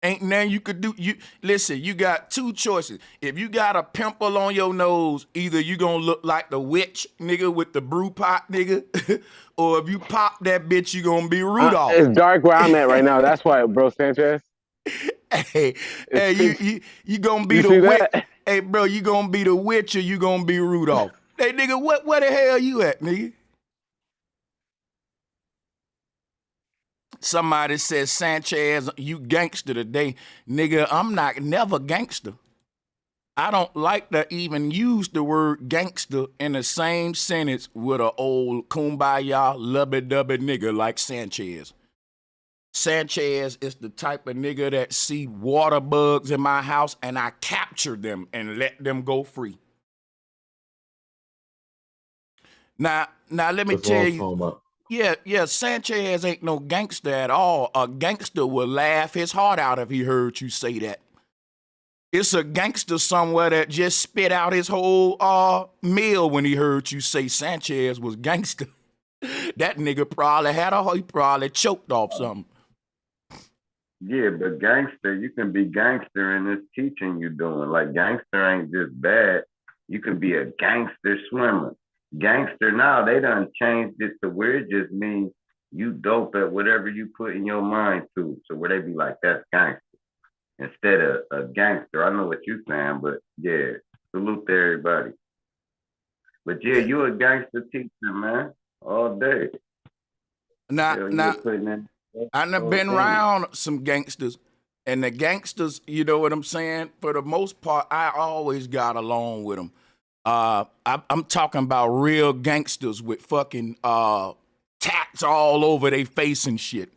Ain't nothing you could do. You listen, you got two choices. If you got a pimple on your nose, either you gonna look like the witch nigga with the brew pot nigga, or if you pop that bitch, you gonna be Rudolph. It's dark where I'm at right now. That's why, bro, Sanchez. Hey, It's hey, pitch. you gonna be You the see witch. that? Hey, bro, you gonna be the witch or you gonna be Rudolph? Hey, nigga, where the hell you at, nigga? Somebody says, Sanchez, you gangster today. Nigga, I'm not never gangster. I don't like to even use the word gangster in the same sentence with a old kumbaya lubby-dubby nigga like Sanchez. Sanchez is the type of nigga that see water bugs in my house and I capture them and let them go free. Now let me That's what tell I'm you, talking about. yeah, Sanchez ain't no gangster at all. A gangster would laugh his heart out if he heard you say that. It's a gangster somewhere that just spit out his whole meal when he heard you say Sanchez was gangster. That nigga he probably choked off something. Yeah, but gangster, you can be gangster in this teaching you doing. Like gangster ain't just bad. You can be a gangster swimmer. Gangster now, they done changed it to where it just means you dope at whatever you put in your mind to. So where they be like, that's gangster. Instead of a gangster. I know what you're saying, but yeah, salute to everybody. But yeah, Yeah. you a gangster teacher, man, all day. Now, Hell, now you're putting in I done whole been thing. around some gangsters, and the gangsters, you know what I'm saying? For the most part, I always got along with them. I'm talking about real gangsters with fucking tats all over their face and shit,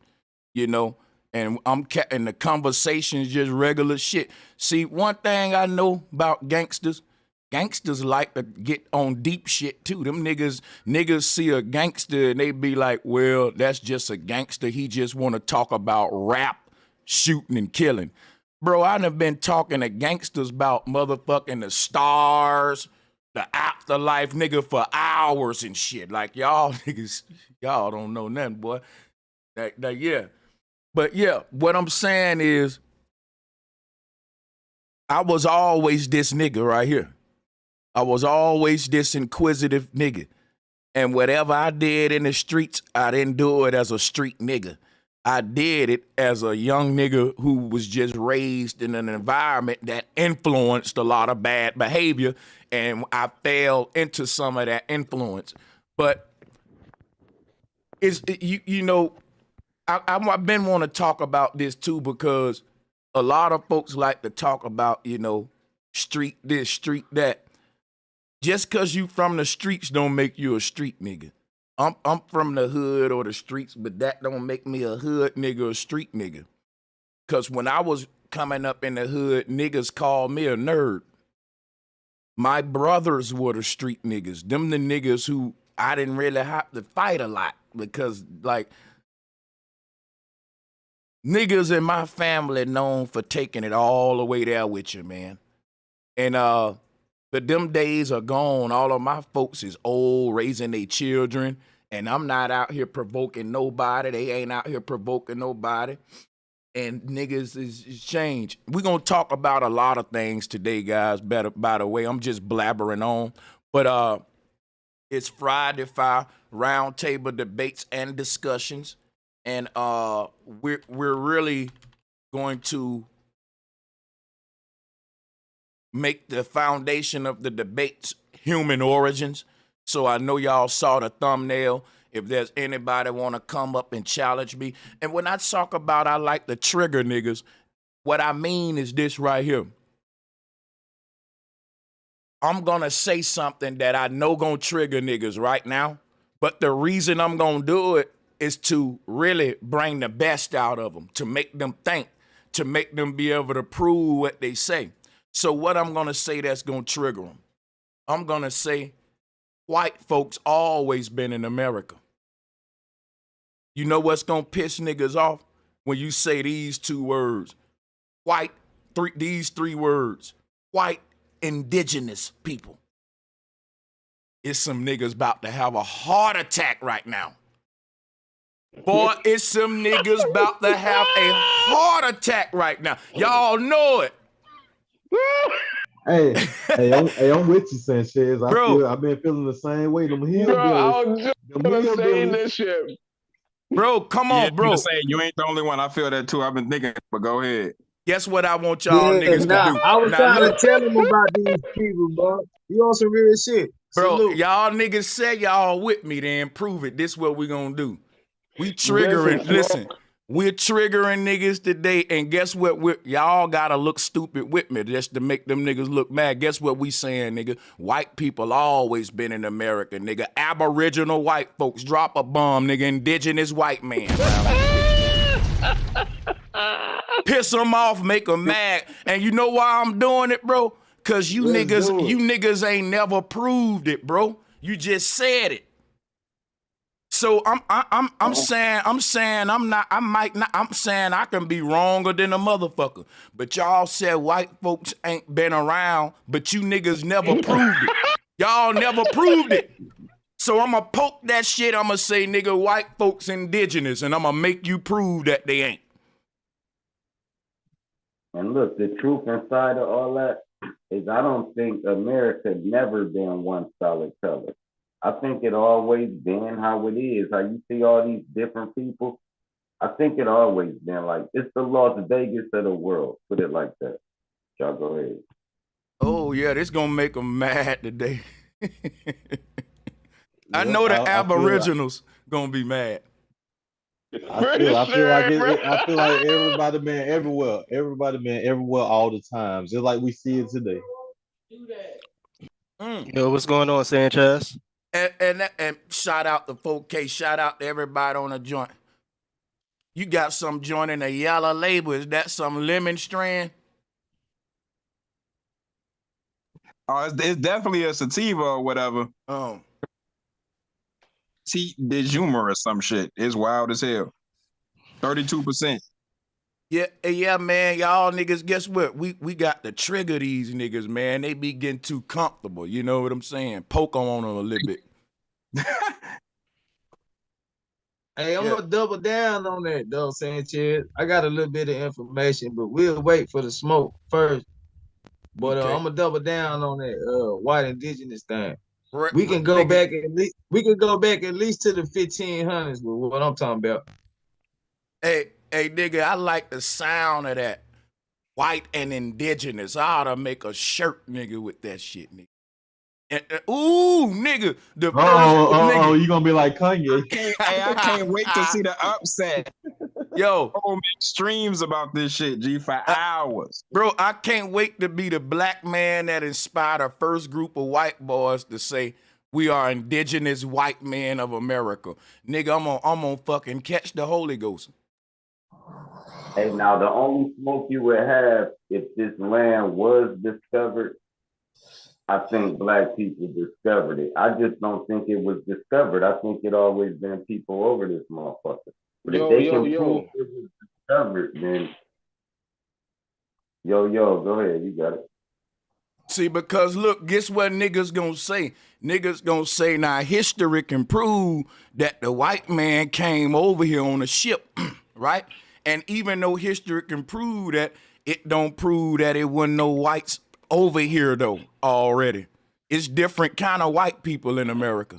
you know. And and the conversation's just regular shit. See, one thing I know about gangsters, gangsters like to get on deep shit too. Them niggas see a gangster and they be like, well, that's just a gangster. He just want to talk about rap, shooting and killing. Bro, I done been talking to gangsters about motherfucking the stars, the afterlife, nigga, for hours and shit. Like y'all niggas, y'all don't know nothing, boy. Yeah. But yeah, what I'm saying is I was always this nigga right here. I was always this inquisitive nigga. And whatever I did in the streets, I didn't do it as a street nigga. I did it as a young nigga who was just raised in an environment that influenced a lot of bad behavior, and I fell into some of that influence. But you know, I've been want to talk about this too because a lot of folks like to talk about, you know, street this, street that. Just cause you from the streets don't make you a street nigga. I'm from the hood or the streets, but that don't make me a hood nigga or a street nigga. Cause when I was coming up in the hood, niggas called me a nerd. My brothers were the street niggas. Them the niggas who I didn't really have to fight a lot because like niggas in my family known for taking it all the way there with you, man. And but them days are gone. All of my folks is old, raising their children, and I'm not out here provoking nobody. They ain't out here provoking nobody. And niggas is changed. We're gonna talk about a lot of things today, guys. Better by the way, I'm just blabbering on. But it's Friday Fire Roundtable debates and discussions. And we're really going to make the foundation of the debates human origins. So I know y'all saw the thumbnail. If there's anybody want to come up and challenge me. And when I talk about I like to trigger niggas, what I mean is this right here. I'm going to say something that I know going to trigger niggas right now. But the reason I'm going to do it is to really bring the best out of them, to make them think, to make them be able to prove what they say. So what I'm going to say that's going to trigger them, I'm going to say white folks always been in America. You know what's going to piss niggas off? When you say these two words, white, these three words, white indigenous people. It's some niggas about to have a heart attack right now. Boy, it's some niggas about to have a heart attack right now. Y'all know it. I'm with you, Sanchez. Bro, I've been feeling the same way. Them Bro, I hillbillies, was just them gonna say hillbillies. this shit. bro, come Yeah, on, you bro. say you ain't the only one. I feel that too. I've been thinking, but go ahead. Guess what I want y'all Yeah, niggas to nah, do? I was Now trying to look, tell him about these people, bro. You on some real shit. bro, Salute. y'all niggas say y'all with me, then prove it. This what we gonna do. We Listen, triggering, listen, we're triggering niggas today, and guess what? Y'all gotta look stupid with me just to make them niggas look mad. Guess what we saying, nigga? White people always been in America, nigga. Aboriginal white folks, drop a bomb, nigga. Indigenous white man around this bitch, nigga. Piss them off, make them mad. And you know why I'm doing it, bro? Cause you Let's do it. niggas ain't never proved it, bro. You just said it. So I'm saying I can be wronger than a motherfucker. But y'all said white folks ain't been around, but you niggas never proved it. Y'all never proved it. So I'ma poke that shit. I'ma say, nigga, white folks indigenous, and I'ma make you prove that they ain't. And look, the truth inside of all that is I don't think America never been one solid color. I think it always been how it is. How you see all these different people. I think it always been like it's the Las Vegas of the world. Put it like that. Y'all go ahead. Oh yeah, this gonna make them mad today. I Yeah, know the I feel Aboriginals gonna be mad. I feel like everybody been everywhere. Everybody been everywhere all the time. Just like we see it today. Mm. Yo, what's going on, Sanchez? And shout out to 4K, shout out to everybody on the joint. You got some joint in a yellow label. Is that some lemon strand? Oh, it's definitely a sativa or whatever. See, de Jumer or some shit. It's wild as hell. 32%. Yeah, man. Y'all niggas, guess what? We got to trigger these niggas, man. They be getting too comfortable. You know what I'm saying? Poke on them a little bit. Hey, I'm gonna double down on that though, Sanchez. I got a little bit of information, but we'll wait for the smoke first. But Okay. I'm gonna double down on that white indigenous thing. Right, We can go nigga. back at least to the 1500s with what I'm talking about. Hey, nigga, I like the sound of that. White and indigenous. I ought to make a shirt, nigga, with that shit, nigga. Ooh, nigga, the first nigga. You gonna be like Kanye. I can't wait to see the upset. Yo, make streams about this shit, G, for hours. Bro, I can't wait to be the black man that inspired a first group of white boys to say, we are indigenous white men of America. Nigga, I'm gonna fucking catch the Holy Ghost. Hey, now the only smoke you would have if this land was discovered, I think black people discovered it. I just don't think it was discovered. I think it always been people over this motherfucker. But if they can prove it was discovered, then yo, go ahead, you got it. See, because look, guess what niggas gonna say? Niggas gonna say, now history can prove that the white man came over here on a ship, right? And even though history can prove that, it don't prove that it wasn't no whites over here though already. It's different kind of white people in America.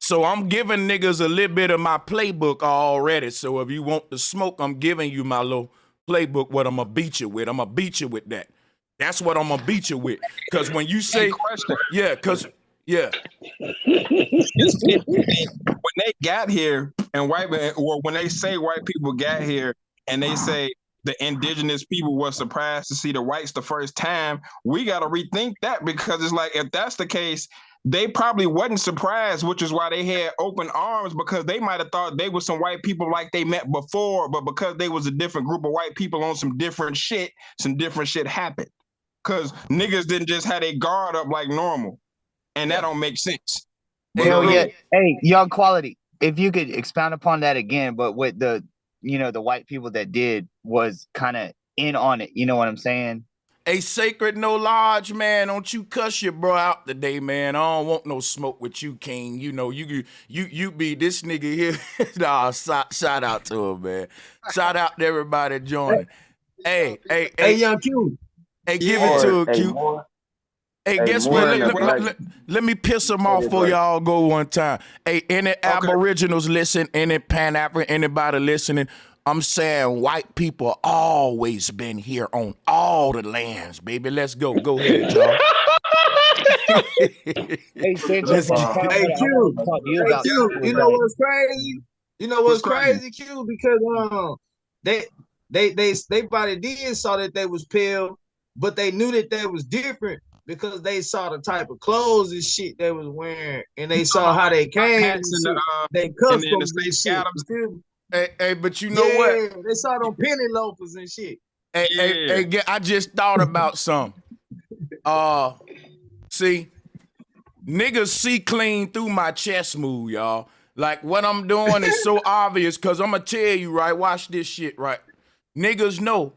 So I'm giving niggas a little bit of my playbook already. So if you want the smoke, I'm giving you my little playbook, what I'm gonna beat you with. I'm gonna beat you with that. That's what I'm gonna beat you with. Cause when you say, when they got here and when they say white people got here and they say the indigenous people were surprised to see the whites the first time, we got to rethink that, because it's like, if that's the case, they probably wasn't surprised, which is why they had open arms, because they might have thought they were some white people like they met before, but because they was a different group of white people on some different shit happened. Because niggas didn't just have their guard up like normal, and that don't make sense. Hell yeah. Hey, Young Quality, if you could expound upon that again, but with the white people that did was kind of in on it. You know what I'm saying? Hey, Sacred No Lodge, man, don't you cuss your bro out today, man. I don't want no smoke with you, King. You know, you be this nigga here. Nah, shout out to him, man. Shout out to everybody joining. Hey, Young Q. Hey, give it to her, Q. Hey, guess what? Let me piss them off before y'all go one time. Hey, any Aboriginals listen, any Pan-African, anybody listening, I'm saying white people always been here on all the lands, baby. Let's go. Go ahead, y'all. Hey, Sanchez, Hey, Q. Hey, Q. You know what's crazy? You know what's crazy, Q? Because they probably did saw that they was pale, but they knew that they was different because they saw the type of clothes and shit they was wearing, and they saw how they came. They customs and shit. Hey, but you know what? They saw them penny loafers and shit. Hey, I just thought about something. See, niggas see clean through my chest move, y'all. Like, what I'm doing is so obvious, because I'm going to tell you, right, watch this shit, right? Niggas know,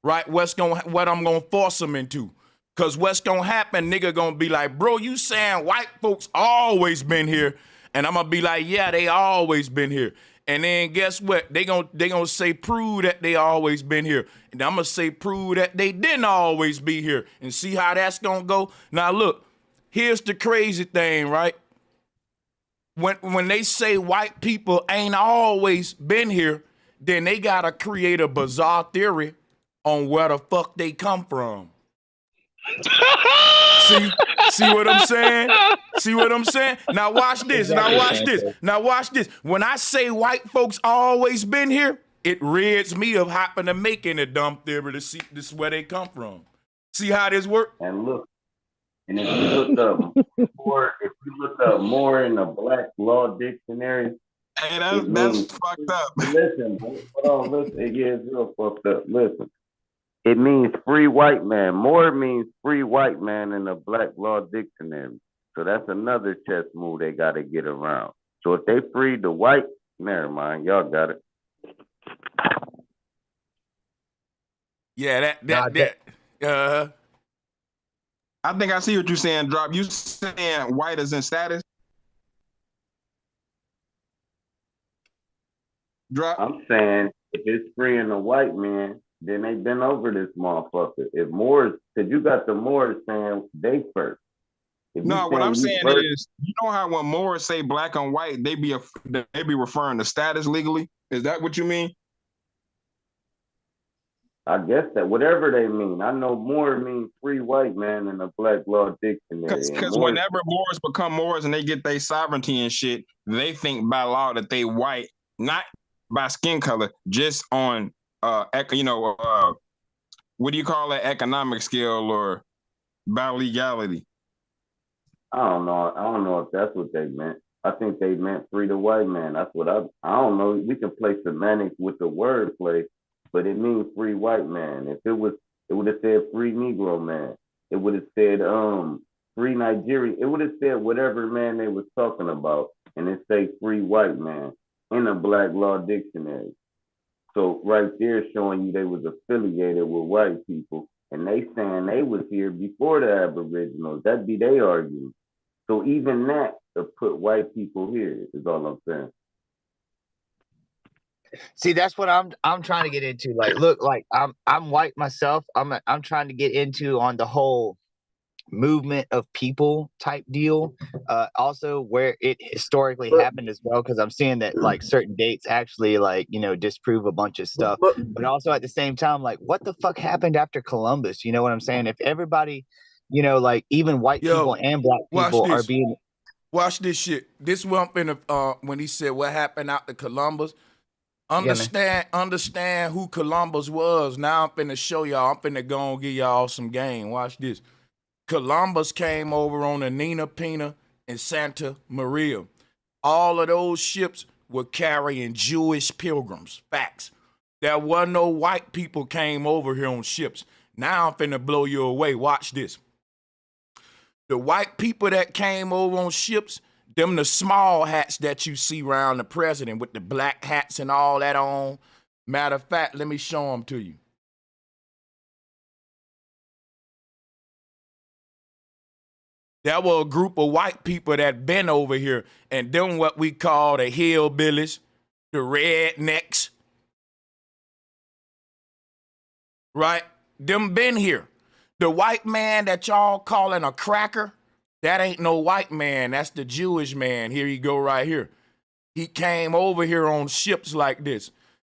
right, what I'm going to force them into. Because what's going to happen, nigga going to be like, bro, you saying white folks always been here. And I'm going to be like, yeah, they always been here. And then guess what? They gonna say, prove that they always been here. And I'm going to say, prove that they didn't always be here. And see how that's going to go? Now, look, here's the crazy thing, right? When they say white people ain't always been here, then they got to create a bizarre theory on where the fuck they come from. See what I'm saying? See what I'm saying? Now watch this. Now watch this. When I say white folks always been here, it rids me of hopping to making a dumb theory to see this where they come from. See how this work? And look, and if you look up more in the Black Law Dictionary, hey, that's fucked up. Listen, hold on, listen. It gets real fucked up. Listen. It means free white man. More means free white man in the Black Law Dictionary. So that's another chess move they got to get around. So if they free the white, never mind, y'all got it. Yeah, I think I see what you're saying, Drop. You saying white is in status? Drop. I'm saying if it's freeing the white man, then they been over this motherfucker. If Moors, because you got the Moors saying they first. No, what I'm saying is, you know how when Moors say black and white, they be referring to status legally? Is that what you mean? I guess that whatever they mean. I know Moor means free white man in the Black Law Dictionary. Because whenever Moors become Moors and they get their sovereignty and shit, they think by law that they white, not by skin color, just on what do you call that, economic skill or by legality? I don't know if that's what they meant. I think they meant free the white man. That's what I don't know. We can play semantics with the word play, but it means free white man. If it would have said free Negro man. It would have said free Nigerian. It would have said whatever man they was talking about, and it say free white man in a Black Law Dictionary. So right there showing you they was affiliated with white people, and they saying they was here before the Aboriginals. That'd be they argument. So even that to put white people here is all I'm saying. See, that's what I'm trying to get into. Like, look, like I'm white myself. I'm trying to get into on the whole movement of people type deal. Also where it historically happened as well, because I'm seeing that like certain dates actually like, disprove a bunch of stuff. But also at the same time, like, what the fuck happened after Columbus? You know what I'm saying? If everybody, like even white people and black people are being. Watch this shit. This one when he said what happened after Columbus. Understand who Columbus was. Now I'm finna show y'all. I'm finna go and give y'all some game. Watch this. Columbus came over on the Nina Pina and Santa Maria. All of those ships were carrying Jewish pilgrims. Facts. There were no white people came over here on ships. Now I'm finna blow you away. Watch this. The white people that came over on ships, them the small hats that you see around the president with the black hats and all that on. Matter of fact, let me show them to you. There were a group of white people that been over here and them what we call the hillbillies, the rednecks, right? Them been here. The white man that y'all calling a cracker, that ain't no white man. That's the Jewish man. Here you go right here. He came over here on ships like this.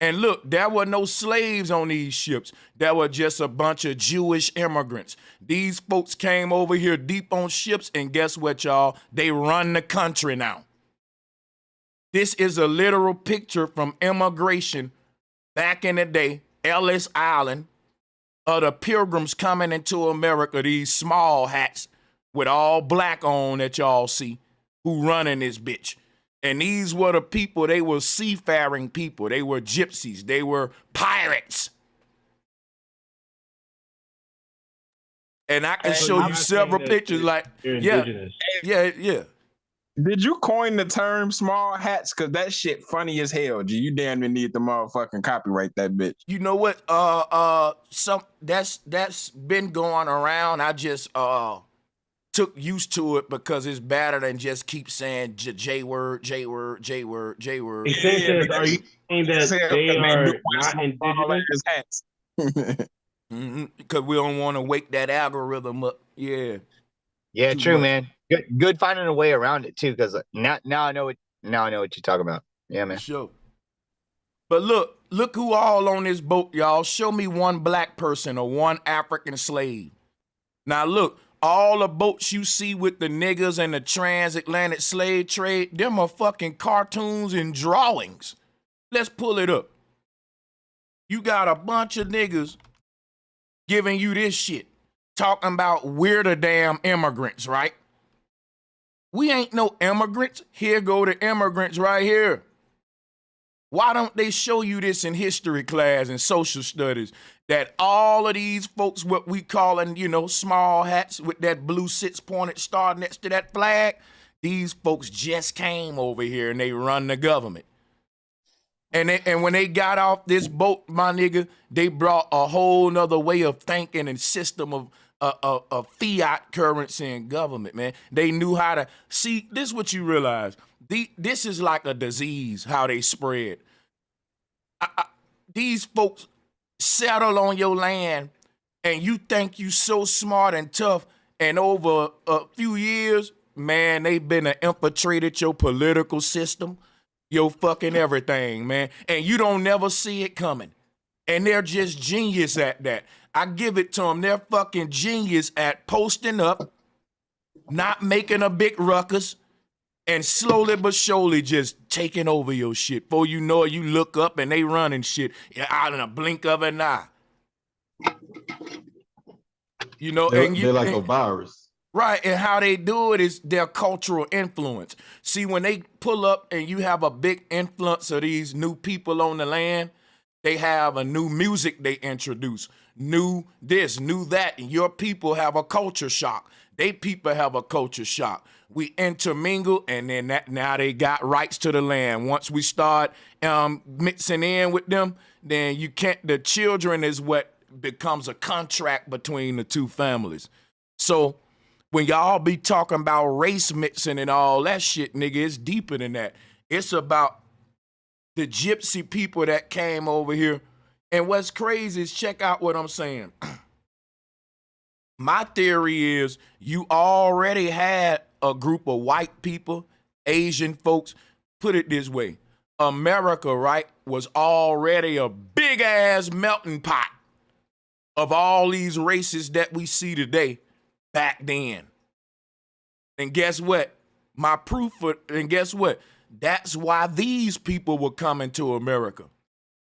And look, there were no slaves on these ships. There were just a bunch of Jewish immigrants. These folks came over here deep on ships, and guess what, y'all? They run the country now. This is a literal picture from immigration back in the day, Ellis Island, of the pilgrims coming into America, these small hats with all black on that y'all see, who running this bitch. And these were the people, they were seafaring people. They were gypsies. They were pirates. And I can show you several pictures like, yeah. Did you coin the term small hats? Cause that shit funny as hell. G. You damn near need to motherfucking copyright that bitch. You know what? That's been going around. I just took used to it because it's better than just keep saying J word, J word, J word, J word. Are you saying that they are not indigenous? Hats. Because we don't want to wake that algorithm up. Yeah. Yeah, true, man. Good finding a way around it too, because now I know what you're talking about. Yeah, man. Sure. But look who all on this boat, y'all. Show me one black person or one African slave. Now look, all the boats you see with the niggas and the transatlantic slave trade, them are fucking cartoons and drawings. Let's pull it up. You got a bunch of niggas giving you this shit, talking about we're the damn immigrants, right? We ain't no immigrants. Here go the immigrants right here. Why don't they show you this in history class and social studies? That all of these folks, what we calling, small hats with that blue 6-pointed star next to that flag, these folks just came over here and they run the government. And when they got off this boat, my nigga, they brought a whole nother way of thinking and system of fiat currency and government, man. They knew how to see. This is what you realize. This is like a disease, how they spread. These folks settle on your land, and you think you so smart and tough, and over a few years, man, they been infiltrated your political system, your fucking everything, man. And you don't never see it coming. And they're just genius at that. I give it to them. They're fucking genius at posting up, not making a big ruckus, and slowly but surely just taking over your shit. Before you know it, you look up and they running shit out in a blink of an eye. They're like a virus. Right, and how they do it is their cultural influence. See, when they pull up and you have a big influence of these new people on the land, they have a new music they introduce, new this, new that, and your people have a culture shock. They people have a culture shock. We intermingle, and then now they got rights to the land. Once we start mixing in with them, then you can't. The children is what becomes a contract between the two families. So when y'all be talking about race mixing and all that shit, nigga, it's deeper than that. It's about the gypsy people that came over here. And what's crazy is, check out what I'm saying. My theory is you already had a group of white people, Asian folks. Put it this way. America, right, was already a big ass melting pot of all these races that we see today back then. And guess what? Guess what? That's why these people were coming to America.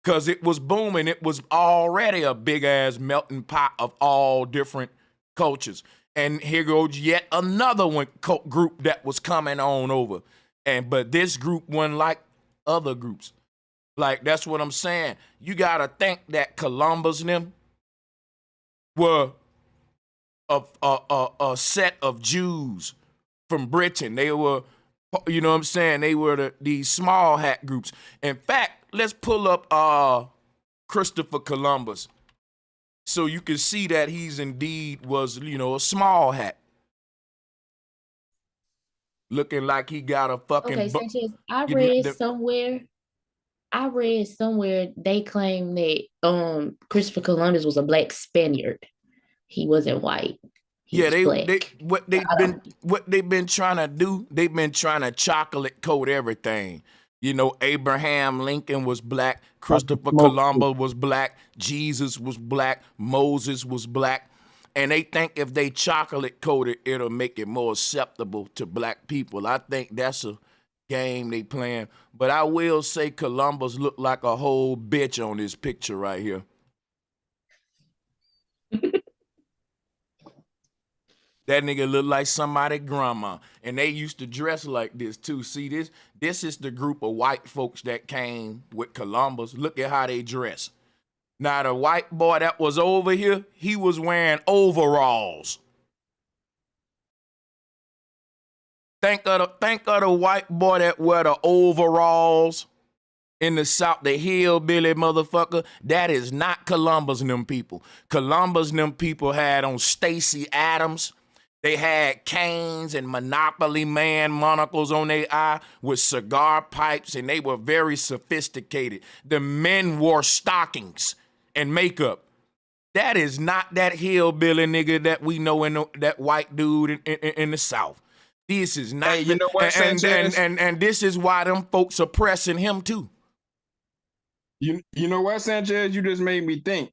Because it was booming. It was already a big ass melting pot of all different cultures. And here goes yet another group that was coming on over. But this group wasn't like other groups. Like, that's what I'm saying. You got to think that Columbus and them were a set of Jews from Britain. They were, you know what I'm saying? They were these small hat groups. In fact, let's pull up Christopher Columbus so you can see that he's indeed was, a small hat. looking like he got a fucking. Okay, Sanchez, I You know, read somewhere they claim that Christopher Columbus was a black Spaniard. He wasn't white. He was black. what they've been trying to do, they've been trying to chocolate coat everything. You know, Abraham Lincoln was black, Christopher Columbus was black, Jesus was black, Moses was black. And they think if they chocolate coat it, it'll make it more acceptable to black people. I think that's a game they playing. But I will say Columbus looked like a whole bitch on this picture right here. That nigga look like somebody's grandma. And they used to dress like this too. See, this is the group of white folks that came with Columbus. Look at how they dress. Now, the white boy that was over here, he was wearing overalls. Think of the white boy that wear the overalls in the South, the hillbilly motherfucker. That is not Columbus and them people. Columbus and them people had on Stacey Adams. They had canes and Monopoly Man monocles on their eye with cigar pipes, and they were very sophisticated. The men wore stockings and makeup. That is not that hillbilly nigga that we know in that white dude in the South. This is not. Hey, you know what, Sanchez? And this is why them folks are pressing him too. You know what, Sanchez? You just made me think.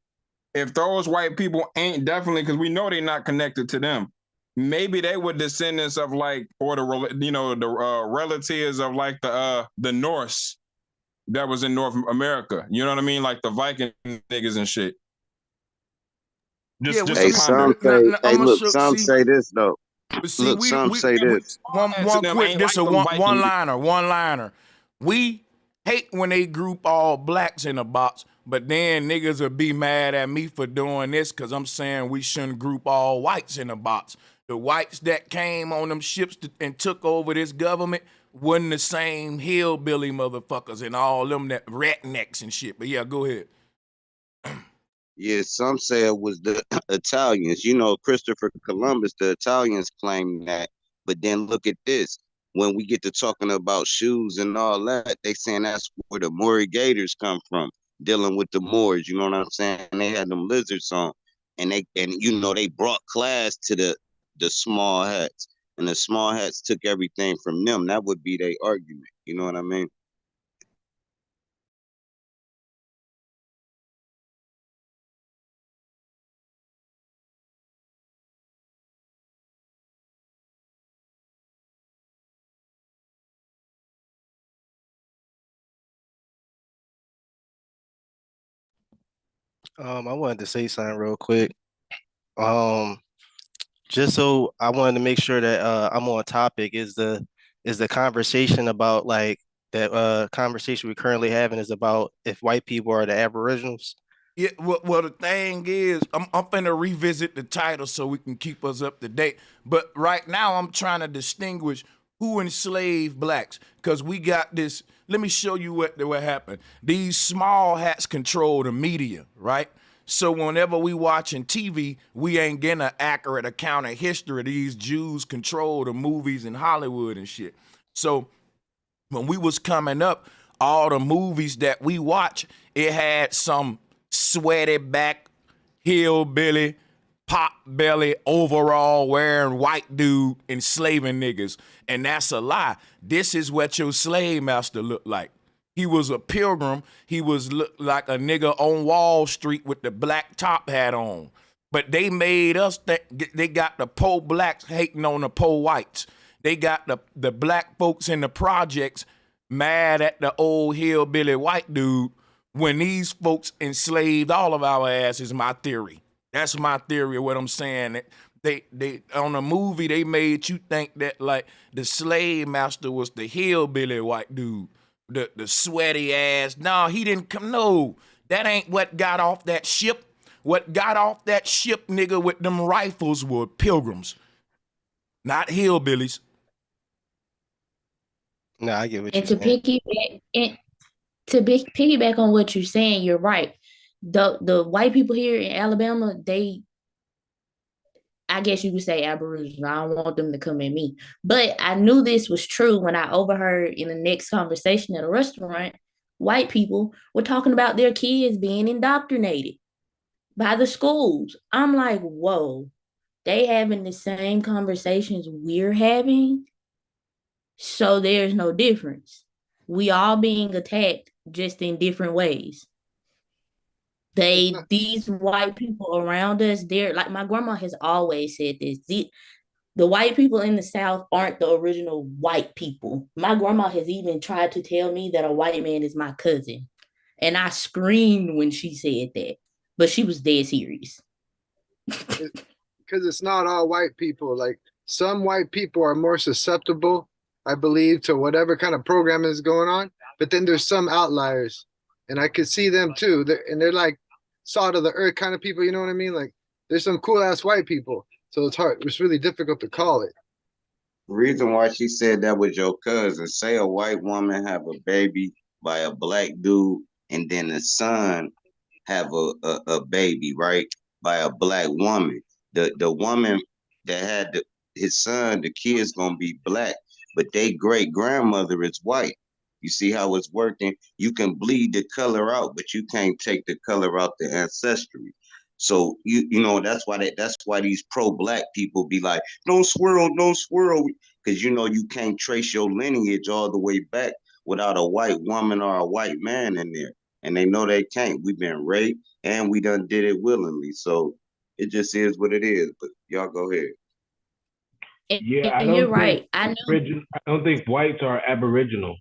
If those white people ain't definitely, because we know they're not connected to them, maybe they were descendants of like, or the relatives of like the Norse that was in North America. You know what I mean? Like the Viking niggas and shit. Some say this though. See, look, some say this. One quick, this a one-liner. We hate when they group all blacks in a box, but then niggas will be mad at me for doing this because I'm saying we shouldn't group all whites in a box. The whites that came on them ships and took over this government wasn't the same hillbilly motherfuckers and all them that rednecks and shit. But yeah, go ahead. Yeah, some say it was the Italians. You know, Christopher Columbus, the Italians claim that. But then look at this. When we get to talking about shoes and all that, they saying that's where the Maori Gators come from, dealing with the Moors. You know what I'm saying? And they had them lizards on. And they brought class to the small hats. And the small hats took everything from them. That would be their argument. You know what I mean? I wanted to say something real quick. Just so I wanted to make sure that I'm on topic. Is the conversation about like that conversation we're currently having is about if white people are the Aboriginals? Yeah, well, the thing is, I'm finna revisit the title so we can keep us up to date. But right now, I'm trying to distinguish who enslaved blacks, because we got this. Let me show you what happened. These small hats control the media, right? So whenever we watching TV, we ain't getting an accurate account of history. These Jews control the movies in Hollywood and shit. So when we was coming up, all the movies that we watch, it had some sweaty back, hillbilly, pop belly, overall wearing white dude enslaving niggas. And that's a lie. This is what your slave master looked like. He was a pilgrim. He was look like a nigga on Wall Street with the black top hat on. But they made us they got the poor blacks hating on the poor whites. They got the black folks in the projects mad at the old hillbilly white dude when these folks enslaved all of our asses, my theory. That's my theory of what I'm saying. They on a movie, they made you think that like the slave master was the hillbilly white dude. The sweaty ass. No, he didn't come. No, that ain't what got off that ship. What got off that ship, nigga, with them rifles were pilgrims, not hillbillies. No, I get what and you're saying. Piggyback on what you're saying, you're right. The white people here in Alabama, I guess you could say Aboriginal. I don't want them to come at me. But I knew this was true when I overheard in the next conversation at a restaurant, white people were talking about their kids being indoctrinated by the schools. I'm like, whoa, they having the same conversations we're having. So there's no difference. We all being attacked just in different ways. These white people around us, they're like, my grandma has always said this. The white people in the South aren't the original white people. My grandma has even tried to tell me that a white man is my cousin. And I screamed when she said that. But she was dead serious. Because it's not all white people. Like some white people are more susceptible, I believe, to whatever kind of program is going on. But then there's some outliers. And I could see them too. They're like salt of the earth kind of people, you know what I mean? Like there's some cool ass white people. So it's hard. It's really difficult to call it. The reason why she said that was your cousin. Say a white woman have a baby by a black dude, and then the son have a baby, right, by a black woman. The woman that had his son, the kid's gonna be black, but they great grandmother is white. You see how it's working? You can bleed the color out, but you can't take the color out the ancestry. So you know that's why these pro-black people be like, don't swirl, because you know you can't trace your lineage all the way back without a white woman or a white man in there, and they know they can't. We've been raped and we done did it willingly, so it just is what it is. But y'all go ahead. Yeah, and you're right. I don't think whites are Aboriginal.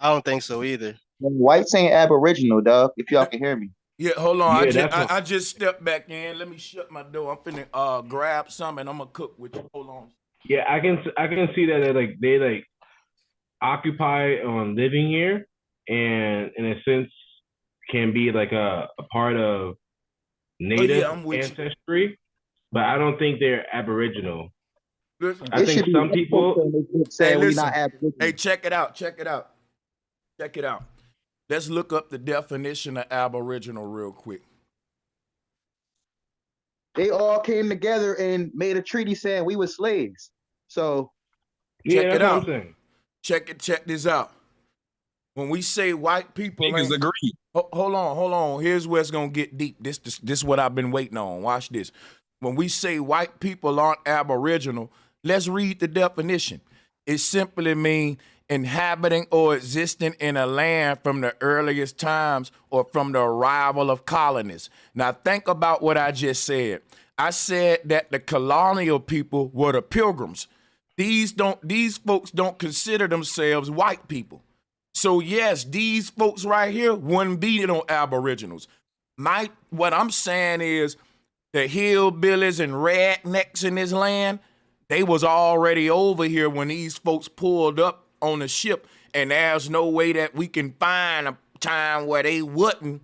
I don't think so either. Whites ain't Aboriginal, dog. If y'all can hear me. Yeah, hold on. Yeah, I just stepped back in. Let me shut my door. I'm finna grab some and I'm gonna cook with you. Hold on. Yeah, I can see that they occupy on living here, and in a sense can be like a part of native ancestry, but I don't think they're Aboriginal. Listen, I think some people say we're not Aboriginal. Hey, check it out. Let's look up the definition of Aboriginal real quick. They all came together and made a treaty saying we were slaves. So check it out. Check this out. When we say white people, niggas agree. Hold on. Here's where it's gonna get deep. This is what I've been waiting on. Watch this. When we say white people aren't Aboriginal, let's read the definition. It simply means inhabiting or existing in a land from the earliest times or from the arrival of colonists. Now think about what I just said. I said that the colonial people were the pilgrims. These folks don't consider themselves white people. So yes, these folks right here wouldn't be no Aboriginals. What I'm saying is the hillbillies and rednecks in this land, they was already over here when these folks pulled up on the ship, and there's no way that we can find a time where they wouldn't,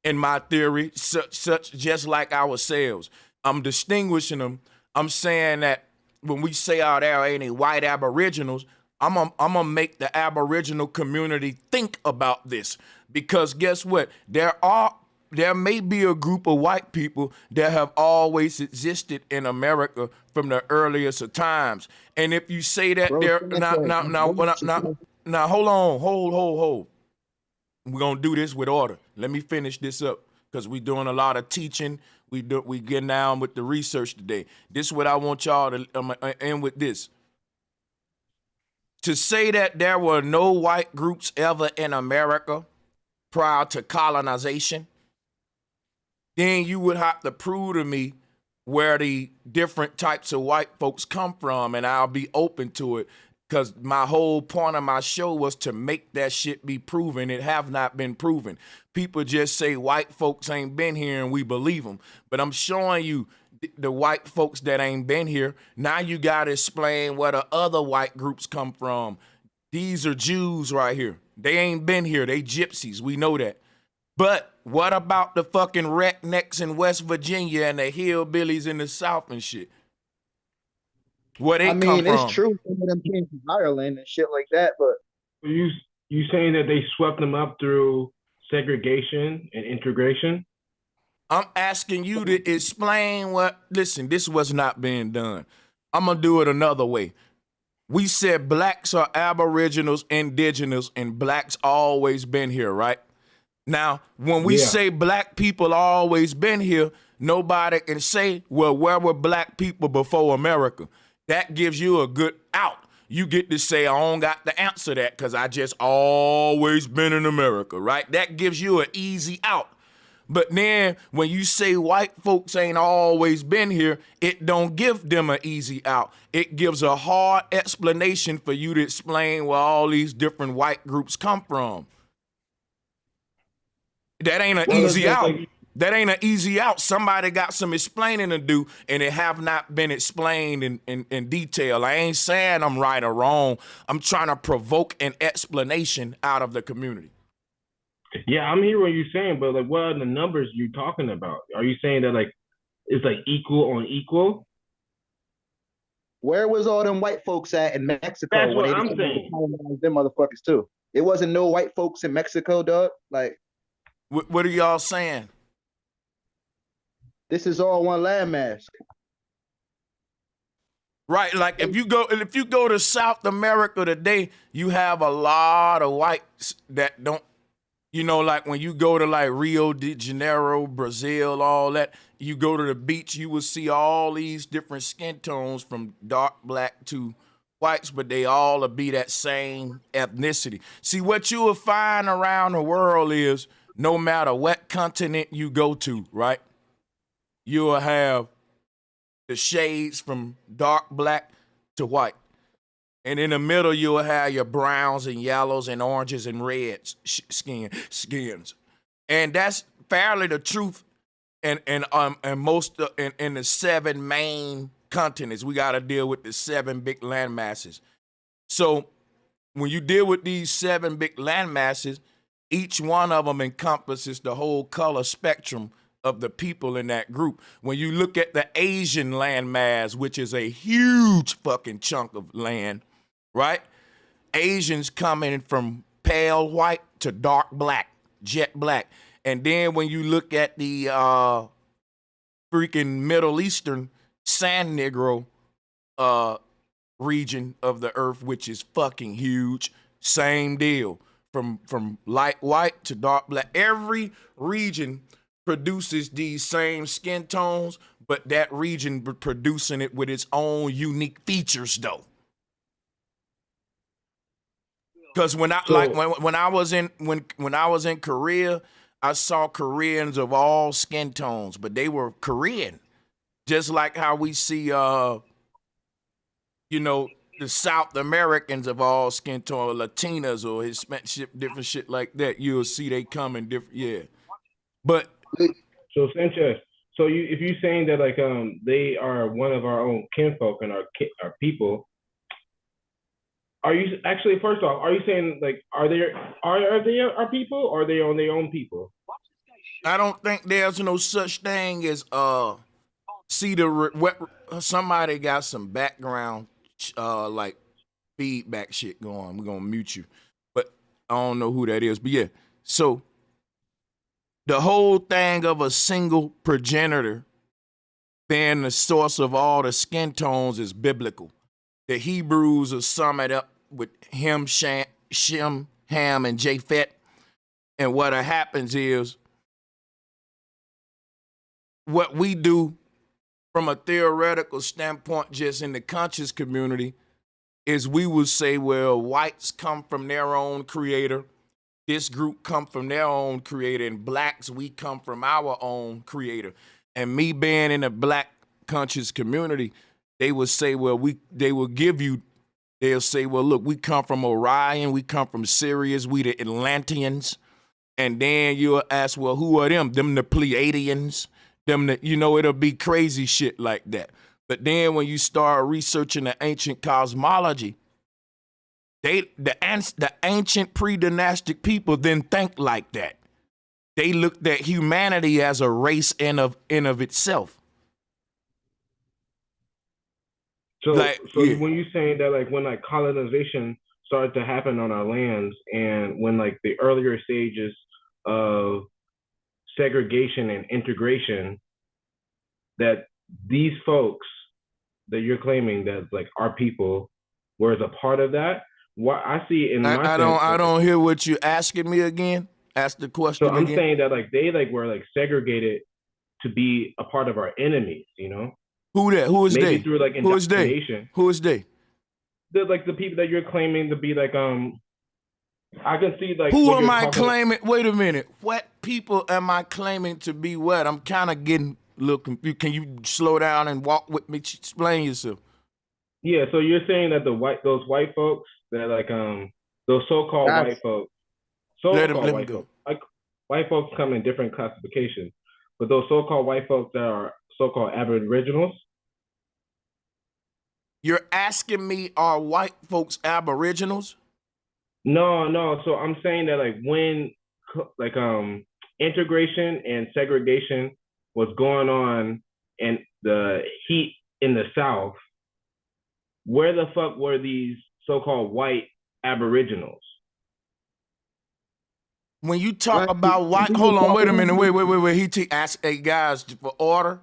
in my theory, such just like ourselves. I'm distinguishing them. I'm saying that when we say there ain't any white Aboriginals, I'm gonna make the Aboriginal community think about this, because guess what? There may be a group of white people that have always existed in America from the earliest of times. And if you say that now, hold on. We're gonna do this with order. Let me finish this up, because we're doing a lot of teaching. We getting down with the research today. This is what I want y'all to end with this. To say that there were no white groups ever in America prior to colonization, then you would have to prove to me where the different types of white folks come from, and I'll be open to it, because my whole point of my show was to make that shit be proven. It have not been proven. People just say white folks ain't been here and we believe them, but I'm showing you the white folks that ain't been here. Now you got to explain where the other white groups come from. These are Jews right here. They ain't been here. They gypsies. We know that. But what about the fucking rednecks in West Virginia and the hillbillies in the South and shit? Where they come from? It's true. Some of them came from Ireland and shit like that, but you saying that they swept them up through segregation and integration? I'm asking you to explain what. Listen, this was not being done. I'm gonna do it another way. We said blacks are aboriginals, indigenous, and blacks always been here, right? Now, when we say black people always been here, nobody can say, well, where were black people before America? That gives you a good out. You get to say, I don't got to answer that because I just always been in America, right? That gives you an easy out. But then when you say white folks ain't always been here, it don't give them an easy out. It gives a hard explanation for you to explain where all these different white groups come from. That ain't an easy out. That ain't an easy out. Somebody got some explaining to do, and it have not been explained in detail. I ain't saying I'm right or wrong. I'm trying to provoke an explanation out of the community. Yeah, I'm hearing what you're saying, but like, what are the numbers you talking about? Are you saying that like it's like equal on equal? Where was all them white folks at in Mexico? That's what I'm saying. Them motherfuckers too. It wasn't no white folks in Mexico, dog. Like, what are y'all saying? This is all one landmass. Right, like if you go to South America today, you have a lot of whites that don't. You know, like when you go to like Rio de Janeiro, Brazil, all that, you go to the beach, you will see all these different skin tones from dark black to whites, but they all will be that same ethnicity. See, what you will find around the world is no matter what continent you go to, right, you will have the shades from dark black to white. And in the middle, you'll have your browns and yellows and oranges and reds skins, and that's fairly the truth. And most in the 7 main continents, we got to deal with the 7 big land masses. So when you deal with these 7 big land masses, each one of them encompasses the whole color spectrum of the people in that group. When you look at the Asian landmass, which is a huge fucking chunk of land. Right? Asians coming from pale white to dark black, jet black. And then when you look at the freaking Middle Eastern San Negro region of the earth, which is fucking huge, same deal. From light white to dark black. Every region produces these same skin tones, but that region producing it with its own unique features though. Because when I was in Korea, I saw Koreans of all skin tones, but they were Korean, just like how we see, the South Americans of all skin tone, Latinas or Hispanic, different shit like that. You'll see they come in different, yeah. But so Sanchez, if you're saying that like they are one of our own kinfolk and our people. Are you actually, first off, are you saying like are they our people or are they on their own people? I don't think there's no such thing as somebody got some background like feedback shit going. We're gonna mute you, but I don't know who that is. But yeah, so the whole thing of a single progenitor being the source of all the skin tones is biblical. The Hebrews will sum it up with Shem, Ham, and Japheth. And what happens is what we do from a theoretical standpoint, just in the conscious community, is we will say, well, whites come from their own creator. This group come from their own creator, and blacks, we come from our own creator. And me being in a black conscious community, they will say, well, they'll say, well, look, we come from Orion, we come from Sirius, we the Atlanteans. And then you'll ask, well, who are them? Them the Pleiadians, it'll be crazy shit like that. But then when you start researching the ancient cosmology, the ancient pre-dynastic people didn't think like that. They looked at humanity as a race in of itself. So when you're saying that, like when like colonization started to happen on our lands, and when like the earlier stages of segregation and integration that these folks that you're claiming that like our people were as a part of that. What I see in my I don't hear what you're asking me again. Ask the question so I'm again. saying that like they like were like segregated to be a part of our enemies, you know? Who that? Who is Maybe they? through like Who is they? indoctrination. Who is they? The like the people that you're claiming to be like I can see like who what am you're I talking claiming? Wait a minute. What people am I claiming to be what? I'm kind of getting a little confused. Can you slow down and walk with me? Explain yourself. Yeah, so you're saying that those white folks that like those so-called white folks, let him white go. folks, like white folks come in different classifications, but those so-called white folks that are so-called aboriginals. You're asking me, are white folks aboriginals? No. So I'm saying that like when like integration and segregation was going on and the heat in the South, where the fuck were these so-called white aboriginals? When you talk about white, hold on, wait a minute, wait. He ask, hey guys, for order.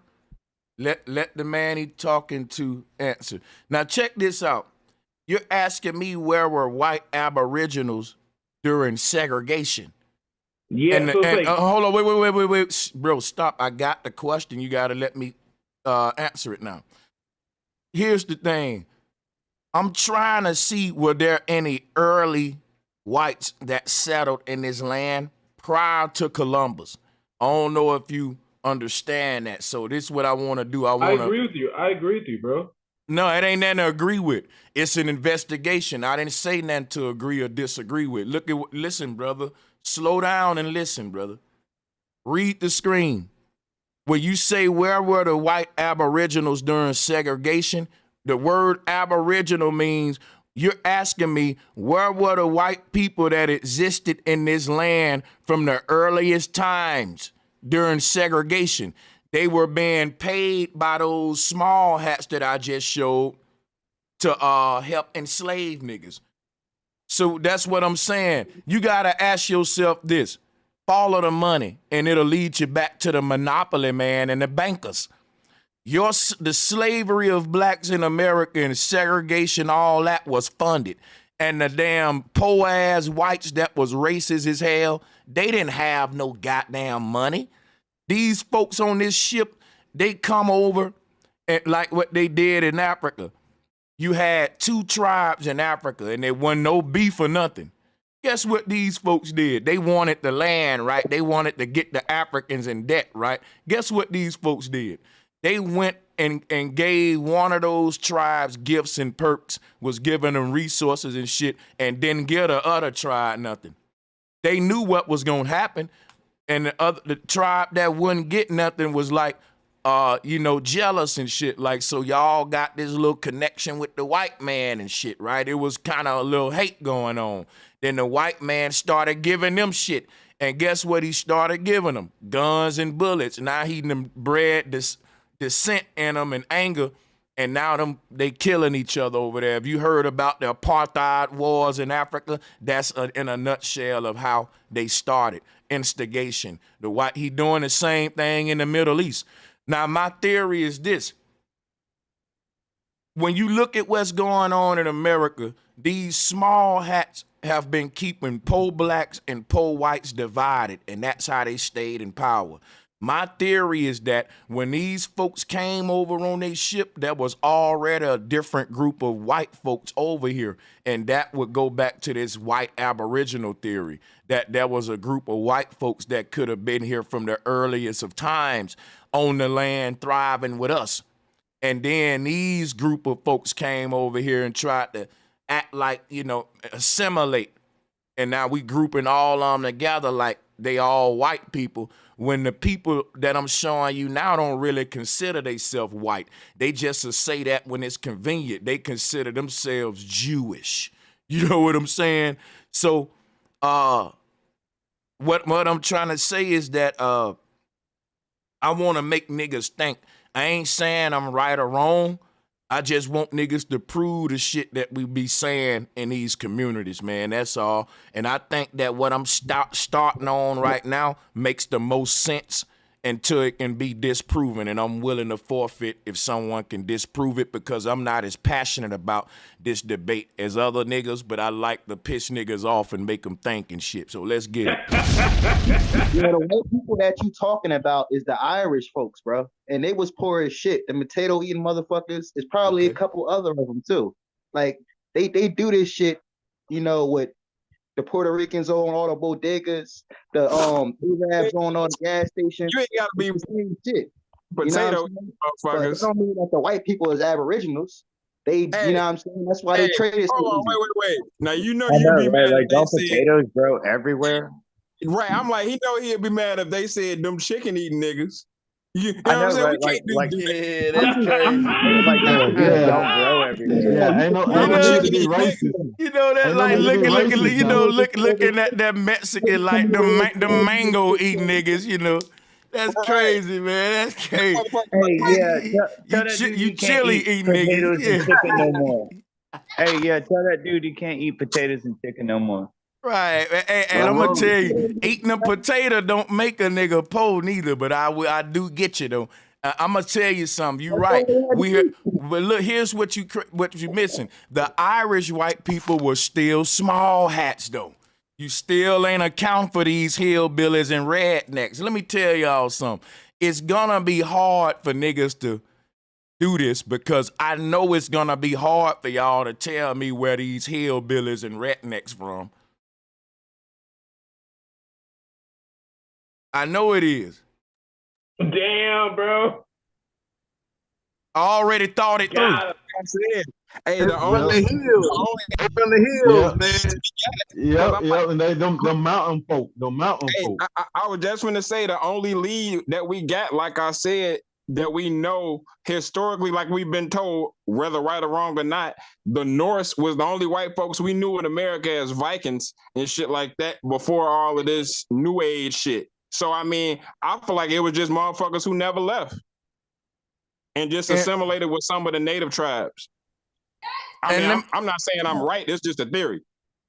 Let the man he talking to answer. Now check this out. You're asking me where were white aboriginals during segregation? Yeah, hold on, wait, bro, stop. I got the question. You got to let me answer it now. Here's the thing. I'm trying to see were there any early whites that settled in this land prior to Columbus. I don't know if you understand that. So this is what I want to do. I agree with you, bro. No, it ain't nothing to agree with. It's an investigation. I didn't say nothing to agree or disagree with. Listen, brother. Slow down and listen, brother. Read the screen. When you say where were the white aboriginals during segregation, the word aboriginal means you're asking me where were the white people that existed in this land from the earliest times during segregation. They were being paid by those small hats that I just showed to help enslave niggas. So that's what I'm saying. You got to ask yourself this. Follow the money, and it'll lead you back to the monopoly man and the bankers. The slavery of blacks in America and segregation, all that was funded. And the damn poor-ass whites that was racist as hell, they didn't have no goddamn money. These folks on this ship, they come over and like what they did in Africa. You had 2 tribes in Africa and there wasn't no beef or nothing. Guess what these folks did? They wanted the land, right? They wanted to get the Africans in debt, right? Guess what these folks did? They went and gave one of those tribes gifts and perks, was giving them resources and shit, and didn't give the other tribe nothing. They knew what was going to happen, and the tribe that wouldn't get nothing was like, jealous and shit. Like, so y'all got this little connection with the white man and shit, right? It was kind of a little hate going on. Then the white man started giving them shit. And guess what he started giving them? Guns and bullets. Now he done bred this dissent in them and anger. And now they killing each other over there. Have you heard about the apartheid wars in Africa? That's in a nutshell of how they started. Instigation. He doing the same thing in the Middle East. Now, my theory is this. When you look at what's going on in America, these small hats have been keeping poor blacks and poor whites divided, and that's how they stayed in power. My theory is that when these folks came over on their ship, there was already a different group of white folks over here, and that would go back to this white aboriginal theory, that there was a group of white folks that could have been here from the earliest of times on the land thriving with us. And then these group of folks came over here and tried to act like, assimilate. And now we grouping all of them together like they all white people, when the people that I'm showing you now don't really consider themselves white. They just say that when it's convenient. They consider themselves Jewish. You know what I'm saying? So what I'm trying to say is that I want to make niggas think. I ain't saying I'm right or wrong. I just want niggas to prove the shit that we be saying in these communities, man. That's all. And I think that what I'm starting on right now makes the most sense until it can be disproven. And I'm willing to forfeit if someone can disprove it, because I'm not as passionate about this debate as other niggas, but I like to piss niggas off and make them think and shit. So let's get it. Yeah, the white people that you talking about is the Irish folks, bro. And they was poor as shit. The potato eating motherfuckers. There's probably a couple other of them too. Like they do this shit, you know, with the Puerto Ricans on all the bodegas, the Arabs on all the gas stations. You ain't gotta be the same shit. potato But it don't mean that the white people is aboriginals. They, you know what I'm saying? That's why they traded. Hold on, wait. Now you know I you'd know, be right? mad Like, if they don't said, potatoes grow everywhere? right. I'm like, he know he'd be mad if they said them chicken eating niggas. You know I know, what I'm saying? right? We can't do Like, Yeah, that's crazy. like the potatoes don't grow everywhere. Yeah, ain't no need to be racist. You know that, Ain't no like need to be looking, racist you now. know, looking at that Mexican, like the mango eating niggas, you know. That's crazy, man. That's crazy. Hey, yeah, tell that dude You he can't chili eat eating potatoes niggas. and chicken no more. Hey, yeah, tell that dude he can't eat potatoes and chicken no more. Right, and I'm gonna tell you, eating a potato don't make a nigga poor neither. But I do get you though. I'm gonna tell you something. You right. But look, here's what you missing. The Irish white people were still small hats though. You still ain't account for these hillbillies and rednecks. Let me tell y'all something. It's gonna be hard for niggas to do this, because I know it's gonna be hard for y'all to tell me where these hillbillies and rednecks from. I know it is. Damn, bro. I already thought it through. Hey, the hills, man. Yep, and they them mountain folk, folk. I was just gonna say the only lead that we got, like I said, that we know historically, like we've been told, whether right or wrong or not, the Norse was the only white folks we knew in America as Vikings and shit like that before all of this new age shit. So I mean, I feel like it was just motherfuckers who never left and just assimilated with some of the native tribes. I mean, I'm not saying I'm right. It's just a theory.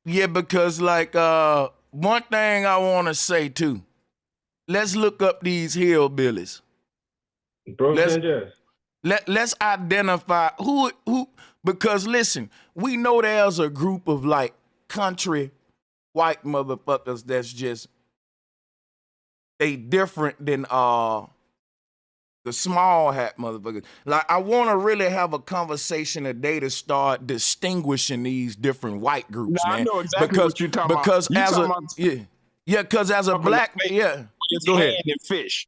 Yeah, because like one thing I want to say too. Let's look up these hillbillies. Bro, Sanchez. Let's identify who because listen, we know there's a group of like country white motherfuckers that's just they different than the small hat motherfuckers. Like, I want to really have a conversation today to start distinguishing these different white groups, man. I know exactly what you're talking about. Because as a black, go ahead. And fish.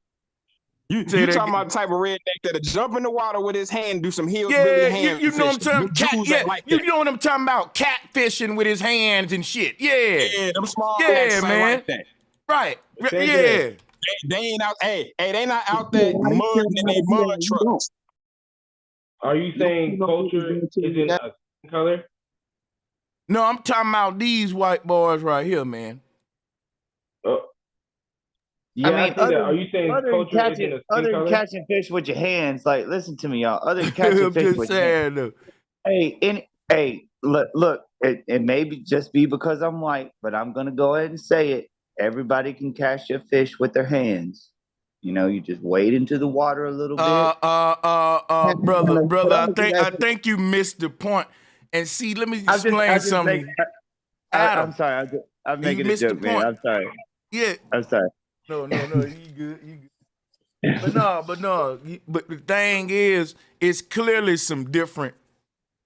You talking about the type of redneck that'll jump in the water with his hand, do some hillbilly hand you know what I'm talking about? Like you know what I'm talking about? Catfishing with his hands and shit. Yeah, them small man. Like that. Right. Yeah. They ain't out. Hey, they not out there mud in they mud trucks. Are you saying culture isn't a color? No, I'm talking about these white boys right here, man. Yeah, I mean, are you saying culture isn't a other color? than catching fish with your hands, like, listen to me, y'all. Other than catching fish with your hands. Hey, look, it may just be because I'm white, but I'm gonna go ahead and say it. Everybody can catch your fish with their hands. You know, you just wade into the water a little bit. Brother, I think you missed the point. And see, let me explain something. Adam, I'm sorry, I'm making a joke, man. I'm sorry. Yeah. I'm sorry. No, you good. But the thing is, it's clearly some different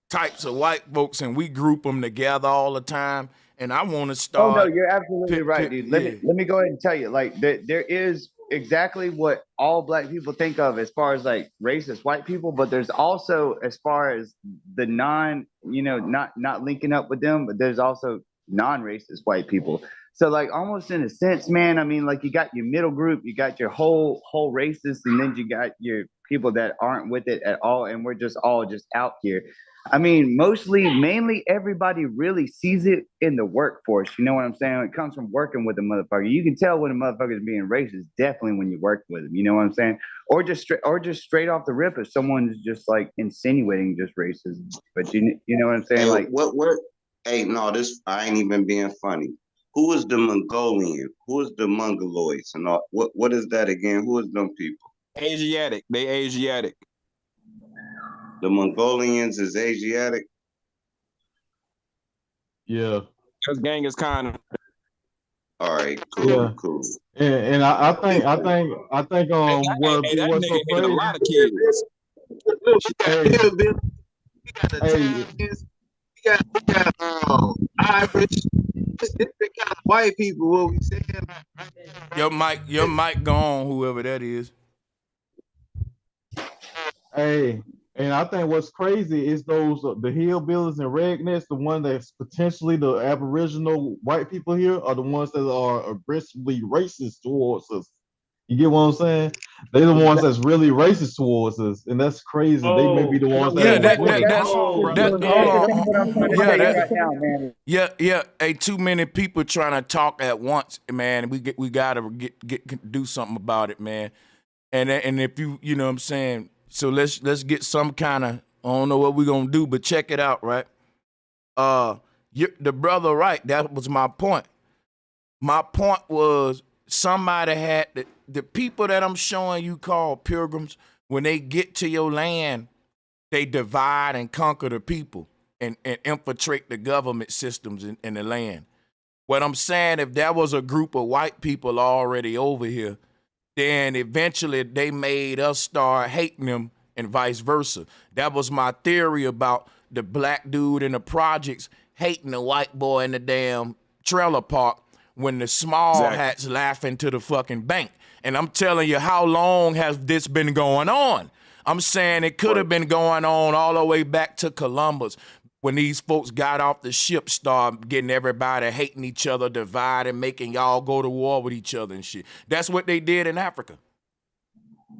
types of white folks, and we group them together all the time. And I want to start. Oh no, you're absolutely right, dude. Let me go ahead and tell you, like, there is exactly what all black people think of as far as like racist white people, but there's also, as far as the not linking up with them, but there's also non-racist white people. So like almost in a sense, man, I mean, like you got your middle group, you got your whole racist, and then you got your people that aren't with it at all, and we're just all just out here. I mean, mainly everybody really sees it in the workforce. You know what I'm saying? It comes from working with a motherfucker. You can tell when a motherfucker is being racist, definitely when you work with him. You know what I'm saying? Or just straight off the rip, if someone's just like insinuating just racism. But you know what I'm saying? Hey, like what? Hey, no, this I ain't even being funny. Who is the Mongolian? Who is the Mongoloids and all? What is that again? Who is them people? Asiatic. They Asiatic. The Mongolians is Asiatic. Yeah. Because Genghis Khan. All right, cool, cool. And I think what's so A crazy. lot of kids. We got Irish, different kind of white people. What we saying? Your mic gone, whoever that is. Hey, and I think what's crazy is those the hillbillies and rednecks, the one that's potentially the Aboriginal white people here, are the ones that are aggressively racist towards us. You get what I'm saying? They're the ones that's really racist towards us, and that's crazy. They may be the ones That's hold on. Yeah. Hey, too many people trying to talk at once, man. We gotta get do something about it, man. And if you know what I'm saying. So let's get some kind of, I don't know what we're gonna do, but check it out, right? The brother, right? That was my point. My point was somebody had the people that I'm showing you called pilgrims. When they get to your land, they divide and conquer the people and infiltrate the government systems in the land. What I'm saying, if there was a group of white people already over here, then eventually they made us start hating them and vice versa. That was my theory about the black dude in the projects hating the white boy in the damn trailer park when the small hats laughing to the fucking bank. And I'm telling you, how long has this been going on? I'm saying it could have been going on all the way back to Columbus, when these folks got off the ship, started getting everybody hating each other, dividing, making y'all go to war with each other and shit. That's what they did in Africa.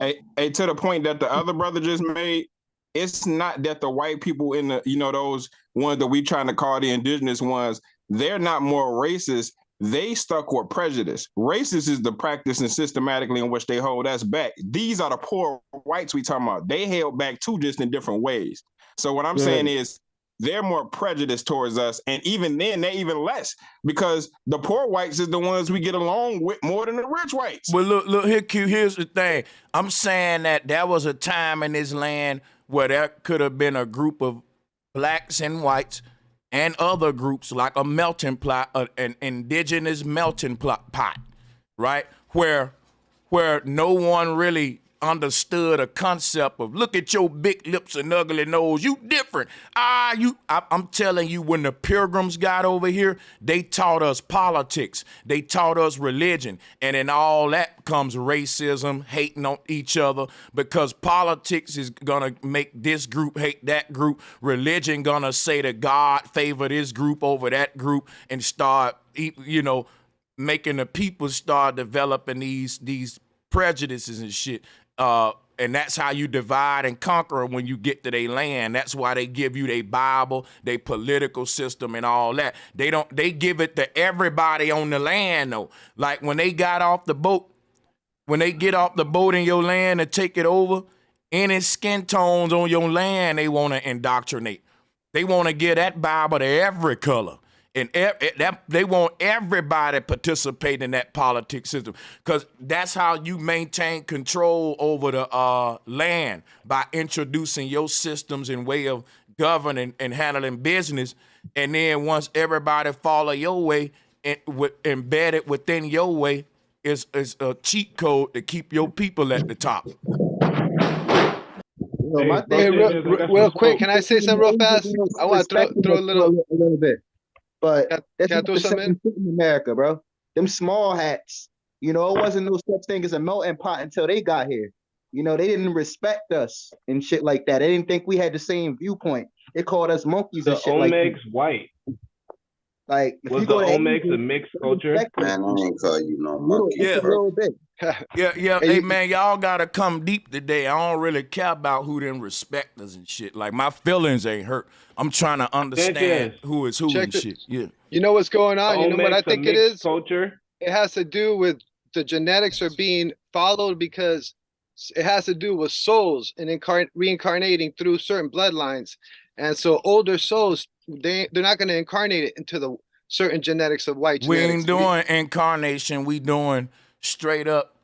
Hey, to the point that the other brother just made, it's not that the white people in the, those ones that we trying to call the indigenous ones, they're not more racist. They stuck with prejudice. Racist is the practice and systematically in which they hold us back. These are the poor whites we talking about. They held back too, just in different ways. So what I'm saying is, they're more prejudiced towards us, and even then, they're even less, because the poor whites is the ones we get along with more than the rich whites. Well, look here, Q. Here's the thing. I'm saying that there was a time in this land where there could have been a group of blacks and whites and other groups, like a melting pot, an indigenous melting pot, right? Where no one really understood a concept of, look at your big lips and ugly nose, you different. I'm telling you, when the pilgrims got over here, they taught us politics, they taught us religion, and in all that comes racism, hating on each other, because politics is gonna make this group hate that group, religion gonna say that God favor this group over that group, and start making the people start developing these prejudices and shit. And that's how you divide and conquer when you get to their land. That's why they give you their Bible, their political system, and all that. They give it to everybody on the land, though. Like when they got off the boat, when they get off the boat in your land and take it over, any skin tones on your land, they want to indoctrinate. They want to give that Bible to every color. And they want everybody to participate in that politics system, because that's how you maintain control over the land, by introducing your systems and way of governing and handling business. And then once everybody follow your way, embedded within your way is a cheat code to keep your people at the top. Real quick, can I say something real fast? I want to throw a little bit. But that's can I throw something in America, bro. Them small hats, it wasn't no such thing as a melting pot until they got here. They didn't respect us and shit like that. They didn't think we had the same viewpoint. They called us monkeys and shit like that. White. Like if Was you the go to Olmecs Asia, a mixed they culture? respect it. Man, I ain't call you no Little, monkey, just Yeah. a bro. little bit. Yeah. And Hey, you, man, y'all gotta come deep today. I don't really care about who them respect us and shit. Like, my feelings ain't hurt. I'm trying to understand Sanchez, who is who Check and the, shit. Yeah. you know what's going the on? You know what I Olmecs a think it mixed is? culture? It has to do with the genetics are being followed because it has to do with souls and reincarnating through certain bloodlines. And so older souls, they're not going to incarnate it into the certain genetics of white We genetics. ain't doing incarnation. We doing straight up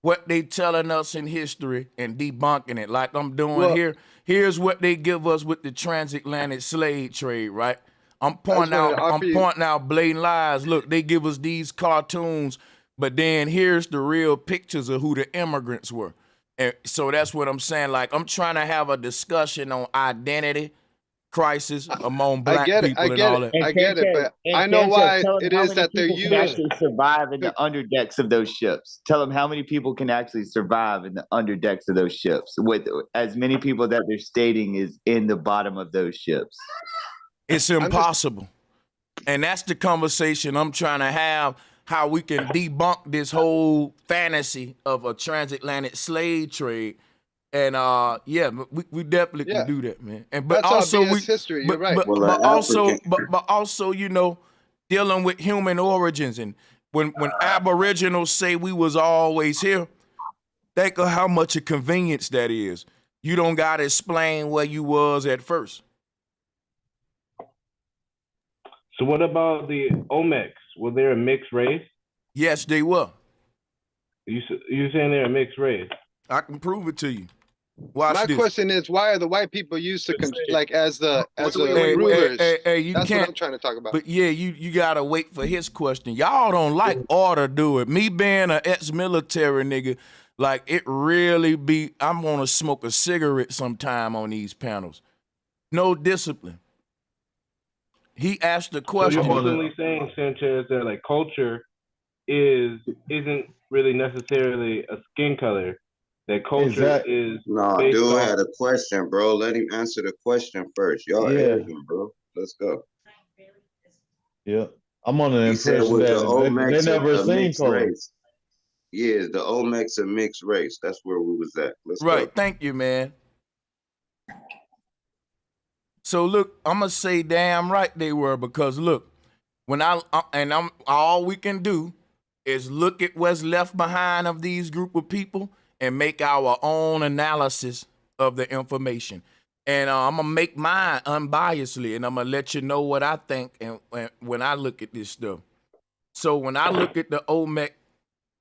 what they telling us in history and debunking it like I'm doing Well, here. Here's what they give us with the transatlantic slave trade, right? I'm I just pointing wanted out to offer you, blatant lies. Look, they give us these cartoons, but then here's the real pictures of who the immigrants were. And so that's what I'm saying. Like, I'm trying to have a discussion on identity crisis among I black get it, I people and get all it, that. I get it, but I know Sanchez, why tell him it how is many that they're people can used. actually survive in the underdecks of those ships. Tell him how many people can actually survive in the underdecks of those ships, with as many people that they're stating is in the bottom of those ships. It's impossible. And that's the conversation I'm trying to have, how we can debunk this whole fantasy of a transatlantic slave trade. And yeah, we definitely Yeah, can do that, man. And but that's all also BS history. You're right. Well, African. but also, you know, dealing with human origins. And when Aboriginals say we was always here, think of how much a convenience that is. You don't gotta explain where you was at first. So what about the Olmecs? Were they a mixed race? Yes, they were. You saying they're a mixed race? I can prove it to you. Watch My this. question is, why are the white people used to like as the Hey, rulers? you That's what can't. I'm trying to talk about. But yeah, you gotta wait for his question. Y'all don't like order, do it. Me being an ex-military nigga, like it really be. I'm gonna smoke a cigarette sometime on these panels. No discipline. He asked the So question. you're openly saying, Sanchez, that like culture isn't really necessarily a skin color. That culture is No, based dude off. had a question, bro. Let him answer the question first. Y'all arrogant, bro. Let's go. Yeah. I'm under the He said, impression was the that they Olmecs never a seen mixed color. race? Yeah, the Olmecs a mixed race. That's where we was at. Let's go. Right. Thank you, man. So look, I'm gonna say damn right they were, because look, when I'm all we can do is look at what's left behind of these group of people and make our own analysis of the information. And I'm gonna make mine unbiasedly, and I'm gonna let you know what I think and when I look at this stuff. So when I look at the Olmec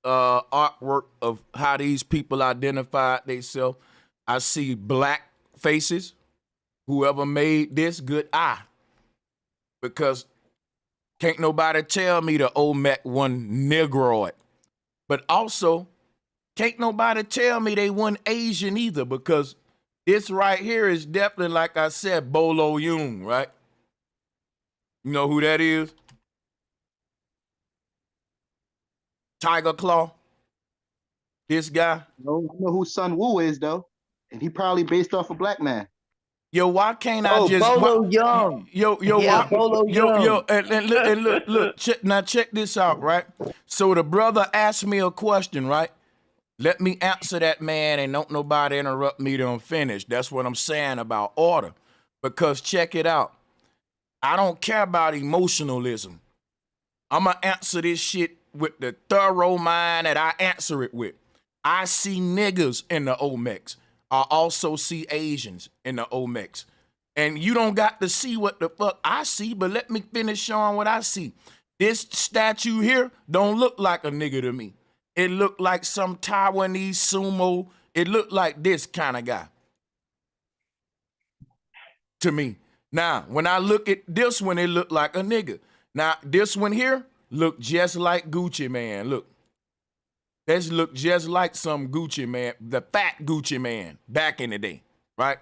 artwork of how these people identified themselves, I see black faces. Whoever made this, good eye. Because can't nobody tell me the Olmec one Negroid. But also, can't nobody tell me they weren't Asian either, because this right here is definitely, like I said, Bolo Yoon, right? You know who that is? Tiger Claw. This guy. No, I know who Sun Wu is though, and he probably based off a black man. Yo, why can't I just Bolo Young? Yo, Yeah, why, Bolo Young. and look, now check this out, right? So the brother asked me a question, right? Let me answer that man, and don't nobody interrupt me to finish. That's what I'm saying about order. Because check it out. I don't care about emotionalism. I'ma answer this shit with the thorough mind that I answer it with. I see niggas in the Olmecs. I also see Asians in the Olmecs. And you don't got to see what the fuck I see, but let me finish showing what I see. This statue here don't look like a nigga to me. It looked like some Taiwanese sumo. It looked like this kind of guy to me. Now, when I look at this one, it looked like a nigga. Now, this one here look just like Gucci Man. Look. This look just like some Gucci Man, the fat Gucci Man back in the day, right?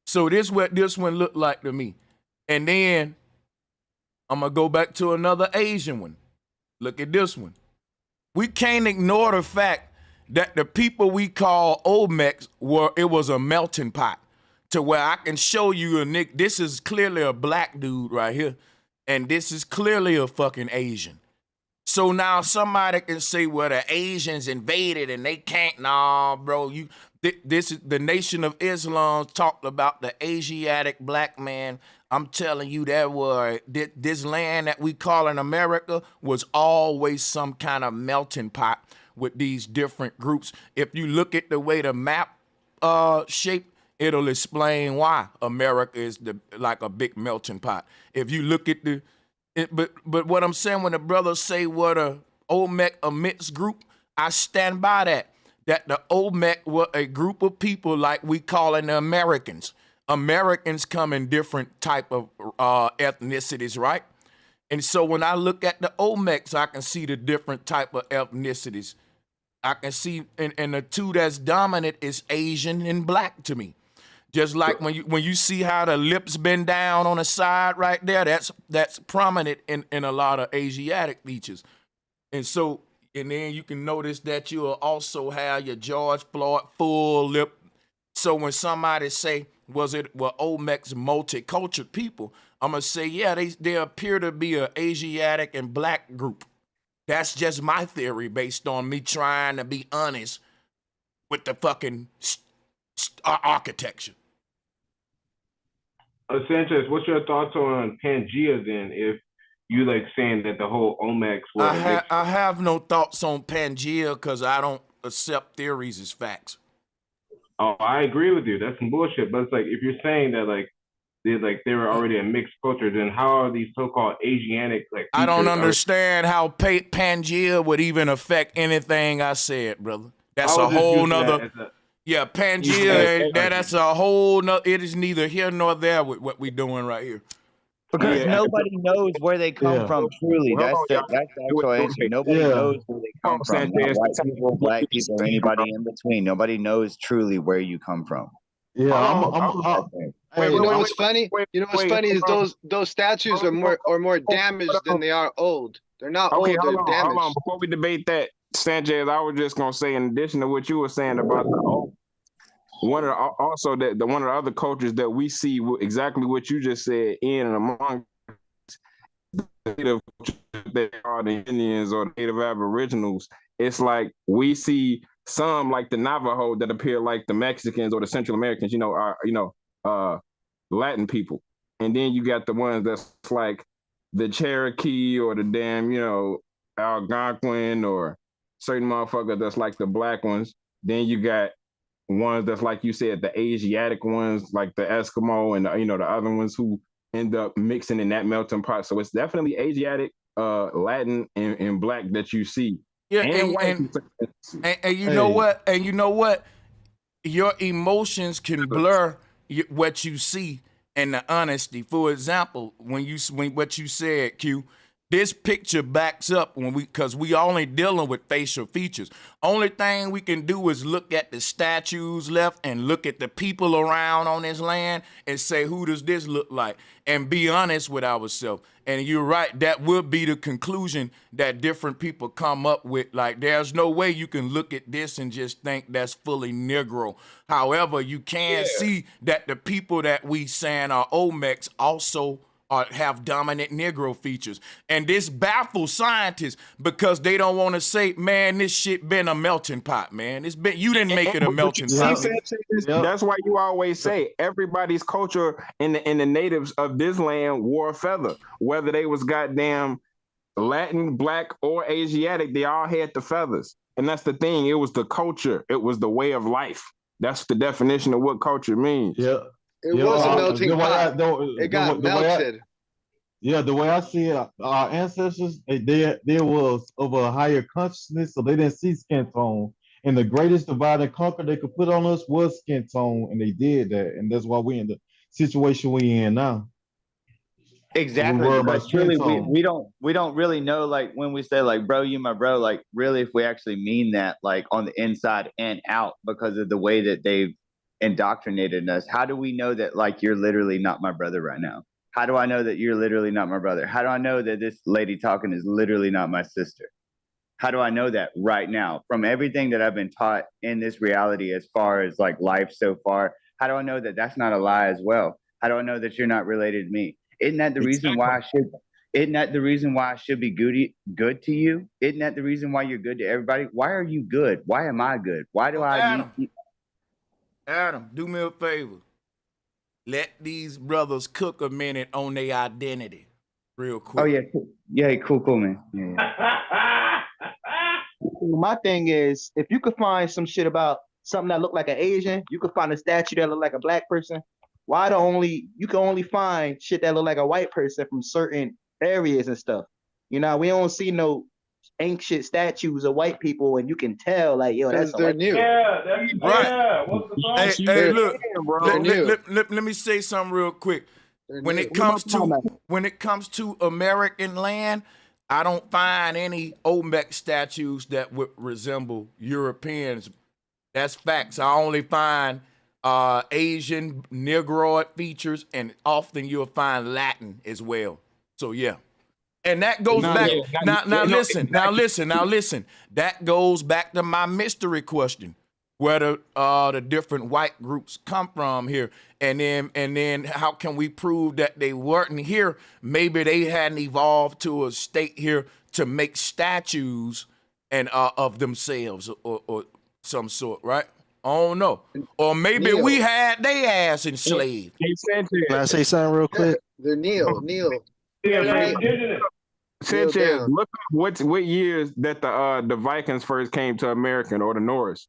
So this what this one looked like to me. And then I'm gonna go back to another Asian one. Look at this one. We can't ignore the fact that the people we call Olmecs it was a melting pot. to where I can show you a Nick. This is clearly a black dude right here, and this is clearly a fucking Asian. So now somebody can say, well, the Asians invaded and they can't. Nah, bro, this is the Nation of Islam talked about the Asiatic black man. I'm telling you, this land that we call in America was always some kind of melting pot with these different groups. If you look at the way the map shape, it'll explain why America is like a big melting pot. If you look at but what I'm saying, when the brothers say what a Olmec, a mixed group, I stand by that. That the Olmec were a group of people like we call in the Americans. Americans come in different type of ethnicities, right? And so when I look at the Olmecs, I can see the different type of ethnicities. I can see, and the two that's dominant is Asian and black to me. Just like when you see how the lips bend down on the side right there, that's prominent in a lot of Asiatic features. And so, and then you can notice that you will also have your George Floyd full lip. So when somebody say, were Olmecs multicultural people, I'm gonna say, yeah, they appear to be an Asiatic and black group. That's just my theory based on me trying to be honest with the fucking architecture. Sanchez, what's your thoughts on Pangea then? If you like saying that the whole Olmecs were I have no thoughts on Pangea because I don't accept theories as facts. Oh, I agree with you. That's some bullshit. But it's like if you're saying that they were already a mixed culture, then how are these so-called Asiatic like? I don't understand how Pangea would even affect anything I said, brother. That's a whole nother. Yeah, Pangea, that's a whole nother. It is neither here nor there with what we're doing right here. Because nobody knows where they come from truly. That's the actual answer. Nobody knows where they come from. Not white people, black people, or anybody in between. Nobody knows truly where you come from. Yeah, you know what's funny? You know what's funny is those statues are more damaged than they are old. They're not old. They're damaged. Hold on. Before we debate that, Sanchez, I was just gonna say, in addition to what you were saying about one of the other cultures that we see exactly what you just said in and among the native that are the Indians or the native Aboriginals. It's like we see some like the Navajo that appear like the Mexicans or the Central Americans, Latin people, and then you got the ones that's like the Cherokee or the damn Algonquin or certain motherfucker that's like the black ones. Then you got ones that's like you said, the Asiatic ones, like the Eskimo and the other ones who end up mixing in that melting pot. So it's definitely Asiatic, Latin, and black that you see. Yeah, and you know what? And you know what? Your emotions can blur what you see and the honesty. For example, when what you said, Q, this picture backs up because we only dealing with facial features. Only thing we can do is look at the statues left and look at the people around on this land and say, who does this look like? And be honest with ourselves. And you're right, that would be the conclusion that different people come up with. Like, there's no way you can look at this and just think that's fully Negro. However, you can see that the people that we saying are Olmecs also have dominant Negro features. And this baffles scientists because they don't want to say, man, this shit been a melting pot, man. You didn't make it a melting pot. That's why you always say everybody's culture in the natives of this land wore a feather. Whether they was goddamn Latin, black, or Asiatic, they all had the feathers. And that's the thing. It was the culture. It was the way of life. That's the definition of what culture means. Yeah. It was a melting pot. It got melted. The way I see it, our ancestors, they was of a higher consciousness, so they didn't see skin tone. And the greatest divide and conquer they could put on us was skin tone, and they did that. And that's why we in the situation we in now. Exactly, because truly we don't really know, like when we say like, bro, you my bro, like really if we actually mean that, like on the inside and out, because of the way that they've indoctrinated us. How do we know that like you're literally not my brother right now? How do I know that you're literally not my brother? How do I know that this lady talking is literally not my sister? How do I know that right now? From everything that I've been taught in this reality as far as like life so far, How do I know that that's not a lie as well? How do I know that you're not related to me? Isn't that the reason why I should? Isn't that the reason why I should be good to you? Isn't that the reason why you're good to everybody? Why are you good? Why am I good? Why do I need? Adam, do me a favor. Let these brothers cook a minute on their identity, real quick. Oh yeah, cool, man. Yeah. My thing is, if you could find some shit about something that look like an Asian, you could find a statue that look like a black person. Why you can only find shit that look like a white person from certain areas and stuff. You know, we don't see no ancient statues of white people, and you can tell, like, yo, that's they're new. Yeah, that's right. Yeah. What's the problem? Hey, look, let me say something real quick. When it comes to American land, I don't find any Olmec statues that would resemble Europeans. That's facts. I only find Asian, Negroid features, and often you'll find Latin as well. So yeah. And that goes back. Now listen. That goes back to my mystery question, where the different white groups come from here, and then how can we prove that they weren't here? Maybe they hadn't evolved to a state here to make statues and of themselves or some sort, right? I don't know. Or maybe we had they ass enslaved. Can I say something real quick? They're Neil. Sanchez, look up what years that the Vikings first came to America or the Norse.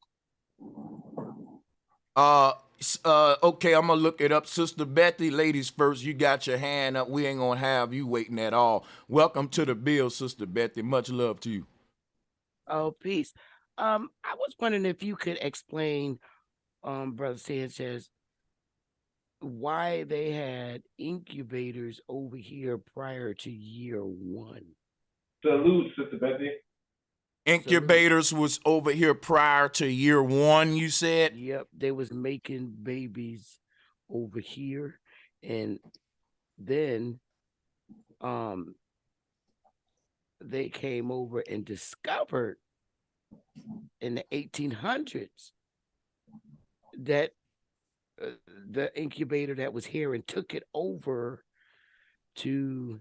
Okay, I'm gonna look it up. Sister Betty, ladies first. You got your hand up. We ain't gonna have you waiting at all. Welcome to the bill, Sister Betty. Much love to you. Oh, peace. I was wondering if you could explain, Brother Sanchez, why they had incubators over here prior to year one. Salute, Sister Betty. Incubators was over here prior to year one, you said? Yep, they was making babies over here, and then they came over and discovered in the 1800s that the incubator that was here and took it over to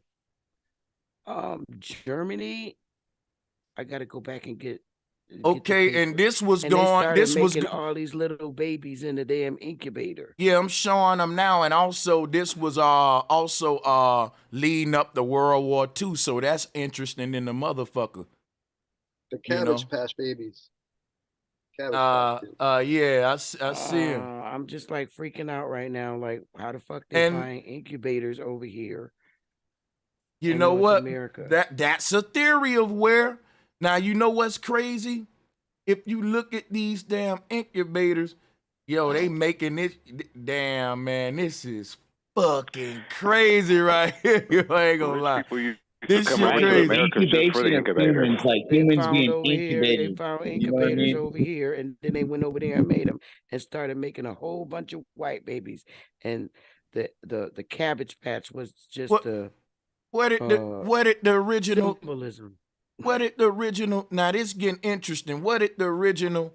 Germany. I got to go back and get okay, and this was all these little babies in the damn incubator. Yeah, I'm showing them now, and also this was leading up to World War II, so that's interesting in the motherfucker. The Cabbage Patch Babies. Yeah, I see him. I'm just like freaking out right now. Like, how the fuck they find incubators over here? You know what? America? That's a theory of where. Now you know what's crazy? If you look at these damn incubators, yo, they making this. Damn, man, this is fucking crazy right here. You ain't gonna lie. This shit crazy. Incubation of humans, like humans being incubated. They found incubators over here, and then they went over there and made them and started making a whole bunch of white babies. And the Cabbage Patch was just what did the original symbolism? What did the original? Now this getting interesting. What did the original?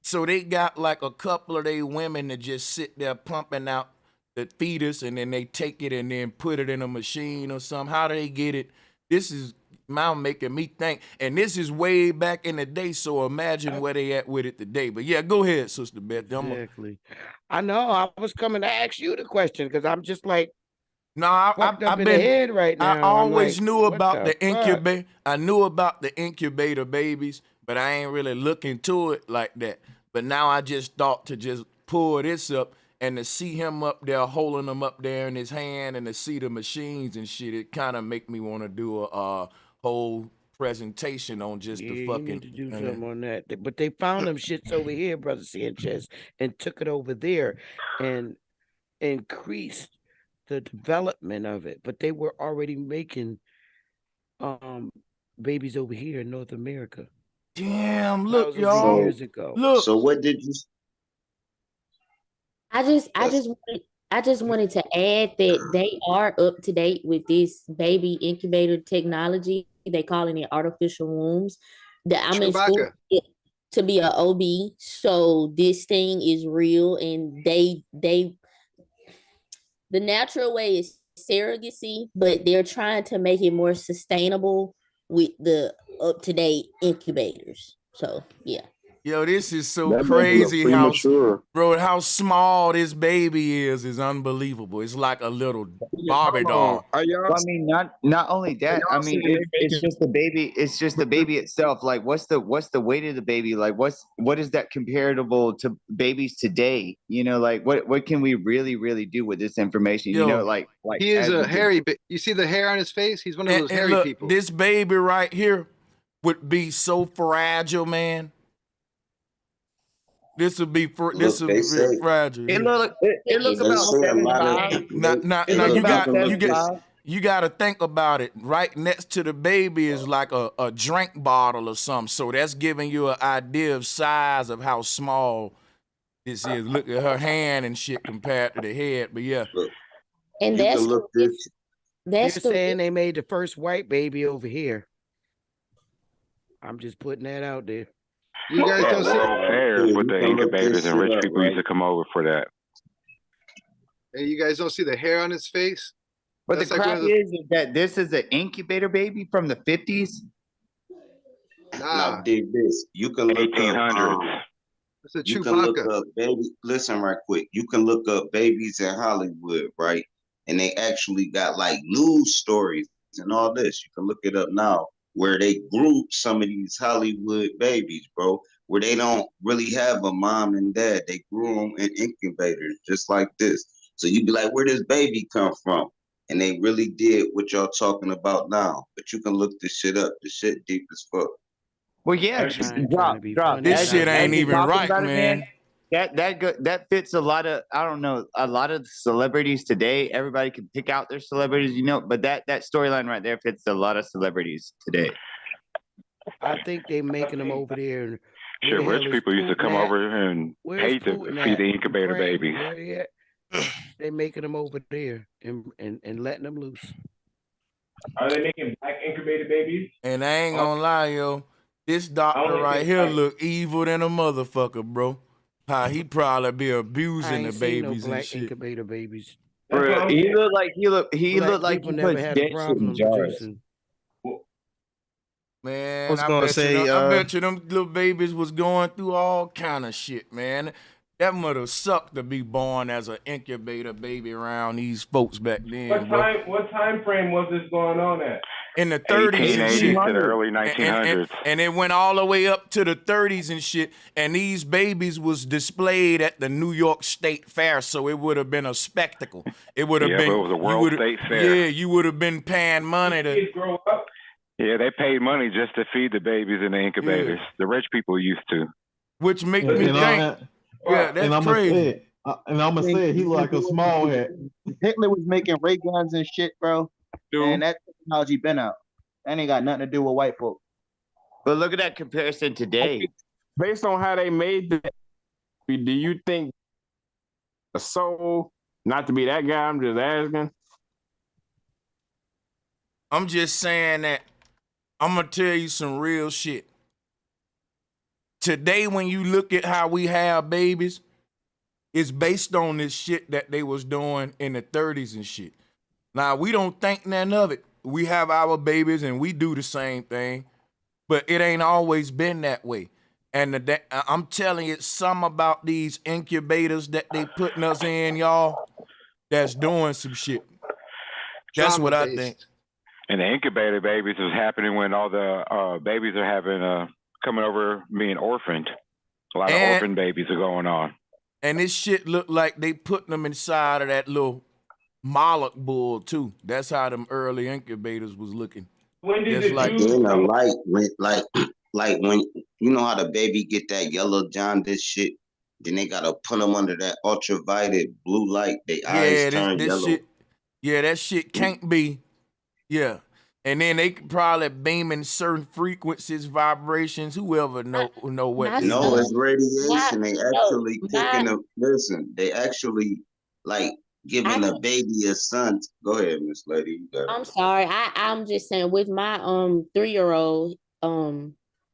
So they got like a couple of they women that just sit there pumping out the fetus, and then they take it and then put it in a machine or something. How do they get it? This is now making me think, and this is way back in the day. So imagine where they at with it today. But yeah, go ahead, Sister Beth. Exactly. I know. I was coming to ask you the question because I'm just like, no, I've been in the head right now. I always knew about the incubator. I knew about the incubator babies, but I ain't really look into it like that. But now I just thought to just pull this up and to see him up there holding them up there in his hand and to see the machines and shit, it kind of make me want to do a whole presentation on just the fucking. You need to do something on that. But they found them shits over here, Brother Sanchez, and took it over there and increased the development of it. But they were already making babies over here in North America. Damn, look, y'all. Years ago. Look. So what did you? I just wanted to add that they are up to date with this baby incubator technology. They calling it artificial wombs. I'm in school. to be an OB. So this thing is real, and the natural way is surrogacy, but they're trying to make it more sustainable with the up to date incubators. So yeah. Yo, this is so That baby look crazy premature. how small this baby is unbelievable. It's like a little Barbie Hold on. doll. Are y'all? Well, I mean, not only that. I y'all mean, saying they it's making just the baby. It's just the baby itself. Like, what's the weight of the baby? Like, what is that comparable to babies today? You know, like what can we really do with this information? You know, Yo, like He is as a we get, hairy. You see the hair on his face? He's one of those and hairy look, people. this baby right here would be so fragile, man. This would be Look, they say fragile. it Yeah. look they about say a lot of 75. Now, It now look you look. You about got can look this. 75. you got to think about it. Right next to the baby is like a drink bottle or something. So that's giving you an idea of size of how small this is. Look at her hand and shit compared to the head. But yeah, Look, And you can that's look this. They're the saying they made the first white baby over here. I'm just putting that out there. You guys At don't see. World Fairs with You the can look incubators, this and shit rich up, people used right? to come over for that. Hey, you guys don't see the hair on his face? But That's the like one crap of the. is that this is an incubator baby from the 50s. Now Nah, dig this. You can look up 1800s. it's a you can look Chewbacca. up baby. Listen right quick. You can look up babies in Hollywood, right? And they actually got like news stories and all this. You can look it up now where they group some of these Hollywood babies, bro, where they don't really have a mom and dad. They grew them in incubators just like this. So you'd be like, where does baby come from? And they really did what y'all talking about now. But you can look this shit up. The shit deep as fuck. Well, yeah, I ain't trying to be funny. this As shit ain't you're even talking right, about it, man. that fits a lot of, I don't know, a lot of celebrities today. Everybody can pick out their celebrities, you know, but that storyline right there fits a lot of celebrities today. I think they making them over there. And where Shit, the rich hell is people used to Putin come at? over and Where's pay to Putin feed at? the incubator Ukraine? babies. Where they at? They making them over there and letting them loose. Are they making black incubated babies? And I ain't gonna lie, yo. This I doctor only right think here like look evil than a motherfucker, bro. How he probably be I abusing the ain't seen no babies and black shit. incubator babies. that's what Bro, I'm he saying. looked like he Black looked like people he never puts had a dead shit in problem jars. producing. Man, was I gonna bet you say, them, I bet you them little babies was going through all kind of shit, man. That mother sucked to be born as an incubator baby around these folks back then, bro. What time frame was this going on at? In the 30s and 1880s shit. to the early And 1900s. it went all the way up to the 30s and shit. And these babies was displayed at the New York State Fair, so it would have been a spectacle. It would have Yep, been. it was a you World would've- State Fair. Yeah, you would have been paying money to. Kids grow up. Yeah, they paid money just to feed the babies in the incubators. The rich people used to. Which make And, me and, think. I, Yeah, and that's I'm gonna crazy. say it. And I'm gonna say it, he like a small hat. Hitler was making ray guns and shit, bro. And that technology been out. That ain't got nothing to do with white folk. But look at that comparison today. Based on how they made that, do you think a soul? Not to be that guy, I'm just asking. I'm just saying that I'm gonna tell you some real shit. Today, when you look at how we have babies, it's based on this shit that they was doing in the 30s and shit. Now, we don't think none of it. We have our babies and we do the same thing, but it ain't always been that way. And I'm telling you, it's some about these incubators that they putting us in, y'all, that's doing some shit. That's what I think. And the incubator babies is happening when all the babies are having coming over being orphaned. A lot of orphan babies are going on. And this shit look like they putting them inside of that little Moloch bull too. That's how them early incubators was looking. When did Just like Then the light went like when you know how the baby get that yellow jaundice shit, then they gotta put them under that ultraviolet blue light. Their eyes turn this yellow. shit. Yeah, that shit can't be. Yeah. And then they could probably beaming certain frequencies, vibrations, whoever know what. No, it's radiation. They actually taking them. Listen, they actually like giving a baby a son. Go ahead, Miss Lady. You got it. I'm sorry. I'm just saying with my 3-year-old,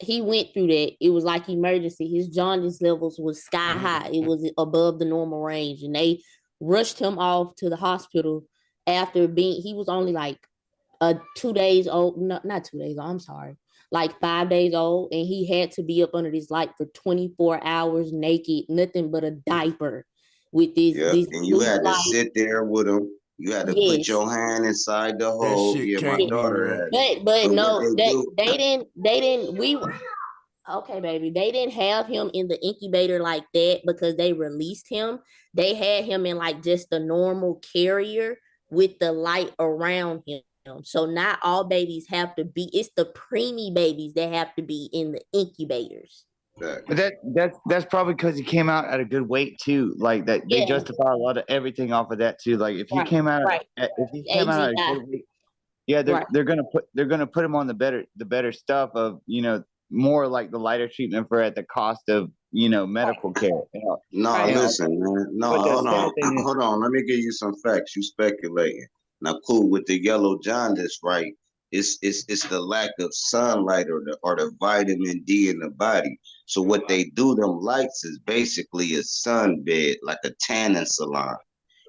he went through that. It was like emergency. His jaundice levels was sky high. It was above the normal range, and they rushed him off to the hospital after being. He was only like 2 days old. No, not 2 days old. I'm sorry, like 5 days old, and he had to be up under this light for 24 hours naked, nothing but a diaper, with this Yep, this and you blue had to light. sit there with them. You had to put Yes. your hand inside the That hole. shit Yeah, my can't be daughter real. had it. But But what no, they do, they didn't we okay, baby. They didn't have him in the incubator like that because they released him. They had him in like just the normal carrier with the light around him. So not all babies have to be, it's the preemie babies that have to be in the incubators. But that's probably because he came out at a good weight too. Like that, they Yeah. justify a lot of everything off of that too. Like if he Right, came out, right. if he came out at a AGI. good weight, yeah, Right. they're gonna put him on the better stuff of more like the lighter treatment for at the cost of medical care. no, And listen, man. No, but the hold sad on. thing is, Hold on. Let me give you some facts. You speculating. Now, cool, with the yellow jaundice, right? It's the lack of sunlight or the vitamin D in the body. So what they do, them lights is basically a sunbed, like a tanning salon.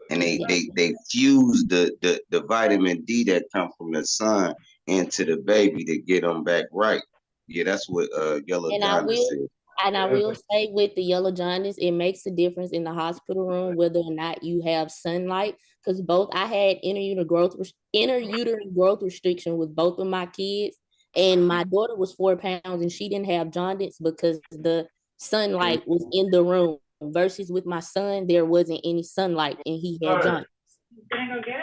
And they fuse the vitamin D that come from the sun into the baby to get them back right. Yeah, that's what yellow And I jaundice will is. and I will say with the yellow jaundice, it makes a difference in the hospital room whether or not you have sunlight. Because both I had intrauterine growth restriction with both of my kids, and my daughter was 4 pounds and she didn't have jaundice because the sunlight was in the room. Versus with my son, there wasn't any sunlight and he had jaundice.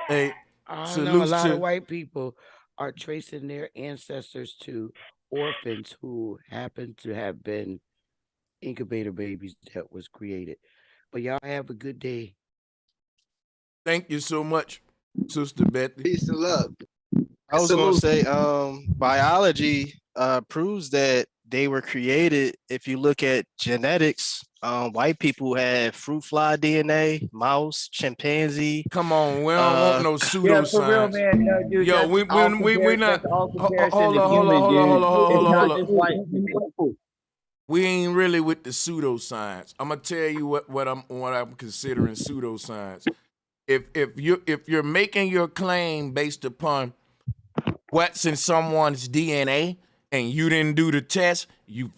Hey, I know a lot of white people are tracing their ancestors to orphans who happen to have been incubator babies that was created. But y'all have a good day. Thank you so much, Sister Betty. Peace and love. I was going to say, biology proves that they were created. If you look at genetics, white people had fruit fly DNA, mouse, chimpanzee. Come on, we don't want no pseudoscience. Yeah, for real, man. No, dude, Yo, we not. that's all comparison Hold of on, human, dude. It's not hold just on. white. We ain't really with the pseudoscience. I'm gonna tell you what I'm considering pseudoscience. If you're making your claim based upon what's in someone's DNA and you didn't do the test, you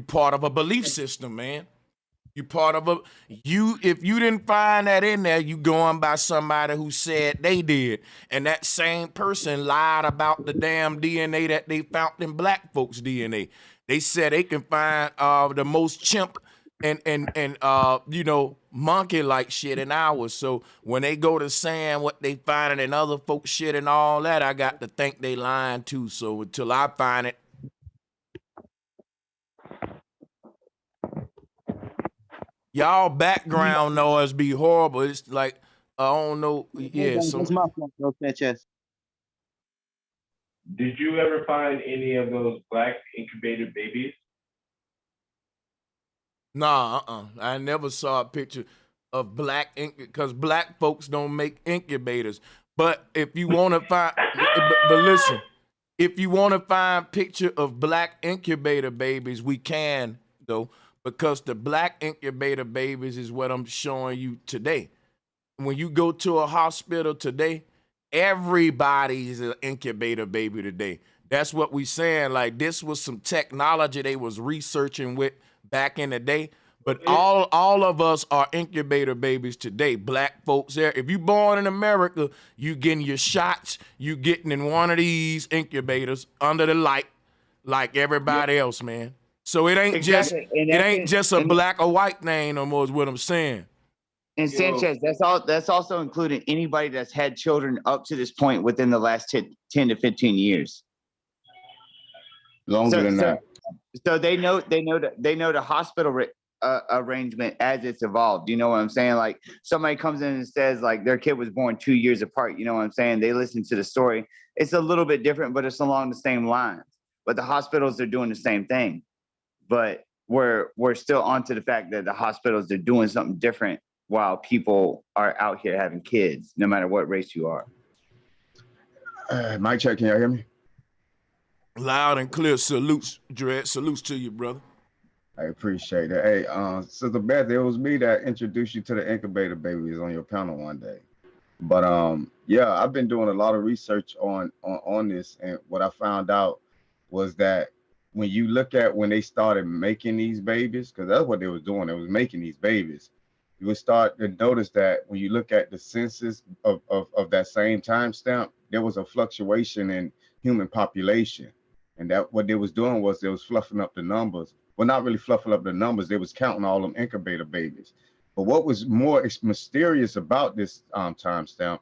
part of a belief system, man. You part of if you didn't find that in there, you going by somebody who said they did. And that same person lied about the damn DNA that they found in black folks' DNA. They said they can find the most chimp and monkey-like shit in ours. So when they go to saying what they finding in other folks' shit and all that, I got to think they lying too. So until I find it, y'all background noise be horrible. It's like I don't know. Yeah, That's my fault, bro, Sanchez. Did you ever find any of those black incubated babies? Nah, I never saw a picture of black because black folks don't make incubators. But if you want to find, but listen, if you want to find picture of black incubator babies, we can though, because the black incubator babies is what I'm showing you today. When you go to a hospital today, everybody's an incubator baby today. That's what we saying. Like this was some technology they was researching with back in the day. But all of us are incubator babies today. Black folks there. If you born in America, you getting your shots. You getting in one of these incubators under the light, like everybody else, man. So it ain't just a black or white thing no more. Is what I'm saying. And Sanchez, that's also including anybody that's had children up to this point within the last 10 to 15 years. Longer than that. So they know the hospital arrangement as it's evolved. You know what I'm saying? Like somebody comes in and says like their kid was born 2 years apart. You know what I'm saying? They listen to the story. It's a little bit different, but it's along the same lines. But the hospitals are doing the same thing. But we're still onto the fact that the hospitals are doing something different while people are out here having kids, no matter what race you are. Mic check, can y'all hear me? Loud and clear. Salutes, Dread. Salutes to you, brother. I appreciate that. Hey, Sister Beth, it was me that introduced you to the incubator babies on your panel one day. But yeah, I've been doing a lot of research on this, and what I found out was that when you look at when they started making these babies, because that's what they was doing, they was making these babies. You would start to notice that when you look at the census of that same timestamp, there was a fluctuation in human population, and that what they was doing was they was fluffing up the numbers. Well, not really fluffing up the numbers. They was counting all them incubator babies. But what was more mysterious about this timestamp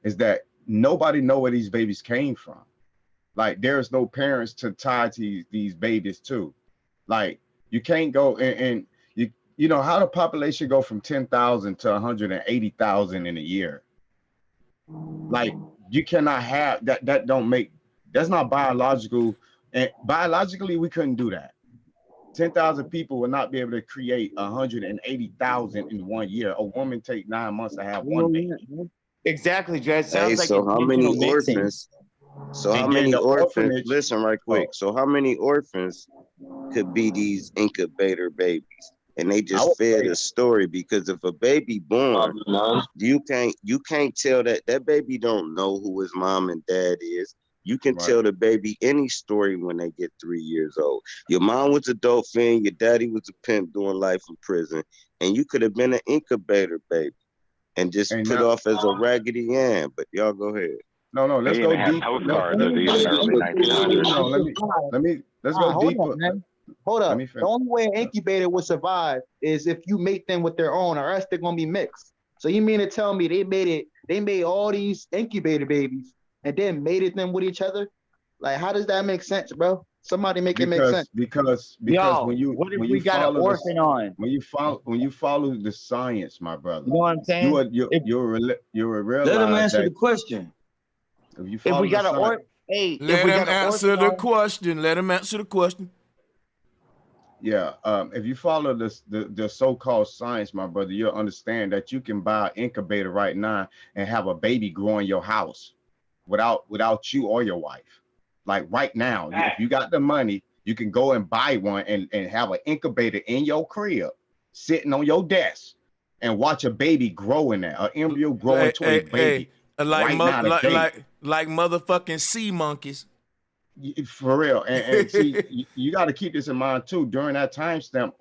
is that nobody know where these babies came from. Like there's no parents to tie to these babies to. Like you can't go and you know how the population go from 10,000 to 180,000 in a year. Like you cannot have that. That's not biological. And biologically, we couldn't do that. 10,000 people will not be able to create 180,000 in 1 year. A woman take 9 months to have one baby. Exactly, Jed. Sounds like so how many intentional mixing. orphans? So And how then many the orphans? orphanage. Listen right quick. So how many orphans could be these incubator babies? And they I just would fed say a story because if a baby born, you can't tell that baby don't know who his mom and dad is. You can right. tell the baby any story when they get 3 years old. Your mom was a dope fiend, your daddy was a pimp doing life in prison, and you could have been an incubator baby and just And put now, off as a Raggedy Ann. But y'all go ahead. no, They let's didn't go even have deep. postcards of these in the early 1900s. No, let's go Hold deeper. up, man. Hold Let up. me The finish. only way an incubator would survive is if you mate them with their own, or else they're gonna be mixed. So you mean to tell me they made all these incubator babies and then mated them with each other? Like, how does that make sense, bro? Somebody make it make sense. Because Yo, when you what if when we you got an follow orphan on? when you follow the science, my brother, You know what I'm saying? you will realize Let him answer that the question. if you If follow we the got an science, orphan, hey, if Let we him got an answer orphan the on, question. Let him answer the question. yeah, if you follow the so-called science, my brother, you'll understand that you can buy an incubator right now and have a baby grow in your house without you or your wife. Like right now, if you got the money, you can go and buy one and have an incubator in your crib, sitting on your desk, and watch a baby grow in there, an embryo grow into a baby. Right now, today. like motherfucking sea monkeys. For real, and see, you got to keep this in mind too. During that time stamp,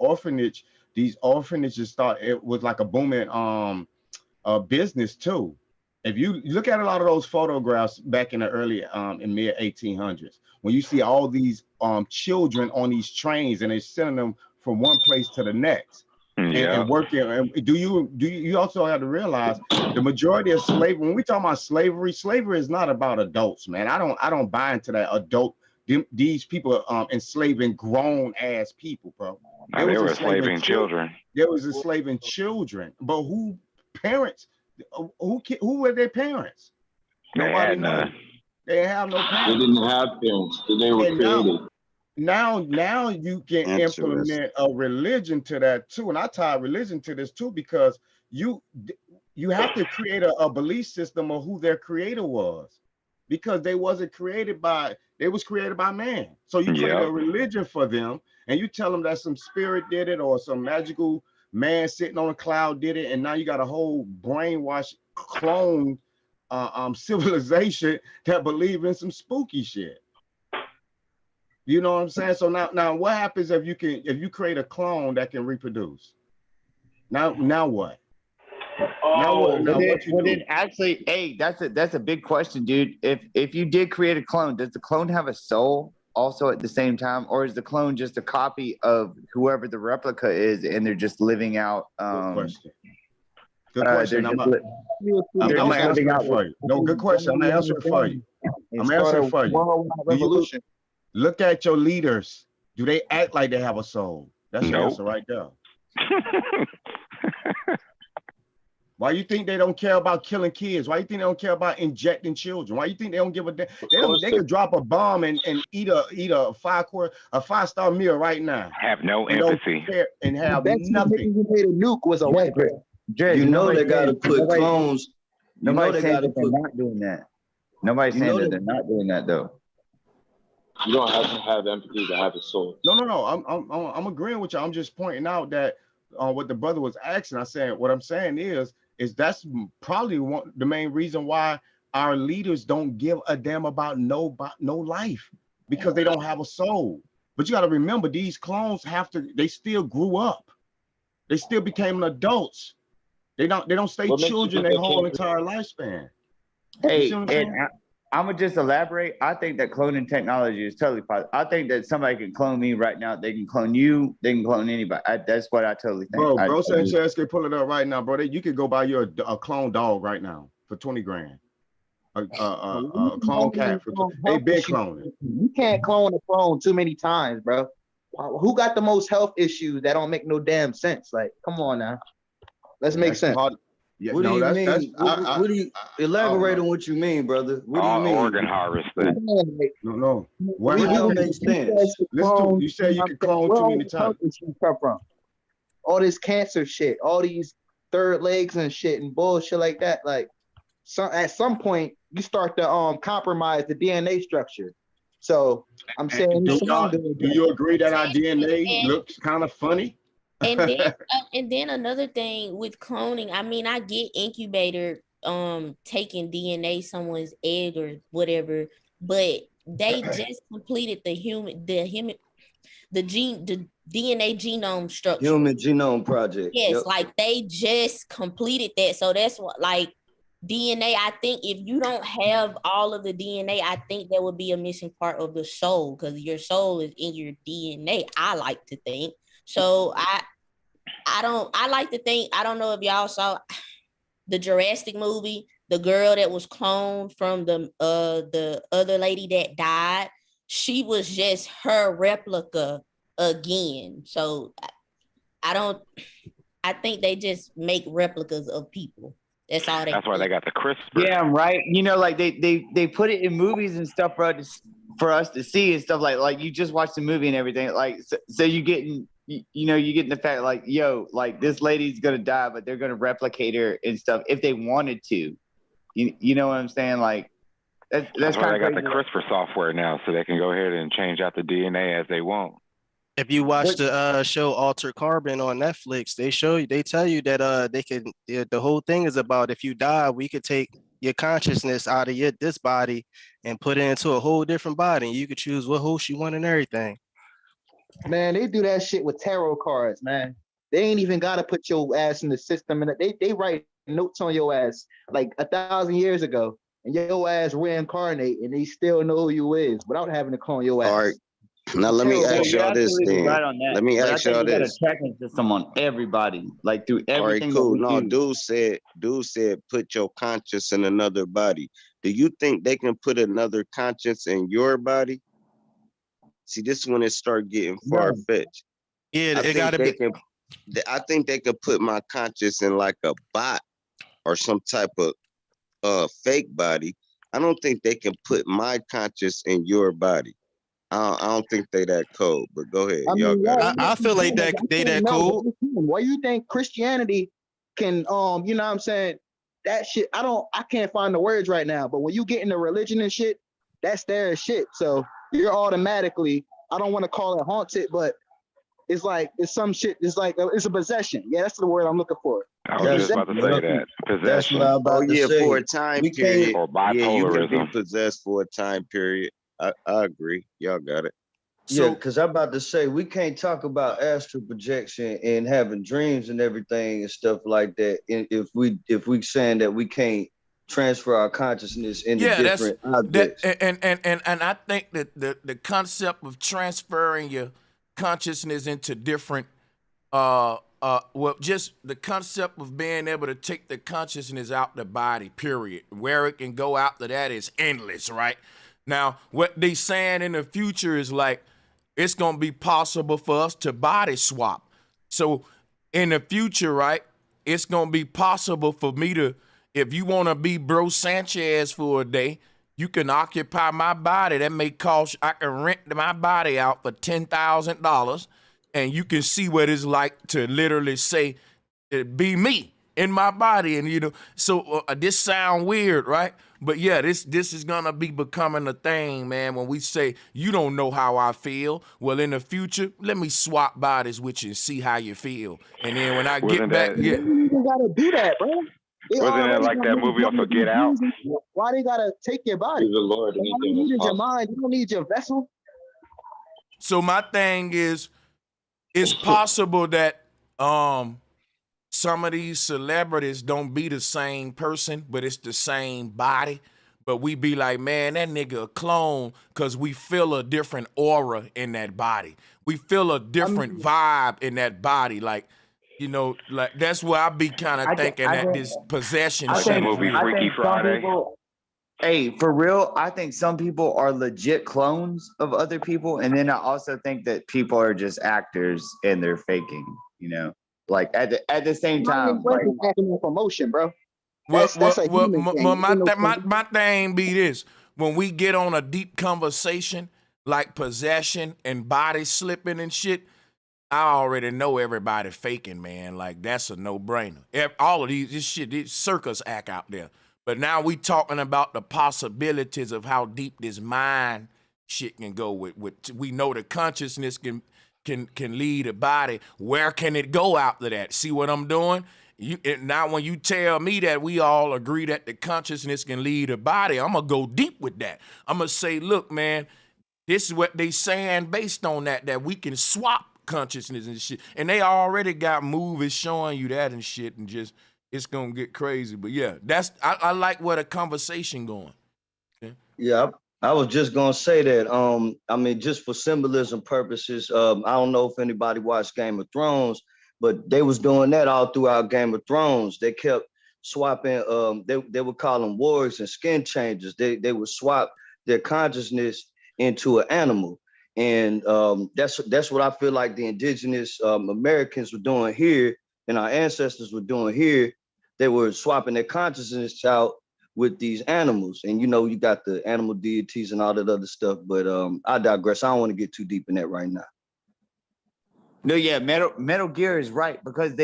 these orphanages it was like a booming business too. If you look at a lot of those photographs back in the early in mid 1800s, when you see all these children on these trains and they're sending them from one place to the next and working, and do you also have to realize the majority of slavery, when we talk about slavery is not about adults, man. I don't buy into that adult. These people enslaving grown ass people, bro. They were enslaving children. There was enslaving children, but who were their parents? Nobody knows. They have no parents. They didn't have parents. They were created. Now you can implement a religion to that too, and I tie religion to this too because you have to create a belief system of who their creator was, because they was created by man. So you create a religion for them, and you tell them that some spirit did it or some magical man sitting on a cloud did it, and now you got a whole brainwashed clone civilization that believe in some spooky shit. You know what I'm saying? So now what happens if you create a clone that can reproduce? Now what? Actually, hey, that's a big question, dude. If you did create a clone, does the clone have a soul also at the same time, or is the clone just a copy of whoever the replica is, and they're just living out? Good question. Good question. I'm gonna answer it for you. No, good question. I'm gonna answer it for you. I'm gonna answer it for you. Revolution. Look at your leaders. Do they act like they have a soul? That's your answer right there. Why you think they don't care about killing kids? Why you think they don't care about injecting children? Why you think they don't give a damn? They could drop a bomb and eat a 5-star meal right now. Have no empathy and have nothing. Who made a nuke was a white person. You know they got to put clones. Nobody's saying that they're not doing that. Nobody's saying that they're not doing that though. You don't have to have empathy to have a soul. No. I'm agreeing with you. I'm just pointing out that what the brother was asking. What I'm saying is that's probably the main reason why our leaders don't give a damn about no life, because they don't have a soul. But you got to remember, these clones they still grew up. They still became adults. They don't stay children their whole entire lifespan. Hey, and I'm gonna just elaborate. I think that cloning technology is totally possible. I think that somebody can clone me right now. They can clone you. They can clone anybody. That's what I totally think. Bro, Sanchez can pull it up right now, bro. You could go buy you a clone dog right now for 20 grand. A clone cat for they been cloning. You can't clone a clone too many times, bro. Who got the most health issues that don't make no damn sense? Like, come on now. Let's make sense. Yeah, what do you mean? What do you elaborate on what you mean, brother? What do you mean? Organ harvesting. No. What don't make sense? Listen, you say you can clone too many times. Come from all this cancer shit, all these third legs and shit and bullshit like that. Like, at some point you start to compromise the DNA structure. So I'm saying, do you agree that our DNA looks kind of funny? And then another thing with cloning, I mean, I get incubator taking DNA someone's egg or whatever, but they just completed the DNA genome structure. Human Genome Project. Yes, Yep. like they just completed that. So that's what, like, DNA, I think if you don't have all of the DNA, I think there would be a missing part of the soul, because your soul is in your DNA, I like to think. So I like to think, I don't know if y'all saw the Jurassic movie, the girl that was cloned from the other lady that died, she was just her replica again. So I think they just make replicas of people. That's all they That's why they got the CRISPR. Yeah, right. You know, like they put it in movies and stuff for us to see and stuff, like you just watch the movie and everything. Like, so you getting, you getting the fact, like, yo, like this lady's gonna die, but they're gonna replicate her and stuff if they wanted to. You know what I'm saying? Like, that's why they got crazy. the CRISPR software now, so they can go ahead and change out the DNA as they want. If you watch the show Altered Carbon on Netflix, they tell you that the whole thing is about, if you die, we could take your consciousness out of this body and put it into a whole different body, and you could choose what host you want and everything. Man, they do that shit with tarot cards, man. They ain't even gotta put your ass in the system, and they write notes on your ass like 1,000 years ago, and your ass reincarnate, and they still know who you is without having to clone your ass. All right. Now let me ask y'all this then. Right on that. Let me But ask I think y'all you got this. a tracking system on everybody, like through everything. All right, cool. No, dude said put your conscience in another body. Do you think they can put another conscience in your body? See, this is when it start getting far-fetched. Yeah, it gotta be. I think they could put my conscience in like a bot or some type of fake body. I don't think they can put my conscience in your body. I don't think they that cold, but go ahead. I feel like they that cold. Why you think Christianity can, you know what I'm saying? That shit, I can't find the words right now, but when you get into religion and shit, that's their shit. So you're automatically, I don't want to call it haunted, but it's like, it's some shit, it's like, it's a possession. Yeah, that's the word I'm looking for. I was just about to say that. Possession. For a time period. Or Yeah, you can be bipolarism. possessed for a time period. I agree. Y'all got it. Yeah, because I'm about to say we can't talk about astral projection and having dreams and everything and stuff like that. If we saying that we can't transfer our consciousness into different objects. And I think that the concept of transferring your consciousness into different just the concept of being able to take the consciousness out the body, period. Where it can go after that is endless, right? Now, what they saying in the future is like, it's going to be possible for us to body swap. So in the future, right, it's going to be possible for me to, if you want to be Bro Sanchez for a day, you can occupy my body. That may cost, I can rent my body out for $10,000, and you can see what it's like to literally say, be me. in my body, and you know, so this sound weird, right? But yeah, this is gonna be becoming a thing, man. When we say you don't know how I feel, well, in the future, let me swap bodies with you and see how you feel, and then when I get back, You don't even gotta do that, bro. They Wasn't it already like got that movie also Get Out? Why they gotta take your body? The Lord, All you need is your mind. You don't need your vessel. So my thing is, it's possible that some of these celebrities don't be the same person, but it's the same body. But we be like, man, that nigga a clone, because we feel a different aura in that body. We feel a different vibe in that body. Like, you know, like that's where I be kind of thinking that this possession shit is real. Freaky Friday. Hey, for real, I think some people are legit clones of other people, and then I also think that people are just actors and they're faking. You know, like at the same time, like acting for emotion, bro. Well, That's a human thing. my thing be this: when we get on a deep conversation like possession and body slipping and shit, I already know everybody faking, man. Like that's a no-brainer. All of this shit, this circus act out there. But now we talking about the possibilities of how deep this mind shit can go. With we know the consciousness can lead a body. Where can it go after that? See what I'm doing? Now when you tell me that we all agree that the consciousness can lead a body, I'm gonna go deep with that. I'm gonna say, look, man, this is what they saying based on that we can swap consciousness and shit. And they already got movies showing you that and shit, and just it's gonna get crazy. But yeah, I like where the conversation going. Okay? Yeah, I was just gonna say that. I mean, just for symbolism purposes, I don't know if anybody watched Game of Thrones, but they was doing that all throughout Game of Thrones. They kept swapping. They would call them wargs and skin changers. They would swap their consciousness into an animal, and that's what I feel like the indigenous Americans were doing here, and our ancestors were doing here. They were swapping their consciousness out with these animals, and you know, you got the animal deities and all that other stuff. But I digress. I don't want to get too deep in that right now. no, yeah, Metal Gear is right, because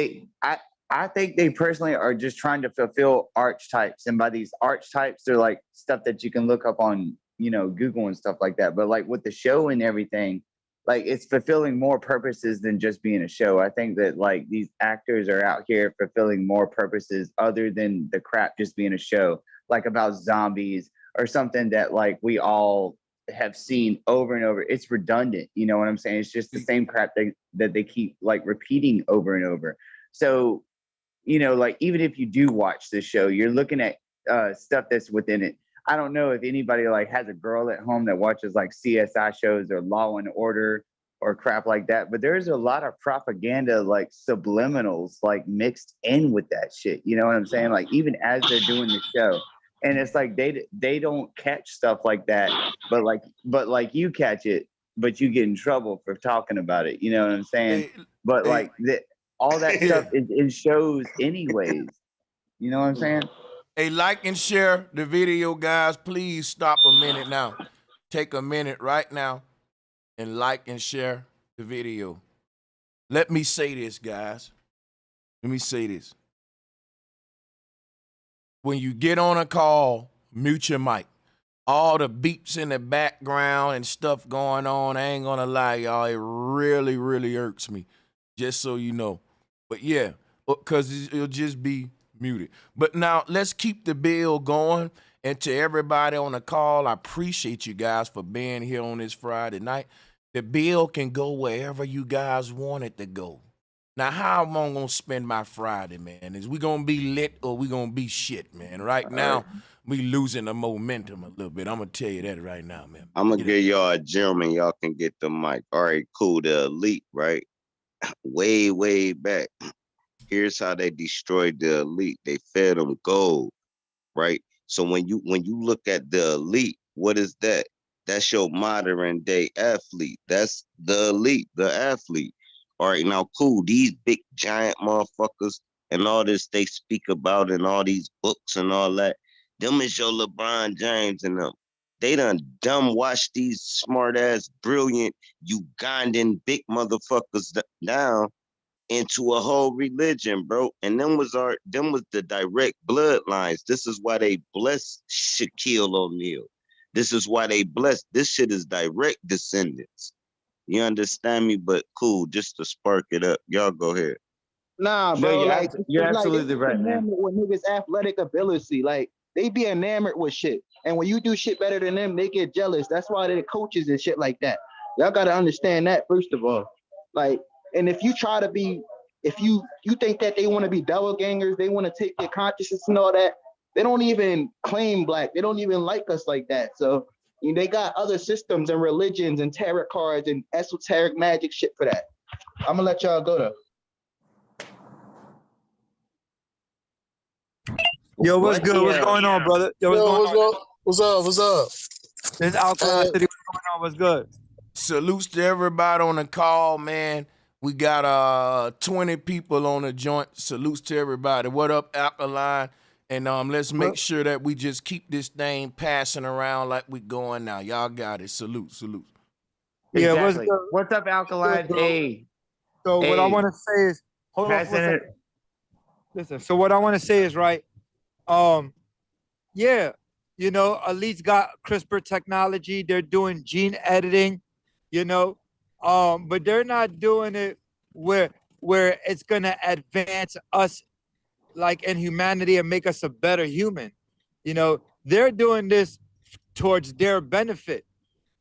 I think they personally are just trying to fulfill archetypes, and by these archetypes, they're like stuff that you can look up on, you know, Google and stuff like that. But like with the show and everything, like it's fulfilling more purposes than just being a show. I think that like these actors are out here fulfilling more purposes other than the crap just being a show, like about zombies or something that like we all have seen over and over. It's redundant, you know what I'm saying? It's just the same crap that they keep like repeating over and over. So, you know, like even if you do watch this show, you're looking at stuff that's within it. I don't know if anybody like has a girl at home that watches like CSI shows or Law and Order or crap like that, but there's a lot of propaganda, like subliminals, like mixed in with that shit. You know what I'm saying? Like even as they're doing the show, and it's like they don't catch stuff like that, but like you catch it, but you get in trouble for talking about it. You know what I'm saying? But like all that stuff it shows anyways. You know what I'm saying? Hey, like and share the video, guys. Please stop a minute now. Take a minute right now and like and share the video. Let me say this, guys. Let me say this. When you get on a call, mute your mic. All the beeps in the background and stuff going on, I ain't gonna lie, y'all, it really, really irks me. Just so you know. But yeah, because it'll just be muted. But now let's keep the bill going. And to everybody on the call, I appreciate you guys for being here on this Friday night. The bill can go wherever you guys want it to go. Now, how am I gonna spend my Friday, man? Is we gonna be lit or we gonna be shit, man? Right now, we losing the momentum a little bit. I'm gonna tell you that right now, man. I'm gonna give y'all a gem and y'all can get the mic. All right, cool. The elite, right? Way back. Here's how they destroyed the elite. They fed them gold, right? So when you look at the elite, what is that? That's your modern day athlete. That's the elite, the athlete. All right, now cool. These big giant motherfuckers and all this they speak about and all these books and all that. Them is your LeBron James and them. They done dumb watch these smart ass, brilliant Ugandan big motherfuckers down. into a whole religion, bro. And them was the direct bloodlines. This is why they blessed Shaquille O'Neal. This is why they blessed. This shit is direct descendants. You understand me? But cool, just to spark it up. Y'all go ahead. Nah, No, bro. you're, Like you're it's like they absolutely be right, man. enamored with niggas' athletic ability. Like they be enamored with shit. And when you do shit better than them, they get jealous. That's why they're coaches and shit like that. Y'all gotta understand that first of all. Like, and if you try to be, if you think that they want to be doppelgangers, they want to take your consciousness and all that, they don't even claim black. They don't even like us like that. So they got other systems and religions and tarot cards and esoteric magic shit for that. I'm gonna let y'all go though. Yo, what's good? What's going on, brother? Yo, what's going on? What's up? What's up? This Alkaline City. What's going on? What's good? Salutes to everybody on the call, man. We got 20 people on the joint. Salutes to everybody. What up, Alkaline? And let's make sure that we just keep this thing passing around like we going now. Y'all got it. Salute. Yeah, Exactly. What's up, Alkaline? Hey. So what I want to say is, hold on for a second. it. Listen. So what I want to say is, right? Yeah, Elite's got CRISPR technology. They're doing gene editing, but they're not doing it where it's gonna advance us like in humanity and make us a better human. They're doing this towards their benefit.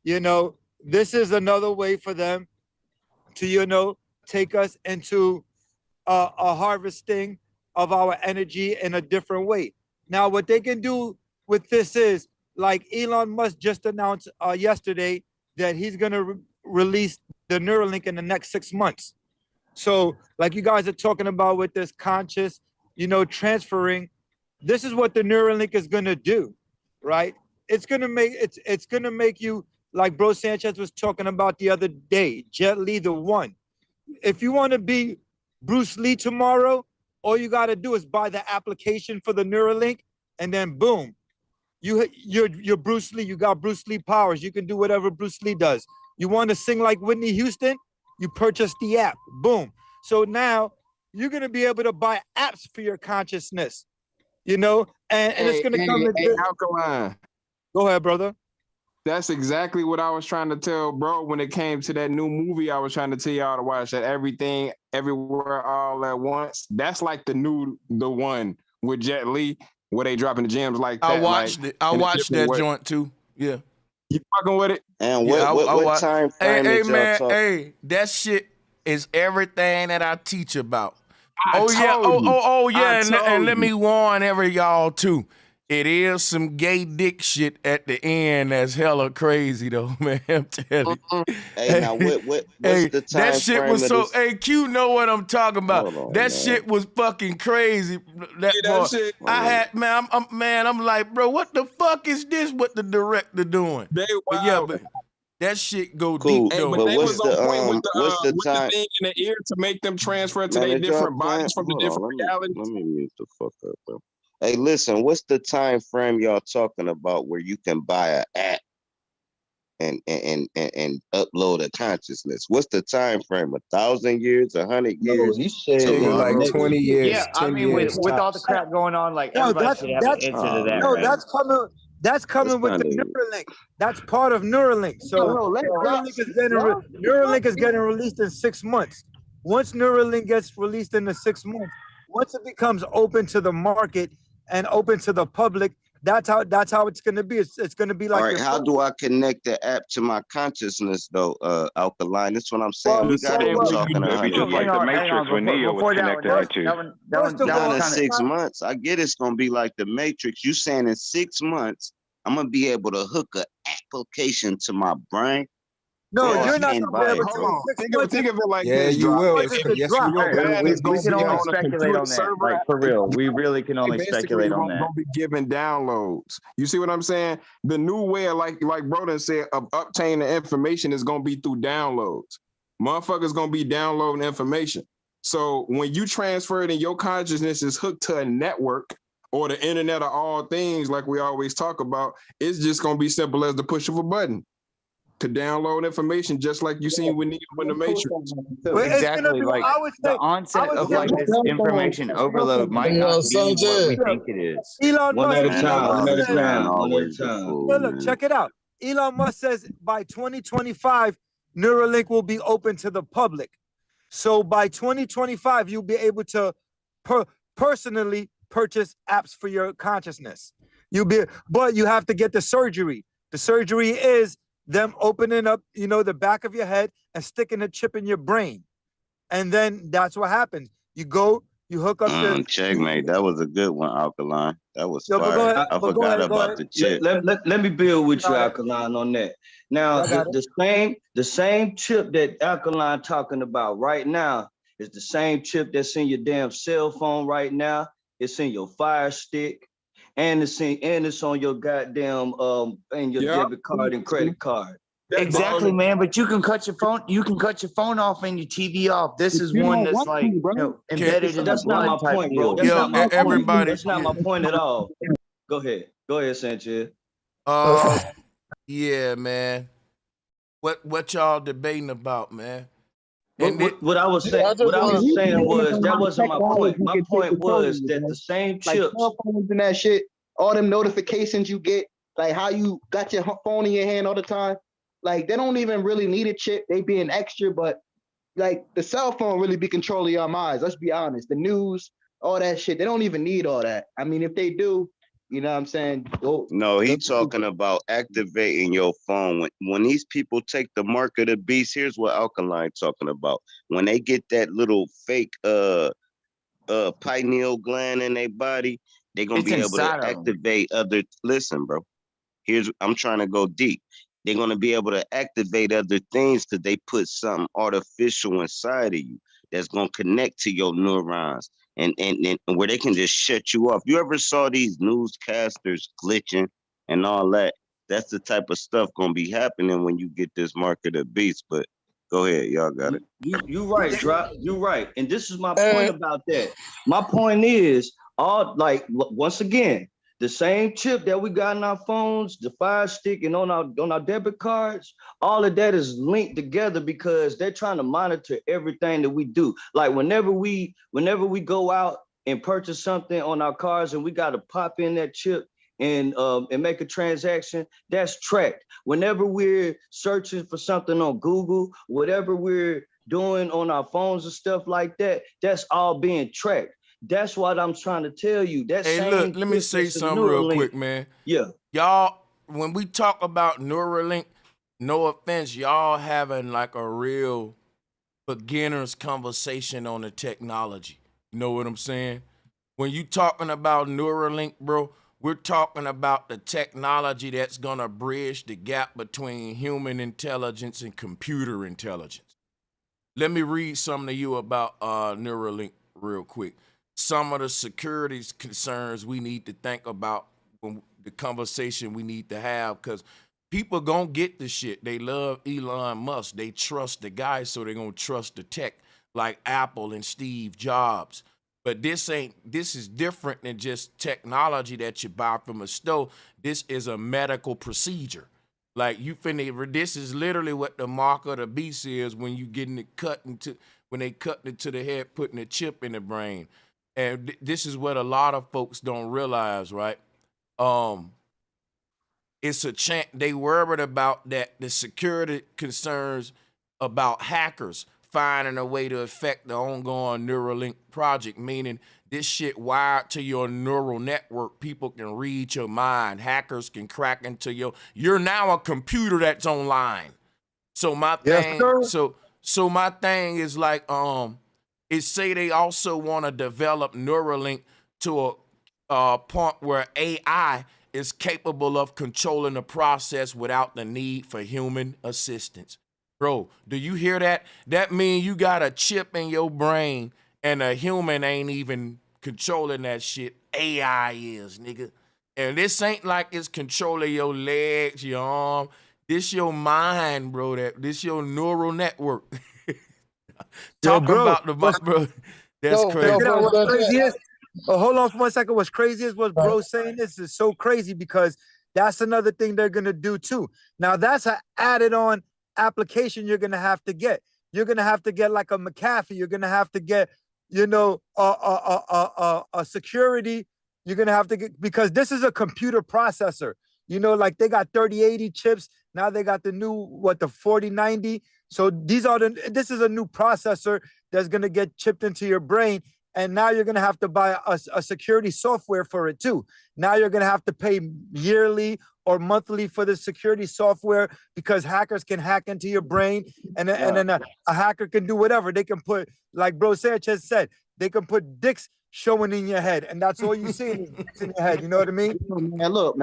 This is another way for them to, take us into a harvesting of our energy in a different way. Now, what they can do with this is, like Elon Musk just announced yesterday that he's going to release the Neuralink in the next 6 months. So like you guys are talking about with this conscious, transferring, this is what the Neuralink is going to do, right? It's going to make you, like Bro Sanchez was talking about the other day, Jet Li the one. If you want to be Bruce Lee tomorrow, all you got to do is buy the application for the Neuralink, and then boom, you're Bruce Lee. You got Bruce Lee powers. You can do whatever Bruce Lee does. You want to sing like Whitney Houston? You purchase the app. Boom. So now you're gonna be able to buy apps for your consciousness, and it's gonna come in. Alkaline. Go ahead, brother. That's exactly what I was trying to tell bro when it came to that new movie I was trying to tell y'all to watch, that Everything Everywhere All at Once. That's like the one with Jet Li where they dropping the gems like that. I watched it. I watched that joint too. Yeah. You fucking with it? And what time frame hey is y'all man, talking? hey, that shit is everything that I teach about. I told you. And let me warn y'all too. It is some gay dick shit at the end that's hella crazy though, man. I'm telling you. Hey, now what's the time that shit frame was of so. this? Hey, Q know what I'm talking about. On, that man. shit was fucking crazy. That shit. I had I'm like, bro, what the fuck is this? What the director doing? But that shit go Cool. deep though. But they what's was on point what's the with time? the thing in the ear to make them transfer to Man, their did y'all different plan? bodies from the Hold on, different realities. let me mute the fuck up, bro. Hey, listen, what's the time frame y'all talking about where you can buy an app and upload a consciousness? What's the time frame? 1,000 years, 100 years? he said Tomorrow? like 20 years. Yeah, I mean, with all the crap going on, like No, everybody should have an answer to that, right? that's coming with the Neuralink. That's part of Neuralink. So Neuralink is getting released in 6 months. Once Neuralink gets released in the 6 months, once it becomes open to the market and open to the public, that's how it's going to be. It's going to be like. All right, how do I connect the app to my consciousness though, Alkaline? That's what I'm saying. We got to be talking It'd be just like the Matrix when Neo was connected into. Down in 6 months. I get it's gonna be like the Matrix. You saying in 6 months I'm gonna be able to hook an application to my brain? No, Or you're I not can't gonna buy be it, able to. bro. Think of it like Yeah, this. you Drop. will. If Yes, your you will. bad is We gonna can be only on a speculate computer on that. server, Like for real, we really can only speculate on that. Gonna be giving downloads. You see what I'm saying? The new way of like Broden said of obtaining information is gonna be through downloads. Motherfuckers gonna be downloading information. So when you transfer it and your consciousness is hooked to a network or the internet of all things, like we always talk about, it's just gonna be simple as the push of a button. to download information, just like you seen with Neo in the Matrix. Exactly, like the onset of like this information overload might not be what we think it is. Elon One Musk, at a Man, time. One at a man, time. One at a always the time. fool, look, man. check it out. Elon Musk says by 2025, Neuralink will be open to the public. So by 2025, you'll be able to personally purchase apps for your consciousness. But you have to get the surgery. The surgery is them opening up, the back of your head and sticking a chip in your brain. And then that's what happens. You go, you hook up the Checkmate. That was a good one, Alkaline. That was Yo, but go fire. ahead, I but go forgot ahead, go about ahead. the chip. Let me build with you, Alkaline, on that. Now, I got the same chip that Alkaline talking about right now is the same chip that's in your damn cell phone right now. It's in your Fire Stick, and it's on your goddamn and your debit card and credit card. Exactly, man. But you can cut your phone. You can cut your phone off and your TV off. This is one that's like embedded in the That's not blood my type point, bro. deal. That's not my everybody, point. That's not my point at all. Go ahead, Sanchez. Yeah, man. What y'all debating about, man? What I was saying was that wasn't my point. My point was that the same like chips, cell phones and that shit, all them notifications you get, like how you got your phone in your hand all the time, like they don't even really need a chip. They being extra, but like the cell phone really be controlling your minds. Let's be honest. The news, all that shit, they don't even need all that. I mean, if they do, you know what I'm saying? No, he's talking about activating your phone. When these people take the mark of the beast, here's what Alkaline talking about. When they get that little fake pineal gland in their body, they're gonna be able to activate other. Listen, bro. I'm trying to go deep. They're gonna be able to activate other things because they put something artificial inside of you that's gonna connect to your neurons. And where they can just shut you off. You ever saw these newscasters glitching and all that? That's the type of stuff gonna be happening when you get this mark of the beast. But go ahead, y'all got it. You right, Drop. You right. And this is my point about that. My point is once again, the same chip that we got in our phones, the Fire Stick, and on our debit cards, all of that is linked together because they're trying to monitor everything that we do. Like whenever we go out and purchase something on our cars and we got to pop in that chip and make a transaction, that's tracked. Whenever we're searching for something on Google, whatever we're doing on our phones and stuff like that, that's all being tracked. That's what I'm trying to tell you. Hey, look, let me say something real quick, man. Yeah. Y'all, when we talk about Neuralink, no offense, y'all having like a real beginner's conversation on the technology. You know what I'm saying? When you talking about Neuralink, bro, we're talking about the technology that's gonna bridge the gap between human intelligence and computer intelligence. Let me read something to you about Neuralink real quick. Some of the security concerns we need to think about when the conversation we need to have, because people gonna get the shit. They love Elon Musk. They trust the guy, so they're gonna trust the tech like Apple and Steve Jobs. But this is different than just technology that you buy from a store. This is a medical procedure. Like this is literally what the mark of the beast is when you getting it when they cut it to the head, putting a chip in the brain. And this is what a lot of folks don't realize, right? It's a chance they worried about that the security concerns about hackers finding a way to affect the ongoing Neuralink project, meaning this shit wired to your neural network. People can read your mind. Hackers can crack into you're now a computer that's online. So my thing, so my thing is like, it say they also want to develop Neuralink to a point where AI is capable of controlling the process without the need for human assistance. Bro, do you hear that? That means you got a chip in your brain and a human ain't even controlling that shit. AI is, nigga. And this ain't like it's controlling your legs, your arm. This your mind, bro. This your neural network. Talking about the bro. That's crazy. What's crazy is, hold on for 1 second. What's crazy is what bro's saying. This is so crazy because That's another thing they're going to do too. Now that's an added on application you're going to have to get. You're going to have to get like a McAfee. You're going to have to get, you know, a security. You're going to have to get, because this is a computer processor. You know, like they got 3080 chips. Now they got the new, the 4090. So this is a new processor that's going to get chipped into your brain. And now you're going to have to buy a security software for it too. Now you're going to have to pay yearly or monthly for the security software, because hackers can hack into your brain, and then a hacker can do whatever. They can put, like Bro Sanchez said, they can put dicks showing in your head, and that's all you see is dicks in your head. You know what I mean? Man, look,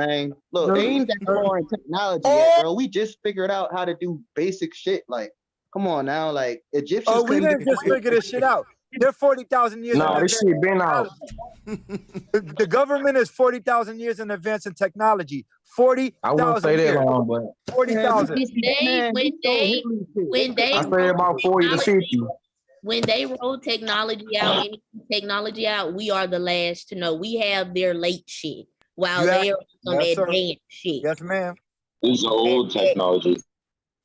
they ain't that far in technology yet, bro. We just figured out how to do basic shit. Like, come on now, like Egyptians. Oh, we didn't just figure this shit out. They're 40,000 years. No, this shit been out. The government is 40,000 years in advance in technology. 40,000. I won't say that long, but 40,000. When they I say about 40 to 50. When they roll technology out, we are the last to know. We have their late shit while they are some advanced shit. Yes, ma'am. This is old technology.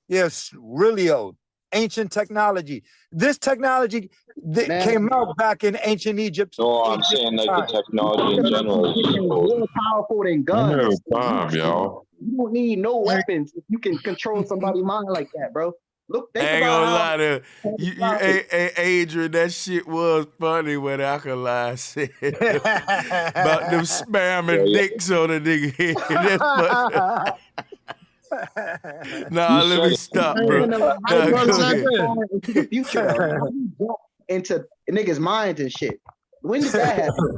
Yes, really old. Ancient technology. This technology came out back in ancient Egypt. No, I'm saying like the technology in general is more powerful than guns. y'all. You don't need no weapons if you can control somebody's mind like that, bro. Look, think I ain't about gonna how lie to you, Adrian, that shit was funny when Alkali said about them spamming dicks on a nigga head. That's funny. Nah, let me stop, bro. Nah, go ahead. into the future, though. Into niggas' minds and shit. When did that happen?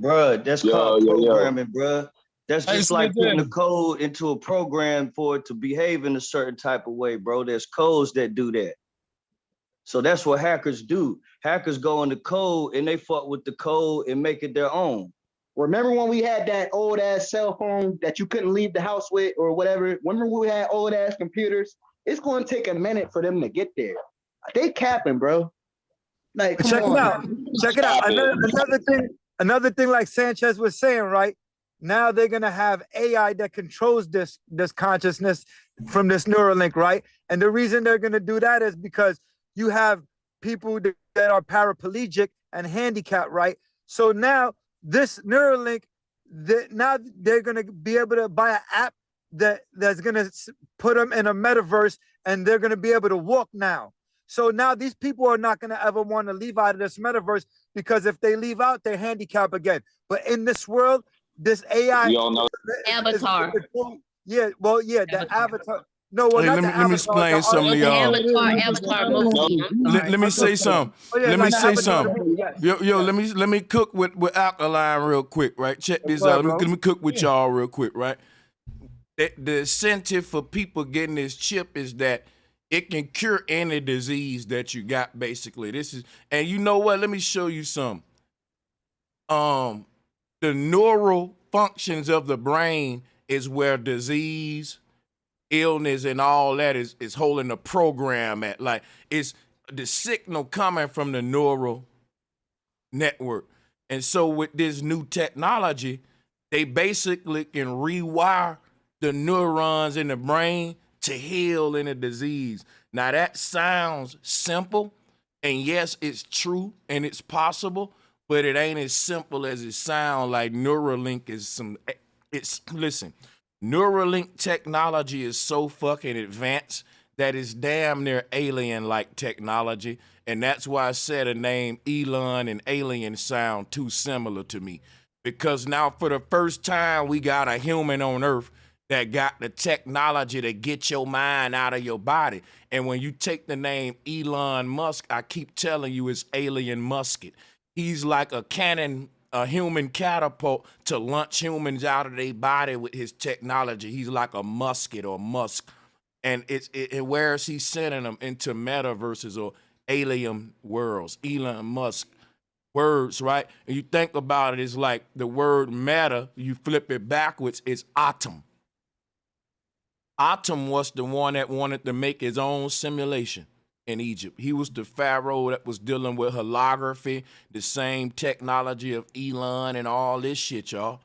Bruh, that's called programming, bruh. That's just like putting the code into a program for it to behave in a certain type of way, bro. There's codes that do that. So that's what hackers do. Hackers go in the code and they fuck with the code and make it their own. Remember when we had that old ass cell phone that you couldn't leave the house with or whatever? Remember when we had old ass computers? It's going to take a minute for them to get there. They capping, bro. Like, Check it out. Check it out. Another thing, like Sanchez was saying, right? Now they're gonna have AI that controls this consciousness from this Neuralink, right? And the reason they're gonna do that is because you have people that are paraplegic and handicapped, right? So now this Neuralink, now they're gonna be able to buy an app that's gonna put them in a metaverse, and they're gonna be able to walk now. So now these people are not gonna ever want to leave out of this metaverse, because if they leave out, they're handicapped again. But in this world, this AI, we all know Avatar. The avatar. No, well, hey, let me explain something to y'all. Avatar movie. Let me say something. Let me say something. Yo, let me cook with Alkaline real quick, right? Check this out. Let me cook with y'all real quick, right? The incentive for people getting this chip is that it can cure any disease that you got, basically. And you know what? Let me show you something. The neural functions of the brain is where disease, illness, and all that is holding the program at. Like, it's the signal coming from the neural network. And so with this new technology, they basically can rewire the neurons in the brain to heal any disease. Now that sounds simple, and yes, it's true and it's possible, but it ain't as simple as it sounds. Like Neuralink is listen, Neuralink technology is so fucking advanced that it's damn near alien-like technology. And that's why I said the name Elon and alien sound too similar to me. Because now for the first time, we got a human on Earth that got the technology to get your mind out of your body. And when you take the name Elon Musk, I keep telling you it's alien musket. He's like a cannon, a human catapult to launch humans out of their body with his technology. He's like a musket or musk. And where is he sending them? Into metaverses or alien worlds. Elon Musk words, right? And you think about it, it's like the word meta, you flip it backwards, it's Atom. Atom was the one that wanted to make his own simulation in Egypt. He was the pharaoh that was dealing with holography, the same technology of Elon and all this shit, y'all.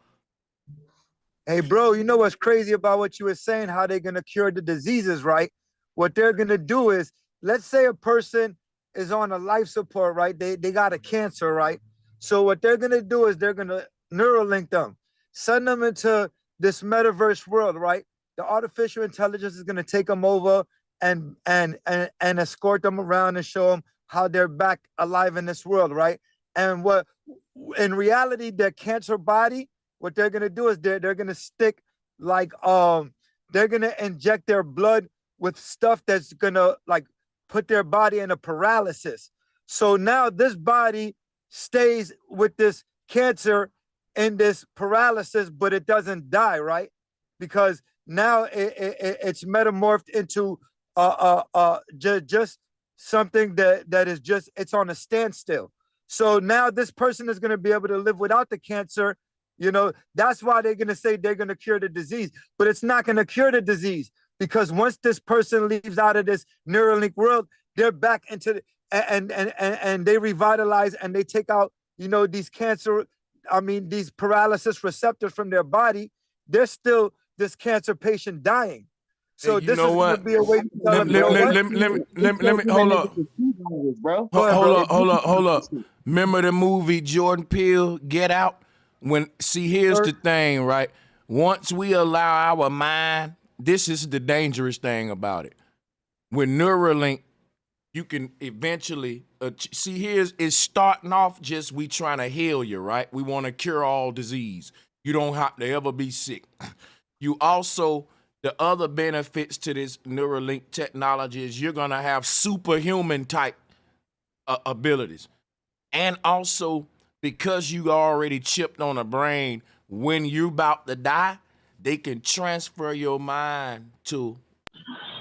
Hey, bro, you know what's crazy about what you were saying, how they're going to cure the diseases, right? What they're going to do is, let's say a person is on a life support, right? They got a cancer, right? So what they're going to do is they're going to Neuralink them, send them into this metaverse world, right? The artificial intelligence is going to take them over and escort them around and show them how they're back alive in this world, right? And what in reality, their cancer body, what they're gonna do is they're gonna stick like they're gonna inject their blood with stuff that's gonna like put their body in a paralysis. So now this body stays with this cancer in this paralysis, but it doesn't die, right? Because now it's metamorphed into just something that is just it's on a standstill. So now this person is going to be able to live without the cancer. You know, that's why they're going to say they're going to cure the disease, but it's not going to cure the disease because once this person leaves out of this Neuralink world, they're back into the, and they revitalize and they take out, you know, these these paralysis receptors from their body. They're still this cancer patient dying. So this is going to be a way to tell them, let me hold up. Bro. Hold up. Remember the movie Jordan Peele, Get Out? Here's the thing, right? Once we allow our mind, this is the dangerous thing about it. With Neuralink, you can eventually it's starting off just we trying to heal you, right? We want to cure all disease. You don't have to ever be sick. You also, the other benefits to this Neuralink technology is you're gonna have superhuman type abilities, and also because you already chipped on a brain, when you're about to die, they can transfer your mind to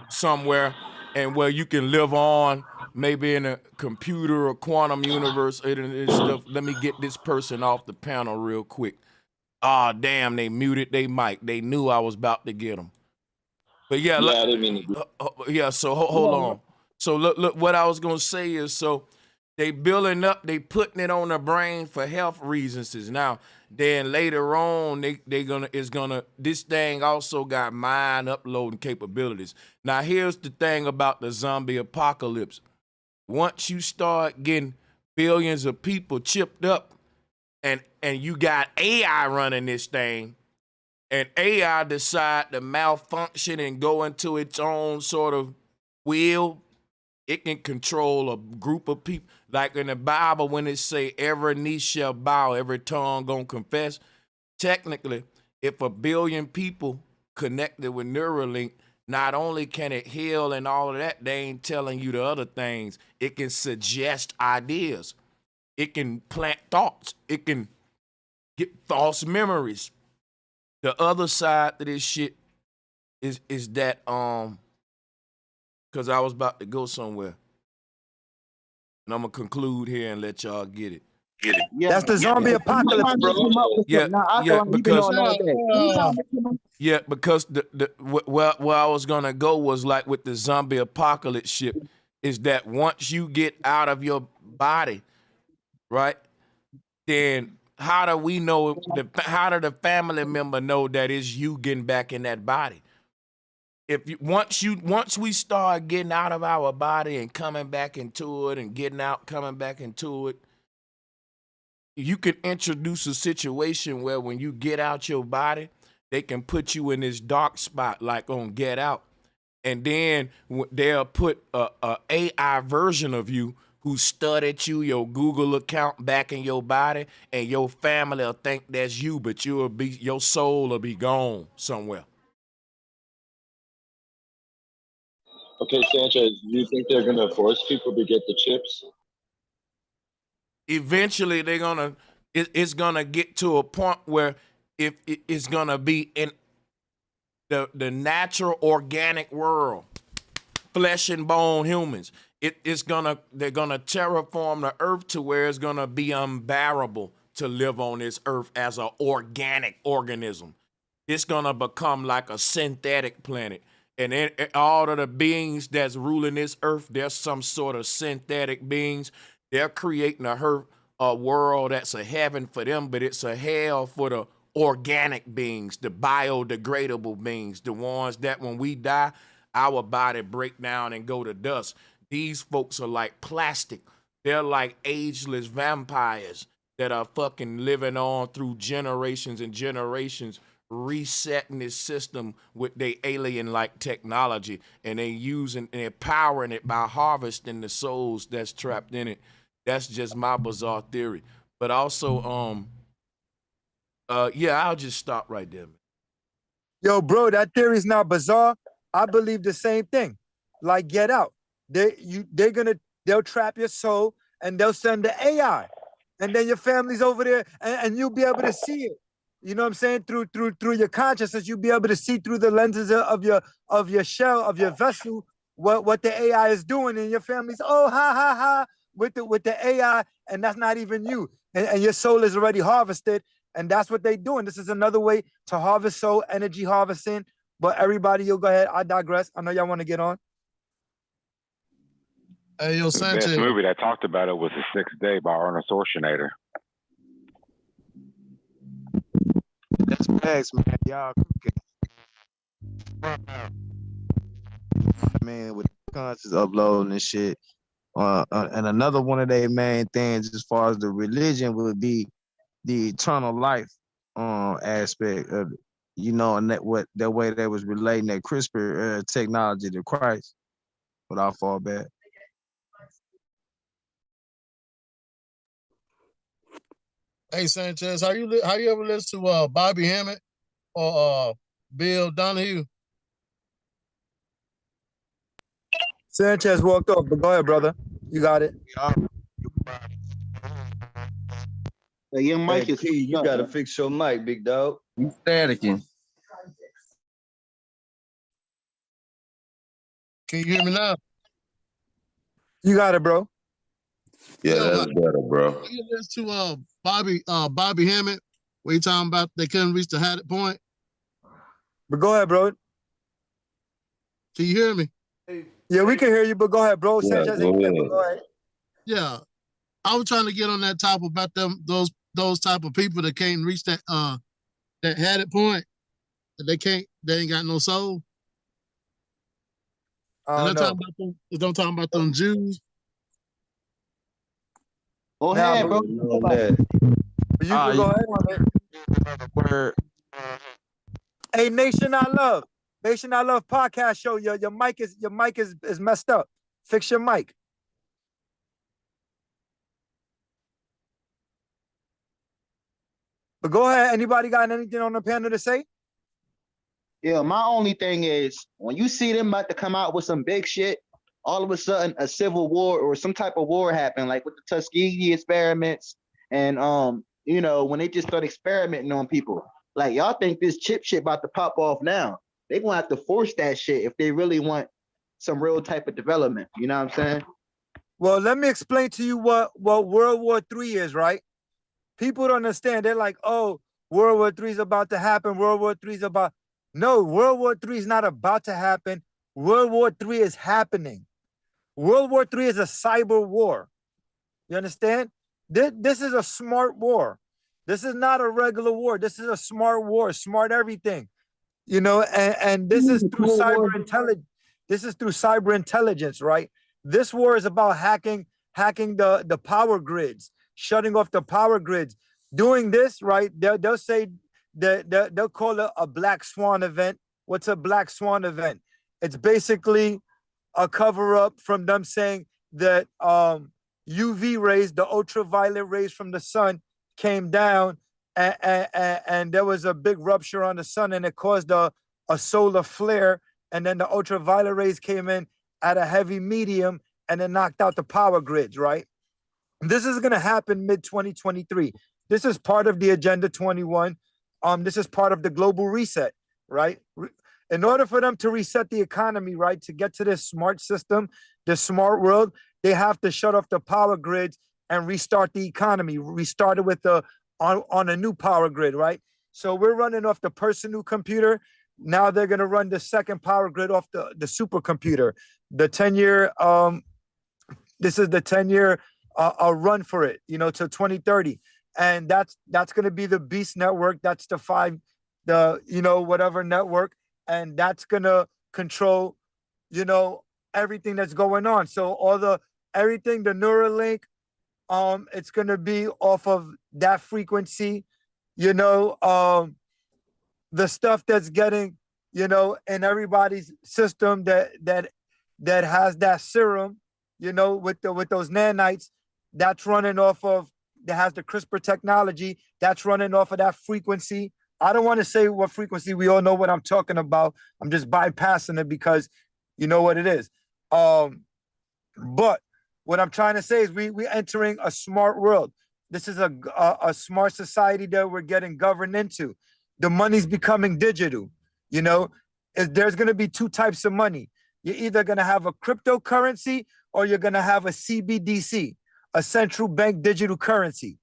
somewhere and where you can live on, maybe in a computer or quantum universe and stuff. Let me get this person off the panel real quick. Ah, damn, they muted they mic. They knew I was about to get them. But yeah, I didn't mean to. So hold on. So look, what I was gonna say is, so they building up, they putting it on the brain for health reasons. Now, then later on, this thing also got mind uploading capabilities. Now, here's the thing about the zombie apocalypse. Once you start getting billions of people chipped up, and you got AI running this thing, and AI decide to malfunction and go into its own sort of will, it can control a group of people. Like in the Bible, when it say every knee shall bow, every tongue gonna confess. Technically, if 1 billion people connected with Neuralink, not only can it heal and all of that, they ain't telling you the other things. It can suggest ideas. It can plant thoughts. It can get false memories. The other side to this shit is that because I was about to go somewhere. And I'm gonna conclude here and let y'all get it. Yeah. That's the zombie apocalypse, bro. Because where I was gonna go was like with the zombie apocalypse shit, is that once you get out of your body, right? Then how do we know? How do the family member know that it's you getting back in that body? Once we start getting out of our body and coming back into it and getting out, coming back into it, you can introduce a situation where when you get out your body, they can put you in this dark spot like on Get Out. And then they'll put a AI version of you who studied you, your Google account back in your body, and your family will think that's you, but your soul will be gone somewhere. Okay, Sanchez, do you think they're gonna force people to get the chips? Eventually, it's gonna get to a point where if it's gonna be in the natural organic world, flesh and bone humans. They're gonna terraform the earth to where it's gonna be unbearable to live on this earth as an organic organism. It's gonna become like a synthetic planet. And then all of the beings that's ruling this earth, there's some sort of synthetic beings. They're creating a world that's a heaven for them, but it's a hell for the organic beings, the biodegradable beings, the ones that when we die, our body break down and go to dust. These folks are like plastic. They're like ageless vampires that are fucking living on through generations and generations, resetting this system with their alien-like technology, and they using and empowering it by harvesting the souls that's trapped in it. That's just my bizarre theory. But also, yeah, I'll just stop right there, man. Yo, bro, that theory is not bizarre. I believe the same thing. Like Get Out, they'll trap your soul and they'll send the AI, and then your family's over there, and you'll be able to see it. You know what I'm saying? Through your consciousness, you'll be able to see through the lenses of your shell, of your vessel, what the AI is doing, and your family's ha ha ha with the AI, and that's not even you, and your soul is already harvested, and that's what they're doing. This is another way to harvest soul, energy harvesting. But everybody, you'll go ahead. I digress. I know y'all want to get on. Hey, yo, Sanchez. The best movie that talked about it was The Sixth Day by Arnold Schwarzenegger. That's facts, man. Y'all cooking. Man, with conscious uploading and shit. And another one of their main things as far as the religion would be the eternal life aspect of it. You know, and that way they was relating that CRISPR technology to Christ. But I'll fall back. Hey, Sanchez, how you ever listen to Bobby Hammett or Bill Donahue? Sanchez walked off, but go ahead, brother. You got it. Hey, your mic is Key, you gotta fix your mic, big dog. You staticking. Can you hear me now? You got it, bro. Yeah, that's better, bro. You listen to Bobby Hammett, where he talking about they couldn't reach the Haddon point. But go ahead, bro. Can you hear me? Yeah, we can hear you, but go ahead, bro. Yeah, Sanchez, go ahead. go ahead. Yeah, I was trying to get on that topic about those type of people that can't reach that Haddon point. That they ain't got no soul. And don't talk about them Jews. Go ahead, bro. You can go ahead on it. Hey, Nation I Love. Nation I Love podcast show. Your mic is messed up. Fix your mic. But go ahead. Anybody got anything on the panel to say? Yeah, my only thing is when you see them about to come out with some big shit, all of a sudden a civil war or some type of war happened, like with the Tuskegee experiments, and you know, when they just start experimenting on people. Like, y'all think this chip shit about to pop off now? They gonna have to force that shit if they really want some real type of development. You know what I'm saying? Well, let me explain to you what World War III is, right? People don't understand. They're like, oh, World War III is about to happen. World War III is about... No, World War III is not about to happen. World War III is happening. World War III is a cyber war. You understand? This is a smart war. This is not a regular war. This is a smart war, smart everything. You know, and this is through cyber intelligence. This is through cyber intelligence, right? This war is about hacking the power grids, shutting off the power grids. Doing this, right? They'll say they'll call it a black swan event. What's a black swan event? It's basically a cover up from them saying that UV rays, the ultraviolet rays from the sun, came down and there was a big rupture on the sun, and it caused a solar flare, and then the ultraviolet rays came in at a heavy medium and it knocked out the power grids, right? This is going to happen mid-2023. This is part of the Agenda 21. This is part of the global reset, right? In order for them to reset the economy, right, to get to this smart system, this smart world, they have to shut off the power grids and restart the economy. Restart it with on a new power grid, right? So we're running off the personal computer. Now they're going to run the second power grid off the supercomputer. The 10-year, this is the 10-year run for it, you know, to 2030. and that's going to be the Beast Network. That's whatever network, and that's going to control, everything that's going on. So everything, the Neuralink, it's going to be off of that frequency, the stuff that's getting, in everybody's system that has that serum, with those nanites, that's running off of, that has the CRISPR technology, that's running off of that frequency. I don't want to say what frequency. We all know what I'm talking about. I'm just bypassing it because you know what it is. But what I'm trying to say is we're entering a smart world. This is a smart society that we're getting governed into. The money's becoming digital. There's going to be two types of money. You're either going to have a cryptocurrency or you're going to have a CBDC, a central bank digital currency.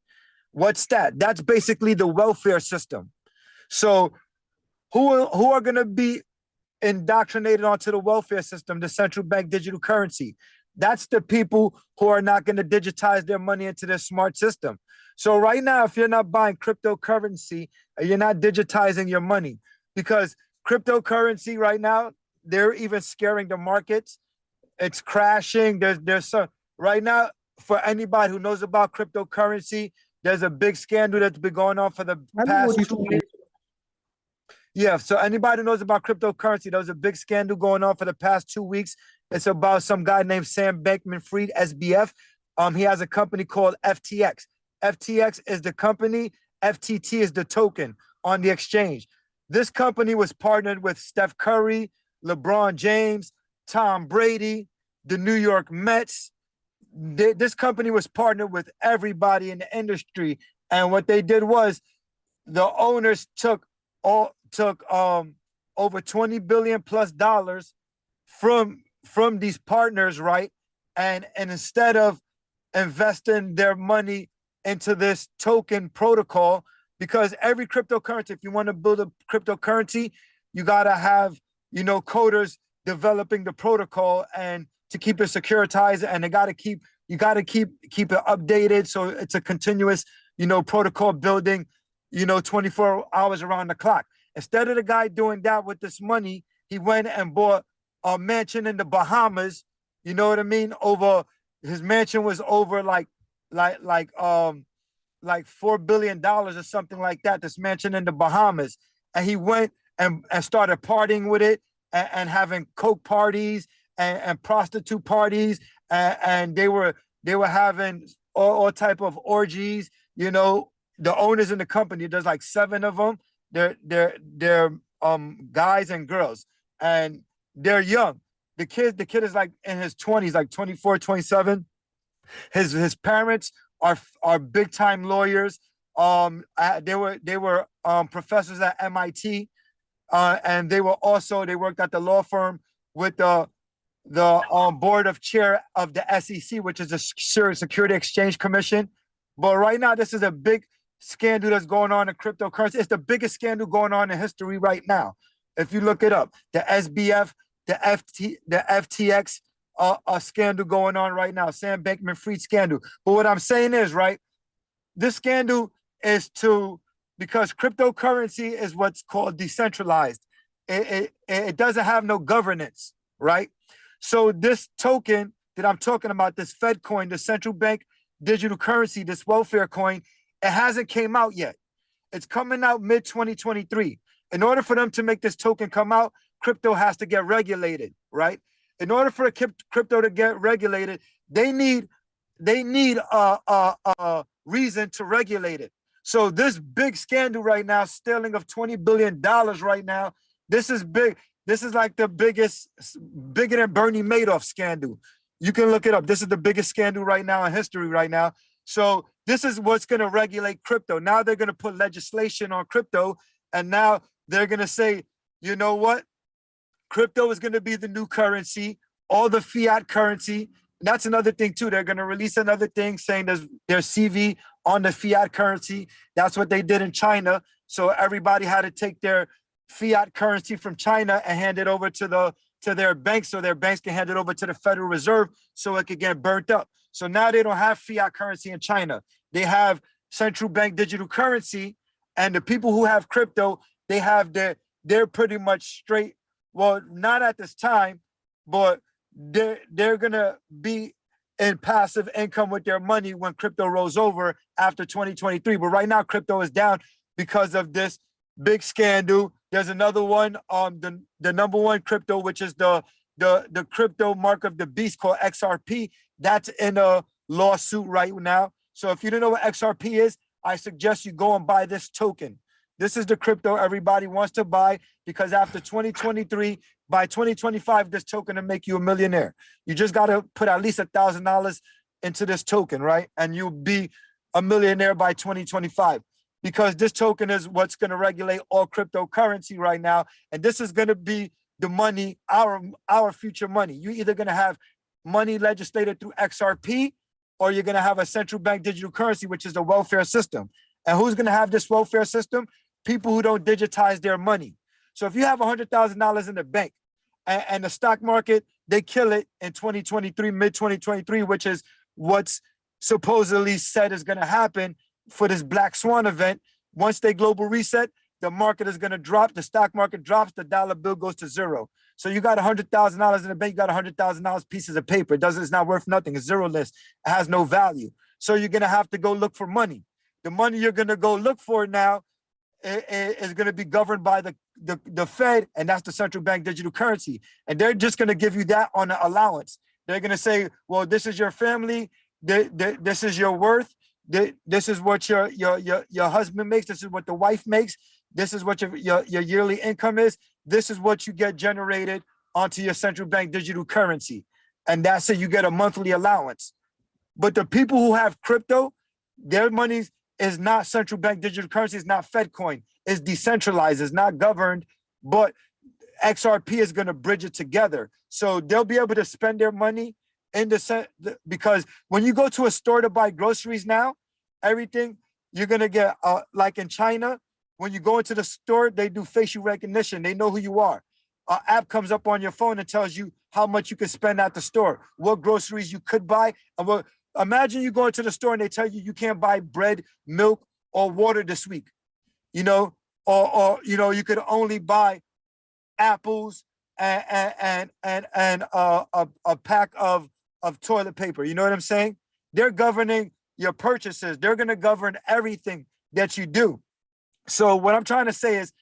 What's that? That's basically the welfare system. So who are going to be indoctrinated onto the welfare system, the central bank digital currency? That's the people who are not going to digitize their money into their smart system. So right now, if you're not buying cryptocurrency, you're not digitizing your money, because cryptocurrency right now, they're even scaring the markets. It's crashing. There's some right now, for anybody who knows about cryptocurrency, there's a big scandal that's been going on for the past 2 weeks. Yeah, so anybody who knows about cryptocurrency, there was a big scandal going on for the past 2 weeks. It's about some guy named Sam Bankman-Fried, SBF. He has a company called FTX. FTX is the company. FTT is the token on the exchange. This company was partnered with Steph Curry, LeBron James, Tom Brady, the New York Mets. This company was partnered with everybody in the industry. And what they did was the owners took over $20 billion plus from these partners, right? And instead of investing their money into this token protocol, because every cryptocurrency, if you want to build a cryptocurrency, you got to have, coders developing the protocol and to keep it securitized, and you got to keep it updated. So it's a continuous, protocol building, 24 hours around the clock. Instead of the guy doing that with this money, he went and bought a mansion in the Bahamas. You know what I mean? His mansion was over like $4 billion or something like that. This mansion in the Bahamas, and he went and started partying with it and having coke parties and prostitute parties, and they were having all type of orgies. The owners in the company, there's like 7 of them. They're guys and girls, and they're young. The kid is like in his 20s, like 24, 27. His parents are big time lawyers. They were professors at MIT, and they worked at the law firm with the board of chair of the SEC, which is the Security Exchange Commission. But right now, this is a big scandal that's going on in cryptocurrency. It's the biggest scandal going on in history right now. If you look it up, the SBF, the FTX scandal going on right now, Sam Bankman-Fried scandal. But what I'm saying is, right, this scandal is because cryptocurrency is what's called decentralized. It doesn't have no governance, right? So this token that I'm talking about, this Fed coin, the central bank digital currency, this welfare coin, it hasn't came out yet. It's coming out mid-2023. In order for them to make this token come out, crypto has to get regulated, right? In order for crypto to get regulated, they need a reason to regulate it. So this big scandal right now, stealing of $20 billion right now, this is big. This is like the biggest, bigger than Bernie Madoff scandal. You can look it up. This is the biggest scandal right now in history right now. So this is what's going to regulate crypto. Now they're going to put legislation on crypto, and now they're going to say, you know what? Crypto is going to be the new currency, all the fiat currency. And that's another thing too. They're going to release another thing saying there's CV on the fiat currency. That's what they did in China. So everybody had to take their fiat currency from China and hand it over to their banks, so their banks can hand it over to the Federal Reserve so it could get burnt up. So now they don't have fiat currency in China. They have central bank digital currency, and the people who have crypto, they're pretty much straight. Well, not at this time, but they're gonna be in passive income with their money when crypto rolls over after 2023. But right now, crypto is down because of this big scandal. There's another one, the number one crypto, which is the crypto mark of the beast called XRP. That's in a lawsuit right now. So if you don't know what XRP is, I suggest you go and buy this token. This is the crypto everybody wants to buy, because after 2023, by 2025, this token will make you a millionaire. You just got to put at least $1,000 into this token, right? And you'll be a millionaire by 2025, because this token is what's going to regulate all cryptocurrency right now. And this is going to be the money, our future money. You're either going to have money legislated through XRP, or you're going to have a central bank digital currency, which is the welfare system. And who's going to have this welfare system? People who don't digitize their money. So if you have $100,000 in the bank and the stock market, they kill it in 2023, mid 2023, which is what's supposedly said is going to happen for this Black Swan event. Once they global reset, the market is going to drop, the stock market drops, the dollar bill goes to zero. So you got $100,000 in the bank, you got $100,000 pieces of paper. It's not worth nothing. It's zeroless. It has no value. So you're going to have to go look for money. The money you're going to go look for now is going to be governed by the Fed, and that's the central bank digital currency. And they're just going to give you that on an allowance. They're going to say, well, this is your family, this is your worth, this is what your husband makes, this is what the wife makes, this is what your yearly income is, this is what you get generated onto your central bank digital currency. And that's it, you get a monthly allowance. But the people who have crypto, their money is not central bank digital currency, it's not Fed coin, it's decentralized, it's not governed, but XRP is going to bridge it together. So they'll be able to spend their money in because when you go to a store to buy groceries now, everything you're going to get, like in China, when you go into the store, they do facial recognition. They know who you are. An app comes up on your phone and tells you how much you can spend at the store, what groceries you could buy, and what. Imagine you go into the store and they tell you you can't buy bread, milk, or water this week, or you could only buy apples and a pack of toilet paper. You know what I'm saying? They're governing your purchases. They're going to govern everything that you do. So what I'm trying to say is,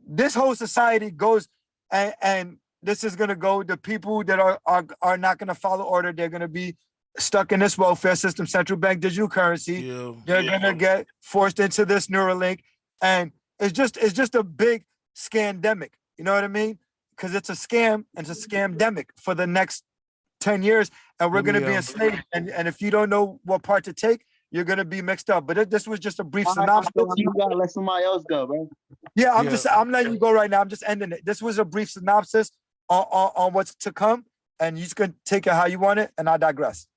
this whole society goes, and this is going to go. The people that are not going to follow order, they're going to be stuck in this welfare system, central bank digital currency. They're gonna get forced into this Neuralink, and it's just a big scandemic. You know what I mean? Because it's a scam, and it's a scamdemic for the next 10 years, and we're gonna be enslaved. And if you don't know what part to take, you're gonna be mixed up. But this was just a brief synopsis. You gotta let somebody else go, bro. Yeah, I'm letting you go right now. I'm just ending it. This was a brief synopsis on what's to come, and you just can take it how you want it, and I digress.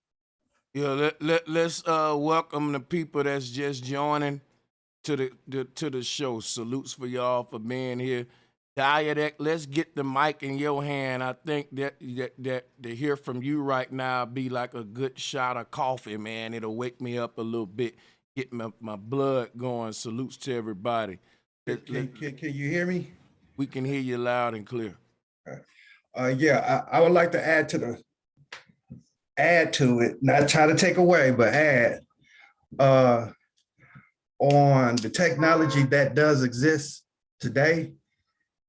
Yeah, let's welcome the people that's just joining to the show. Salutes for y'all for being here. Diadec, let's get the mic in your hand. I think that to hear from you right now be like a good shot of coffee, man. It'll wake me up a little bit, get my blood going. Salutes to everybody. Can you hear me? We can hear you loud and clear. Yeah, I would like to add to it, not try to take away, but add on the technology that does exist today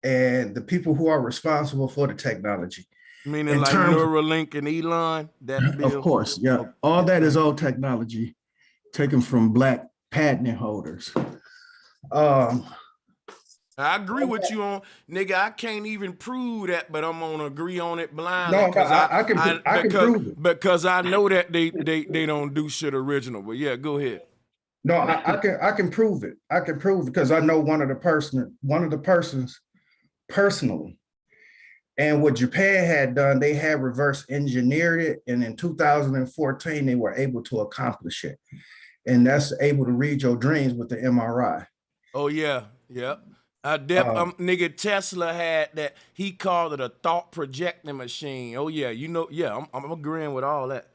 and the people who are responsible for the technology. Meaning like Neuralink and Elon? Of course, yeah. All that is old technology taken from Black patent holders. I agree with you on, nigga. I can't even prove that, but I'm gonna agree on it blindly. No, I can prove it because I know that they don't do shit original. But yeah, go ahead. No, I can prove it. I can prove it because I know one of the persons personally. And what Japan had done, they had reverse engineered it, and in 2014 they were able to accomplish it, and that's able to read your dreams with the MRI. Oh yeah, yeah. Nigga, Tesla had that. He called it a thought projecting machine. Oh yeah, I'm agreeing with all that.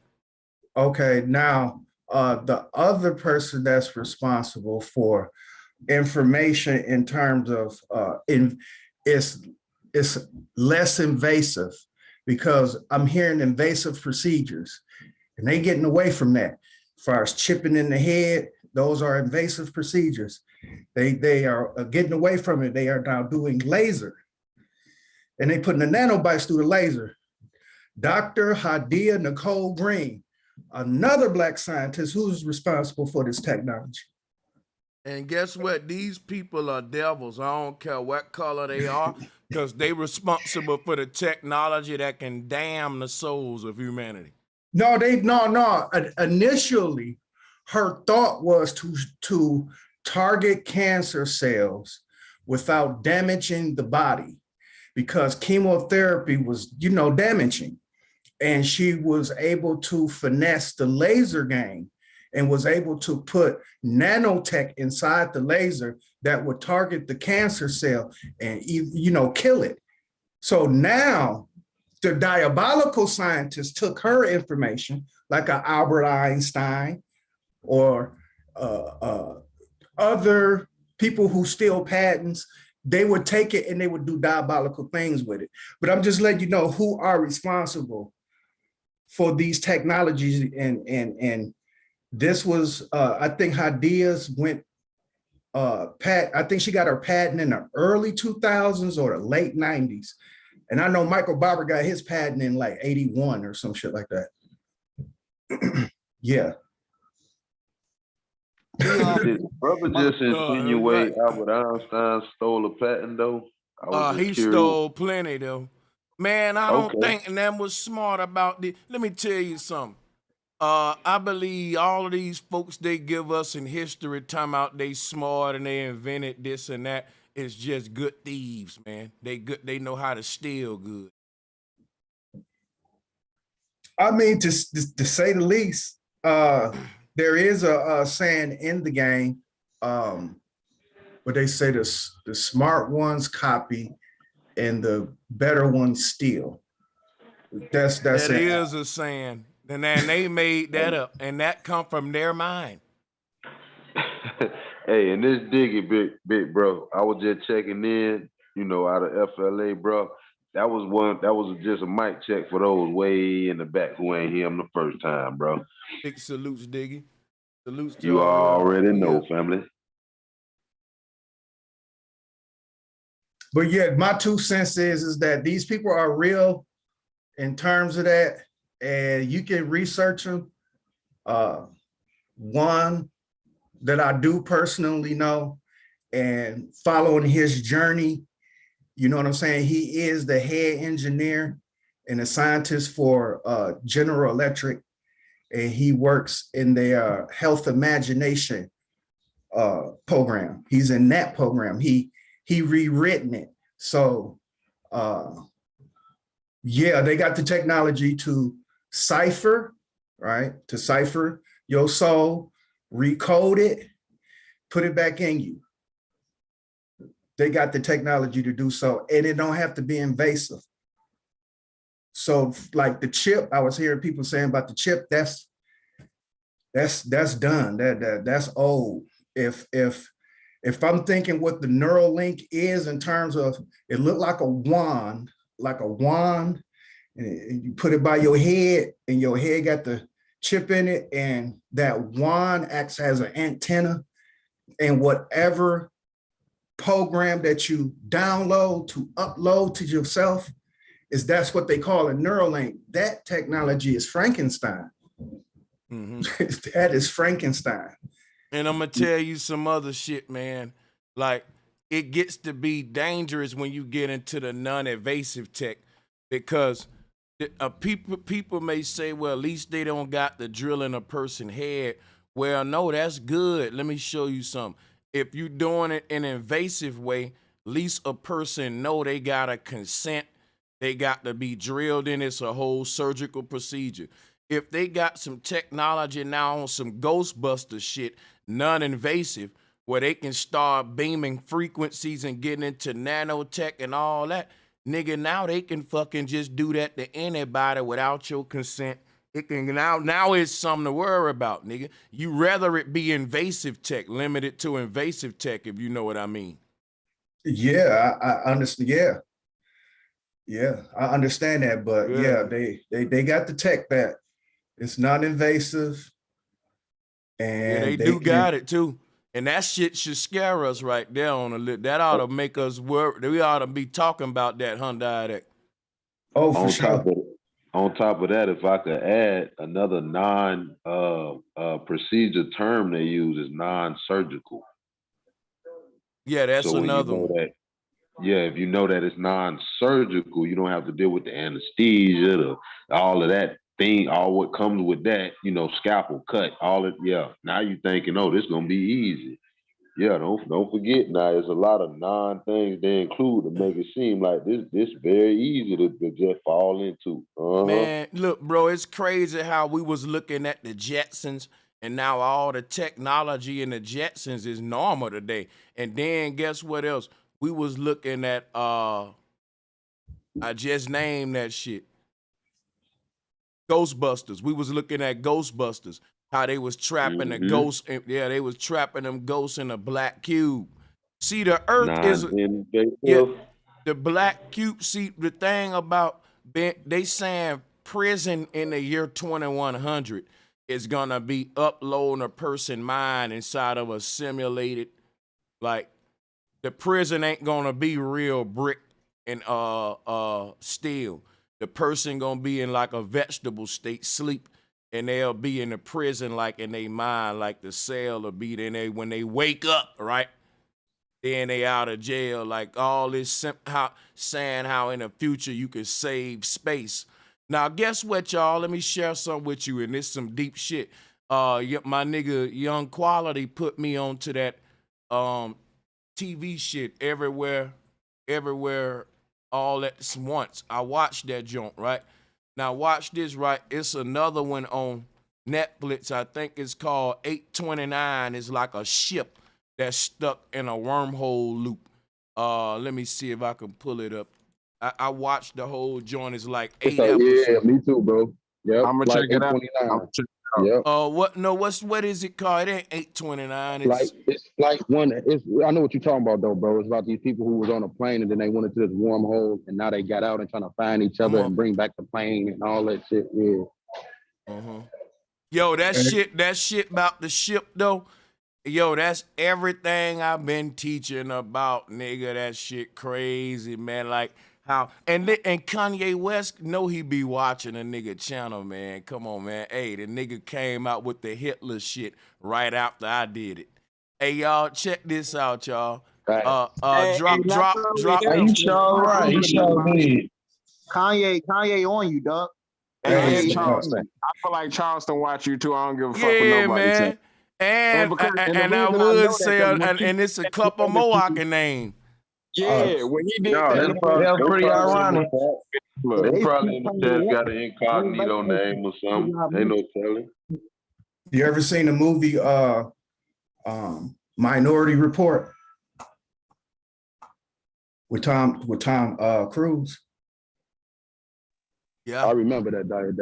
Okay, now the other person that's responsible for information in terms of it's less invasive, because I'm hearing invasive procedures and they getting away from that. As far as chipping in the head, those are invasive procedures. They are getting away from it. They are now doing laser, and they putting the nanobites through the laser. Dr. Hadia Nicole Green, another Black scientist who's responsible for this technology. And guess what? These people are devils. I don't care what color they are, because they responsible for the technology that can damn the souls of humanity. No. Initially, her thought was to target cancer cells without damaging the body, because chemotherapy was, damaging. And she was able to finesse the laser game and was able to put nanotech inside the laser that would target the cancer cell and, kill it. So now the diabolical scientists took her information, like a Albert Einstein or other people who steal patents. They would take it and they would do diabolical things with it. But I'm just letting you know who are responsible for these technologies. And this was, I think Hadia's went, I think she got her patent in the early 2000s or the late 90s. And I know Michael Barber got his patent in like 81 or some shit like that. Yeah. Did brother just insinuate Albert Einstein stole a patent though? He stole plenty though. Man, I don't think them was smart about this. Let me tell you something. I believe all of these folks they give us in history talking about they smart and they invented this and that is just good thieves, man. They know how to steal good. I mean, to say the least, there is a saying in the game where they say the smart ones copy and the better ones steal. That is a saying. And then they made that up, and that come from their mind. Hey, and this Diggy big bro, I was just checking in, out of FLA, bro. That was just a mic check for those way in the back who ain't hear him the first time, bro. Big salutes, Diggy. Salutes to you already know, yeah. family. But yeah, my 2 cents is that these people are real in terms of that, and you can research them. One that I do personally know, and following his journey, you know what I'm saying? He is the head engineer and a scientist for General Electric, and he works in their Health Imagination program. He's in that program. He rewritten it. So yeah, they got the technology to cipher, right? To cipher your soul, recode it, put it back in you. They got the technology to do so, and it don't have to be invasive. So like the chip, I was hearing people saying about the chip, that's done. That's old. If I'm thinking what the Neuralink is in terms of, it looked like a wand, and you put it by your head, and your head got the chip in it, and that wand acts as an antenna, and whatever program that you download to upload to yourself that's what they call a Neuralink. That technology is Frankenstein. Mm-hmm. That is Frankenstein. And I'm gonna tell you some other shit, man. Like, it gets to be dangerous when you get into the non-invasive tech, because people may say, well, at least they don't got the drill in a person's head. Well, no, that's good. Let me show you something. If you're doing it in an invasive way, at least a person know they got to consent. They got to be drilled in. It's a whole surgical procedure. If they got some technology now on some Ghostbuster shit, non-invasive, where they can start beaming frequencies and getting into nanotech and all that, nigga, now they can fucking just do that to anybody without your consent It can now it's something to worry about, nigga. You rather it be invasive tech, limited to invasive tech, if you know what I mean. Yeah, I understand. Yeah, I understand that, but yeah, they got the tech back. It's non-invasive, and Yeah, they do got it too. And that shit should scare us right there on a little. That ought to make us worry. We ought to be talking about that Hyundai that. Oh, for sure. On top of that, if I could add another procedure term they use is non-surgical. Yeah, that's So when another you know one. that, yeah, if you know that it's non-surgical, you don't have to deal with the anesthesia, all of that thing, all what comes with that, scalpel cut, all it. Yeah, now you thinking, oh, this gonna be easy. Yeah, don't forget now. There's a lot of non-things they include to make it seem like this very easy to just fall into. Man, look, bro, it's crazy how we was looking at the Jetsons, and now all the technology in the Jetsons is normal today. And then guess what else? We was looking at I just named that shit. Ghostbusters. We was looking at Ghostbusters, how they was trapping the ghosts. Yeah, they was trapping them ghosts in a black cube. See, the Earth is the black cube. See, the thing about they saying prison in the year 2100 is gonna be uploading a person mind inside of a simulated, like the prison ain't gonna be real brick and steel. The person gonna be in like a vegetable state, sleep, and they'll be in the prison like in their mind, like the cell will be in there when they wake up, right? Then they out of jail, like all this saying how in the future you can save space. Now, guess what, y'all? Let me share something with you, and this some deep shit. My nigga Young Quality put me onto that TV shit everywhere, all at once. I watched that joint, right? Now watch this, right? It's another one on Netflix. I think it's called 829. It's like a ship that's stuck in a wormhole loop. Let me see if I can pull it up. I watched the whole joint. It's like 8 episodes. Yeah, me too, bro. Yep, I'm gonna check it out. Yep. What is it called? It ain't 829. It's like one. I know what you're talking about though, bro. It's about these people who was on a plane and then they went into this wormhole and now they got out and trying to find each other and bring back the plane and all that shit. Yeah. Yo, that shit about the ship though. Yo, that's everything I've been teaching about, nigga. That shit crazy, man. Like how and Kanye West know he be watching a nigga channel, man. Come on, man. Hey, the nigga came out with the Hitler shit right after I did it. Hey, y'all, check this out, y'all. Drop. He sure right. He sure did. Kanye on you, dog. Hey, Charleston. I feel like Charleston watch you too. I don't give a fuck with nobody. Man. And I would say, and it's a couple more I can name. Yeah, when he did that's pretty ironic. They probably just got an incognito name or something. Ain't no telling. You ever seen the movie Minority Report with Tom Cruise? Yeah, I remember that diet.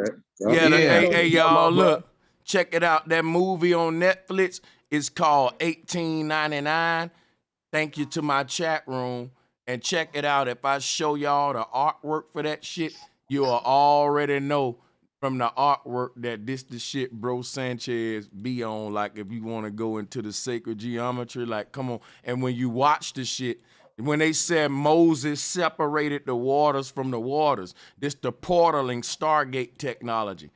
Hey, y'all, look, check it out. That movie on Netflix is called 1899. Thank you to my chat room. And check it out. If I show y'all the artwork for that shit, you'll already know from the artwork that this the shit Bro Sanchez be on. Like if you want to go into the sacred geometry, like come on. And when you watch the shit, when they said Moses separated the waters from the waters, this the portaling Stargate technology.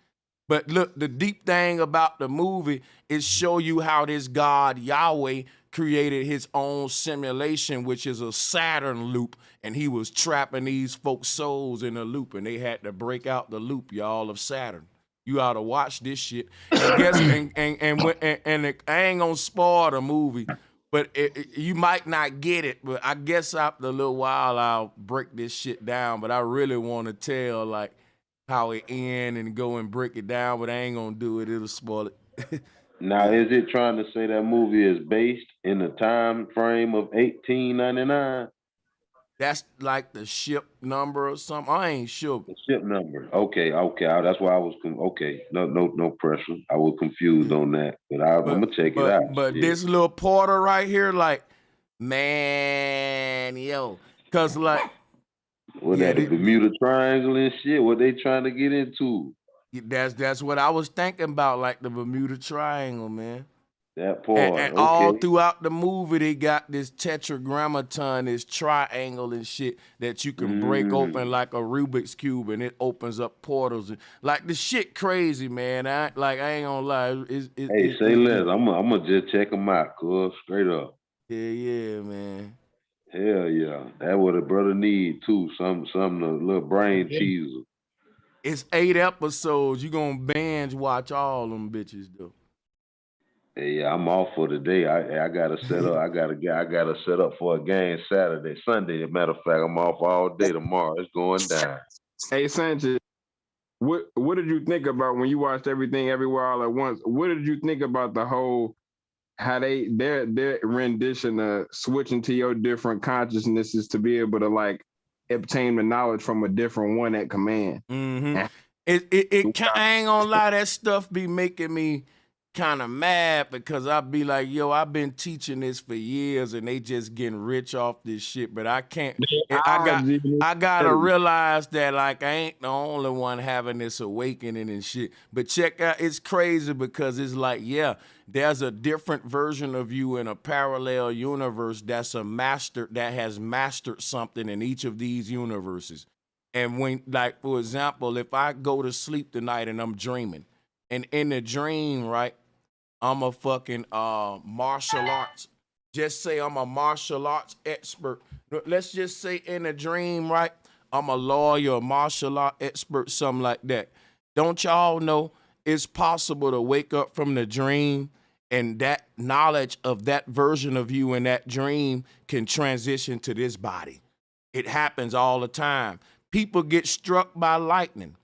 But look, the deep thing about the movie is show you how this God Yahweh created his own simulation, which is a Saturn loop, and he was trapping these folks' souls in a loop, and they had to break out the loop, y'all, of Saturn. You ought to watch this shit. And guess and I ain't gonna spoil the movie, but you might not get it. But I guess after a little while I'll break this shit down. But I really want to tell like how it end and go and break it down, but I ain't gonna do it. It'll spoil it. Now, is it trying to say that movie is based in the time frame of 1899? That's like the ship number or something. I ain't sure. The ship number. Okay. That's why I was okay. No pressure. I was confused on that, but I'm gonna check it out. But this little porter right here, like, man, yo, cause like, what that the Bermuda Triangle and shit? What they trying to get into? That's what I was thinking about, like the Bermuda Triangle, man. That part. And okay. all throughout the movie, they got this tetragrammaton, this triangle and shit that you can break open like a Rubik's Cube, and it opens up portals. And, like, the shit crazy, man. I ain't gonna lie. Hey, say less. I'm gonna just check them out, cuz. Straight up. Yeah, man. Hell yeah. That's what a brother need too. Something a little brain teaser. It's 8 episodes. You gonna binge watch all them bitches, though. Hey, yeah, I'm off for today. I gotta set up. I gotta set up for a game Sunday. As a matter of fact, I'm off all day tomorrow. It's going down. Hey Sanchez, what did you think about when you watched Everything Everywhere All at Once? What did you think about the whole how their rendition of switching to your different consciousnesses to be able to like obtain the knowledge from a different one at command? Mm-hmm. I ain't gonna lie, that stuff be making me kind of mad because I be like, yo, I've been teaching this for years and they just getting rich off this shit, but I can't. I gotta realize that like I ain't the only one having this awakening and shit. But check out, it's crazy because it's like, yeah, there's a different version of you in a parallel universe that has mastered something in each of these universes. And when, like, for example, if I go to sleep tonight and I'm dreaming, and in the dream, right, I'm a fucking martial arts. Just say I'm a martial arts expert. Let's just say in a dream, right, I'm a lawyer, a martial art expert, something like that. Don't y'all know it's possible to wake up from the dream and that knowledge of that version of you in that dream can transition to this body? It happens all the time. People get struck by lightning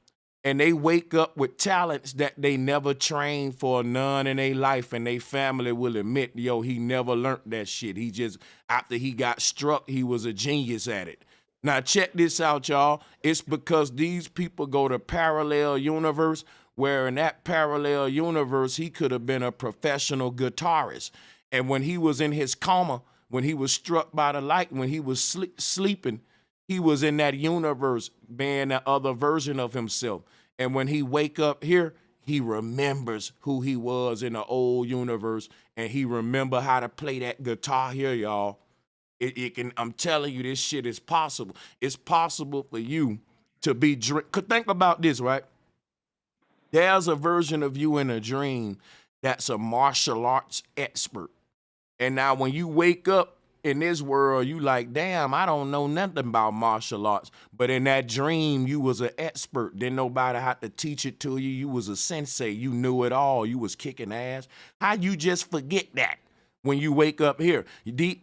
and they wake up with talents that they never trained for none in their life, and their family will admit, yo, he never learned that shit. He just, after he got struck, he was a genius at it. Now check this out, y'all. It's because these people go to parallel universe, where in that parallel universe, he could have been a professional guitarist. And when he was in his coma, when he was struck by the light, when he was sleeping, he was in that universe being that other version of himself. And when he wake up here, he remembers who he was in the old universe, and he remember how to play that guitar here, y'all. It can, I'm telling you, this shit is possible. It's possible for you to be think about this, right? There's a version of you in a dream that's a martial arts expert. And now when you wake up in this world, you like, damn, I don't know nothing about martial arts. But in that dream, you was an expert. Didn't nobody have to teach it to you. You was a sensei. You knew it all. You was kicking ass. How you just forget that when you wake up here?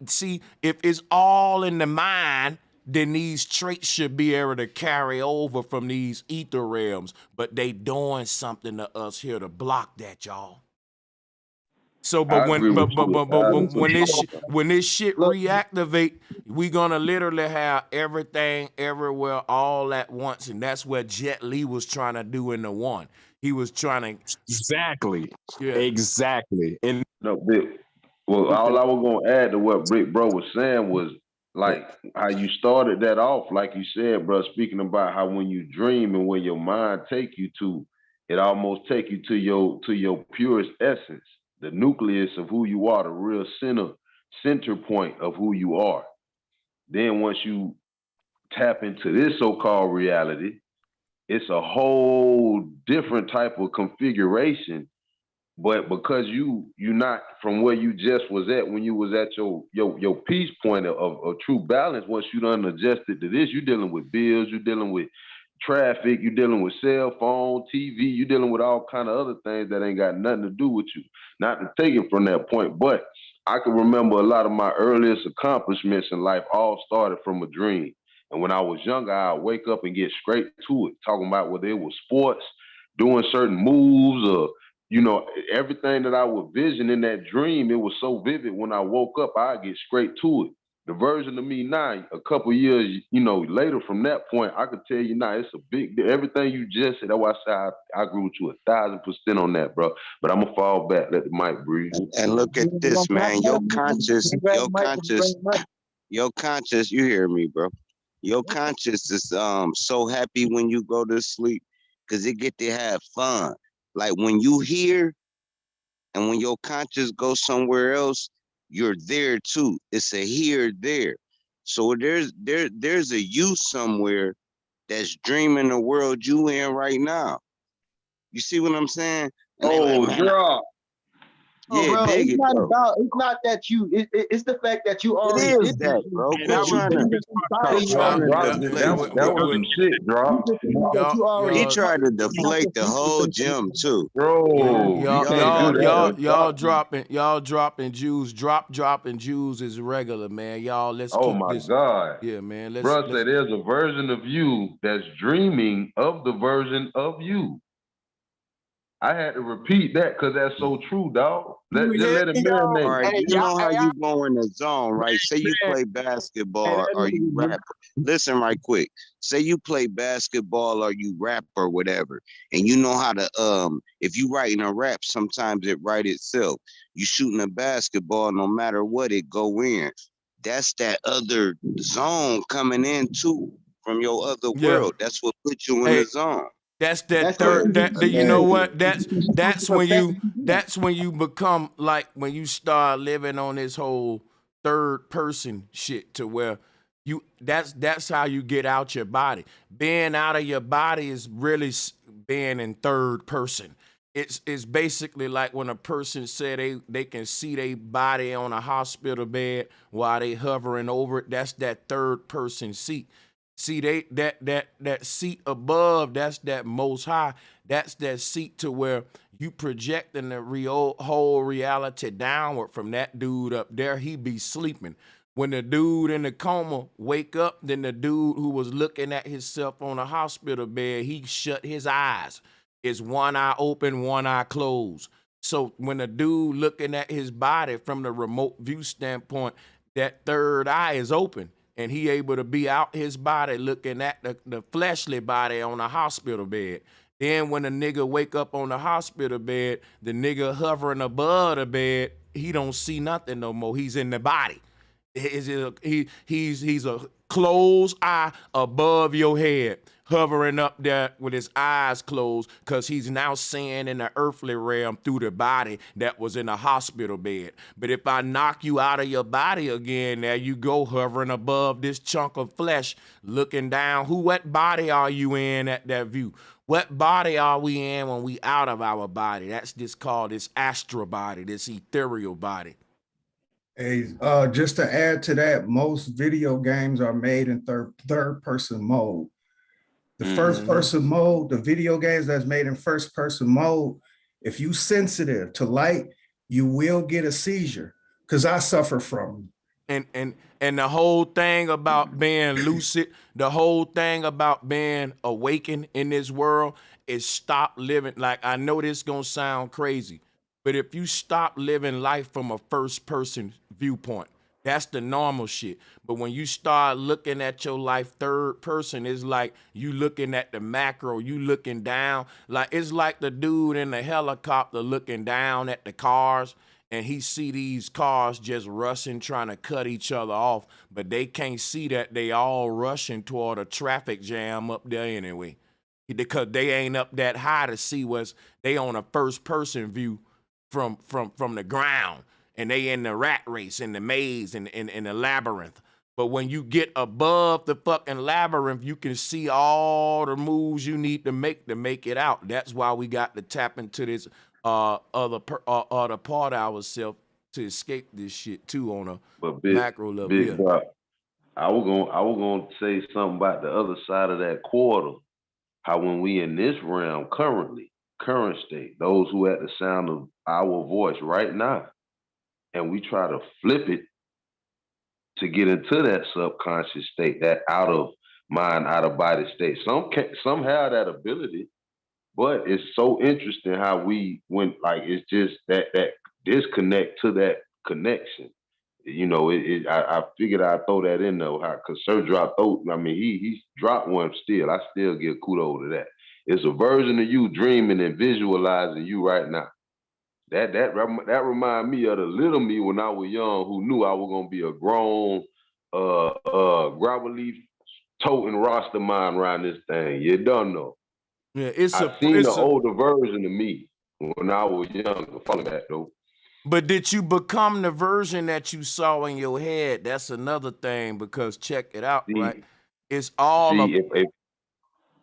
See, if it's all in the mind, then these traits should be able to carry over from these ether realms. But they doing something to us here to block that, y'all. So, but when this shit reactivate, we gonna literally have everything, everywhere, all at once, and that's what Jet Li was trying to do in the one. He was trying to exactly. And no, well, all I was gonna add to what Brick Bro was saying was like how you started that off, like you said, bro. Speaking about how when you dream and when your mind take you to, it almost take you to your purest essence. The nucleus of who you are, the real center point of who you are. Then once you tap into this so-called reality, it's a whole different type of configuration. But because you're not from where you just was at when you was at your peace point of true balance, once you done adjusted to this, you're dealing with bills, you're dealing with traffic, you're dealing with cell phone, TV, you're dealing with all kind of other things that ain't got nothing to do with you. Not to take it from that point, but I can remember a lot of my earliest accomplishments in life all started from a dream. And when I was younger, I'd wake up and get straight to it, talking about whether it was sports, doing certain moves, or, you know, everything that I would vision in that dream, it was so vivid. When I woke up, I'd get straight to it. the version of me now, a couple years, later from that point, I could tell you now, it's a big, everything you just said, that's why I said I agree with you 1,000% on that, bro. But I'm gonna fall back, let the mic breathe. And look at this, man. Your conscious, you hear me, bro. Your conscious is so happy when you go to sleep because it get to have fun. Like when you hear and when your conscious goes somewhere else, you're there too. It's a here there. So there's a you somewhere that's dreaming the world you in right now. You see what I'm saying? And they like, man, drop. Yeah, bro, dig it's it, not bro. about. It's not that you. It's the fact that you already It is did that, this. bro. And Quit trying to. inside of you Trying to Drop, deflate. that was some shit, drop. He tried to deflate the whole gym too. Bro, you can't do that. Y'all dropping Jews. Dropping Jews is regular, man. Y'all, let's Oh keep my this. God. Yeah, man. Bro said there's a version of you that's dreaming of the version of you. I had to repeat that because that's so true, dog. Just let it marinate. All right, you know how you go in the zone, right? Say you play basketball or you rap. Listen right quick. Say you play basketball or you rap or whatever, and you know how to if you writing a rap, sometimes it write itself. You shooting a basketball, no matter what, it go in. That's that other zone coming in too from your other world. That's what put you in the zone. That's third. You know what? That's when you become like when you start living on this whole third person shit to where that's how you get out your body. Being out of your body is really being in third person. It's basically like when a person said they can see their body on a hospital bed while they hovering over it. That's that third person seat. See, that seat above, that's that most high. That's that seat to where you projecting the whole reality downward from that dude up there. He be sleeping. When the dude in the coma wake up, then the dude who was looking at himself on a hospital bed, he shut his eyes. It's one eye open, one eye closed. So when the dude looking at his body from the remote view standpoint, that third eye is open. And he able to be out his body looking at the fleshly body on a hospital bed. Then when the nigga wake up on the hospital bed, the nigga hovering above the bed, he don't see nothing no more. He's in the body. He's a closed eye above your head, hovering up there with his eyes closed, because he's now seeing in the earthly realm through the body that was in a hospital bed. But if I knock you out of your body again, there you go, hovering above this chunk of flesh, looking down. What body are you in at that view? What body are we in when we out of our body? That's just called this astral body, this ethereal body. Hey, just to add to that, most video games are made in third person mode. The first person mode, the video games that's made in first person mode, if you sensitive to light, you will get a seizure, because I suffer from it. And the whole thing about being lucid, the whole thing about being awakened in this world is stop living. Like, I know this gonna sound crazy, but if you stop living life from a first person viewpoint, that's the normal shit. But when you start looking at your life third person, it's like you looking at the macro, you looking down. Like, it's like the dude in the helicopter looking down at the cars, and he see these cars just rushing, trying to cut each other off, but they can't see that they all rushing toward a traffic jam up there anyway, because they ain't up that high to see what's they on a first person view from the ground, and they in the rat race, in the maze, in the labyrinth. But when you get above the fucking labyrinth, you can see all the moves you need to make it out. That's why we got to tap into this other part of ourselves to escape this shit too on a macro level. Big Doc, I was gonna say something about the other side of that quarter. How when we in this realm current state, those who at the sound of our voice right now, and we try to flip it to get into that subconscious state, that out of mind, out of body state. Some have that ability, but it's so interesting how we went, like, it's just that disconnect to that connection. you know, I figured I'd throw that in there, because Sir dropped. I mean, he dropped one still. I still give kudos to that. It's a version of you dreaming and visualizing you right now. That remind me of the little me when I was young, who knew I was gonna be a grown, gravel leaf toting Rasta man around this thing. You don't know. Yeah, I seen the older version of me when I was younger. Follow that though. But did you become the version that you saw in your head? That's another thing, because check it out, right? It's all if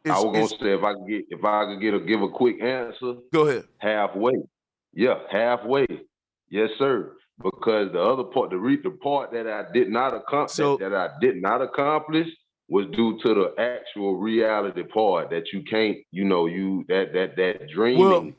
I was gonna say, if I could give a quick answer. Go ahead. Halfway. Yeah, halfway. Yes, sir. Because the other part, the part that I did not accomplish was due to the actual reality part that you can't, that dreaming.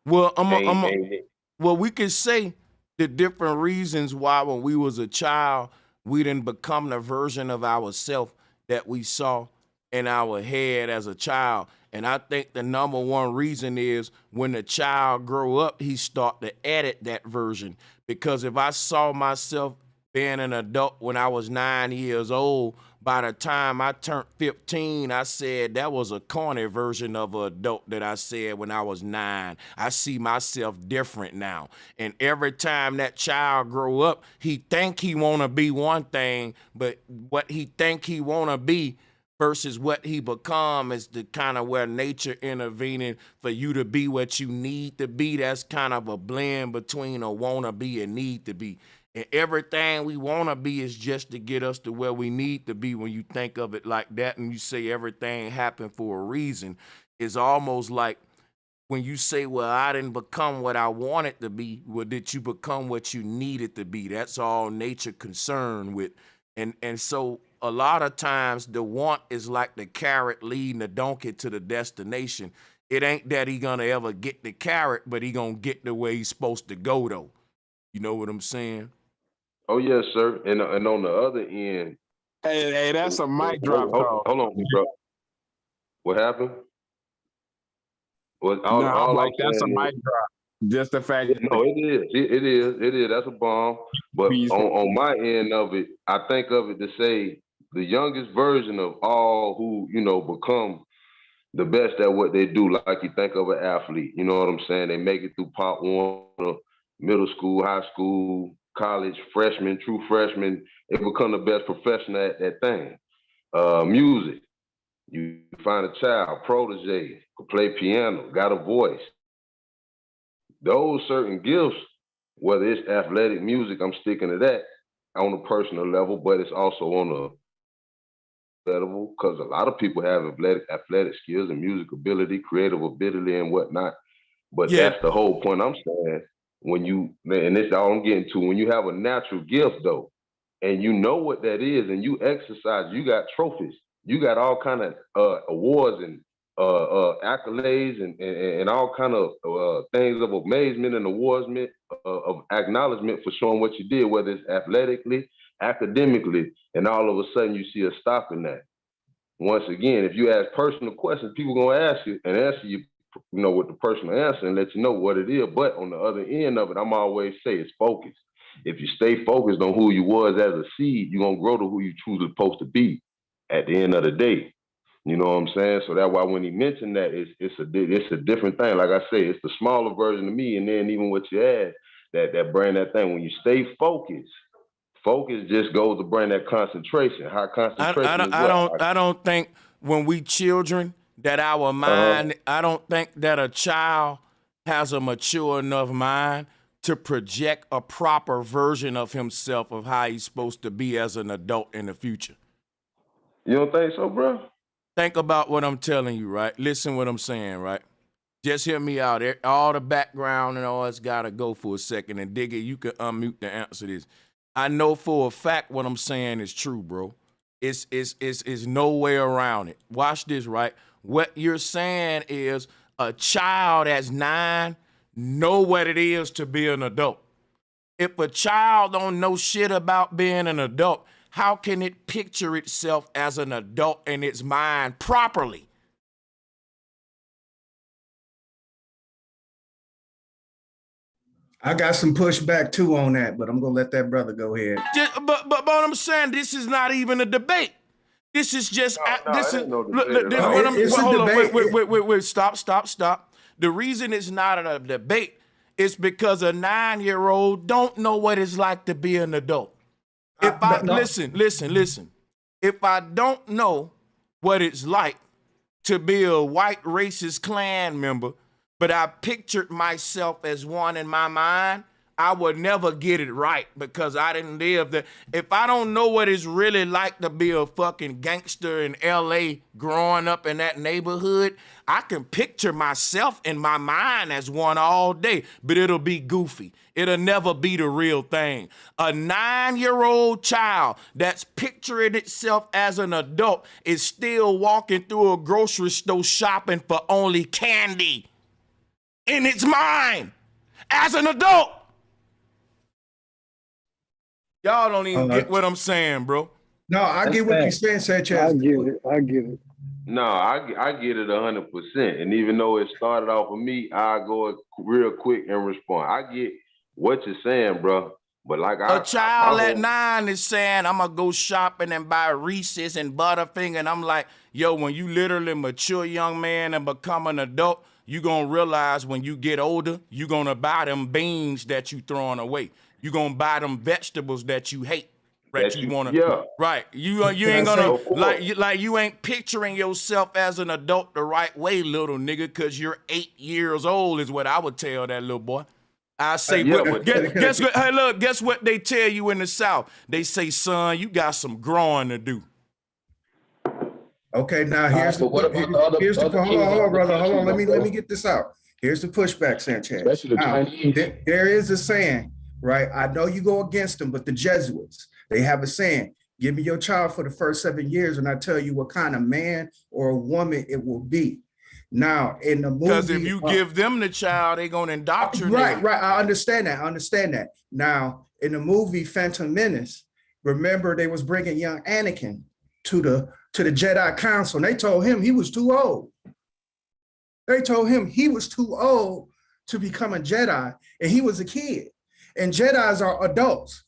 Well, we can say the different reasons why when we was a child, we didn't become the version of ourselves that we saw in our head as a child. And I think the number one reason is when the child grow up, he start to edit that version. Because if I saw myself being an adult when I was 9 years old, by the time I turned 15, I said that was a corny version of an adult that I said when I was 9. I see myself different now. And every time that child grow up, he think he want to be one thing, but what he think he want to be versus what he become is the kind of where nature intervening for you to be what you need to be. That's kind of a blend between a want to be and need to be. And everything we want to be is just to get us to where we need to be. When you think of it like that and you say everything happened for a reason, it's almost like when you say, well, I didn't become what I wanted to be. Well, did you become what you needed to be? That's all nature concerned with. And so a lot of times the want is like the carrot leading the donkey to the destination. It ain't that he gonna ever get the carrot, but he gonna get the way he's supposed to go though. You know what I'm saying? Oh yes, sir. And on the other end, hey, that's a mic drop. Hold on, bro. What happened? That's a mic drop. Just the fact. No, it is. That's a bomb. But on my end of it, I think of it to say the youngest version of all who become the best at what they do. Like you think of an athlete, you know what I'm saying? They make it through Pop Warner, middle school, high school, college, freshman, true freshman. They become the best professional at that thing. Music. You find a child, protege, who play piano, got a voice. Those certain gifts, whether it's athletic, music, I'm sticking to that on a personal level, but it's also on a level because a lot of people have athletic skills and music ability, creative ability, and whatnot. But that's the whole point I'm saying. And this is all I'm getting to. When you have a natural gift, though, and you know what that is, and you exercise, you got trophies, you got all kind of awards and accolades and all kind of things of amazement and awards of acknowledgement for showing what you did, whether it's athletically, academically, and all of a sudden you see a stop in that. Once again, if you ask personal questions, people gonna ask you and answer you, with the personal answer and let you know what it is. But on the other end of it, I'm always say it's focus. If you stay focused on who you was as a seed, you're gonna grow to who you truly supposed to be at the end of the day. You know what I'm saying? So that's why when he mentioned that, it's a different thing. Like I say, it's the smaller version of me, and then even what you add, that bring that thing. When you stay focused, focus just goes to bring that concentration. How concentration is what? I don't think when we children that our mind, I don't think that a child has a mature enough mind to project a proper version of himself of how he's supposed to be as an adult in the future. You don't think so, bro? Think about what I'm telling you, right? Listen what I'm saying, right? Just hear me out. All the background and all that's got to go for a second. And Diggy, you can unmute to answer this. I know for a fact what I'm saying is true, bro. It's no way around it. Watch this, right? What you're saying is a child that's 9 know what it is to be an adult. If a child don't know shit about being an adult, how can it picture itself as an adult in its mind properly? I got some pushback too on that, but I'm gonna let that brother go ahead. But I'm saying this is not even a debate. This is just this is hold on, wait, stop. The reason it's not a debate is because a 9-year-old don't know what it's like to be an adult. Listen. If I don't know what it's like to be a white racist Klan member, but I pictured myself as one in my mind, I would never get it right because I didn't live there. If I don't know what it's really like to be a fucking gangster in LA growing up in that neighborhood, I can picture myself in my mind as one all day, but it'll be goofy. It'll never be the real thing. A 9-year-old child that's picturing itself as an adult is still walking through a grocery store shopping for only candy in its mind as an adult. Y'all don't even get what I'm saying, bro. No, I get what you're saying, Sanchez. I get it. No, I get it 100%. And even though it started off with me, I go real quick and respond. I get what you're saying, bro. But like a child at 9 is saying, I'm gonna go shopping and buy Reese's and Butterfinger, and I'm like, yo, when you literally mature young man and become an adult, you gonna realize when you get older, you gonna buy them beans that you throwing away. You gonna buy them vegetables that you hate. Right, you wanna, right? You ain't gonna like you ain't picturing yourself as an adult the right way, little nigga, because you're 8 years old is what I would tell that little boy. I say, guess what? Hey, look, guess what they tell you in the South? They say, son, you got some growing to do. Okay, now here's hold on, brother. Hold on, let me get this out. Here's the pushback, Sanchez. Especially the Chinese. There is a saying, right? I know you go against them, but the Jesuits, they have a saying, give me your child for the first 7 years and I tell you what kind of man or a woman it will be. Now, in the movie... Because if you give them the child, they're going to indoctrinate. Right. I understand that. Now, in the movie Phantom Menace, remember they was bringing young Anakin to the Jedi Council, and they told him he was too old. They told him he was too old to become a Jedi, and he was a kid. And Jedis are adults.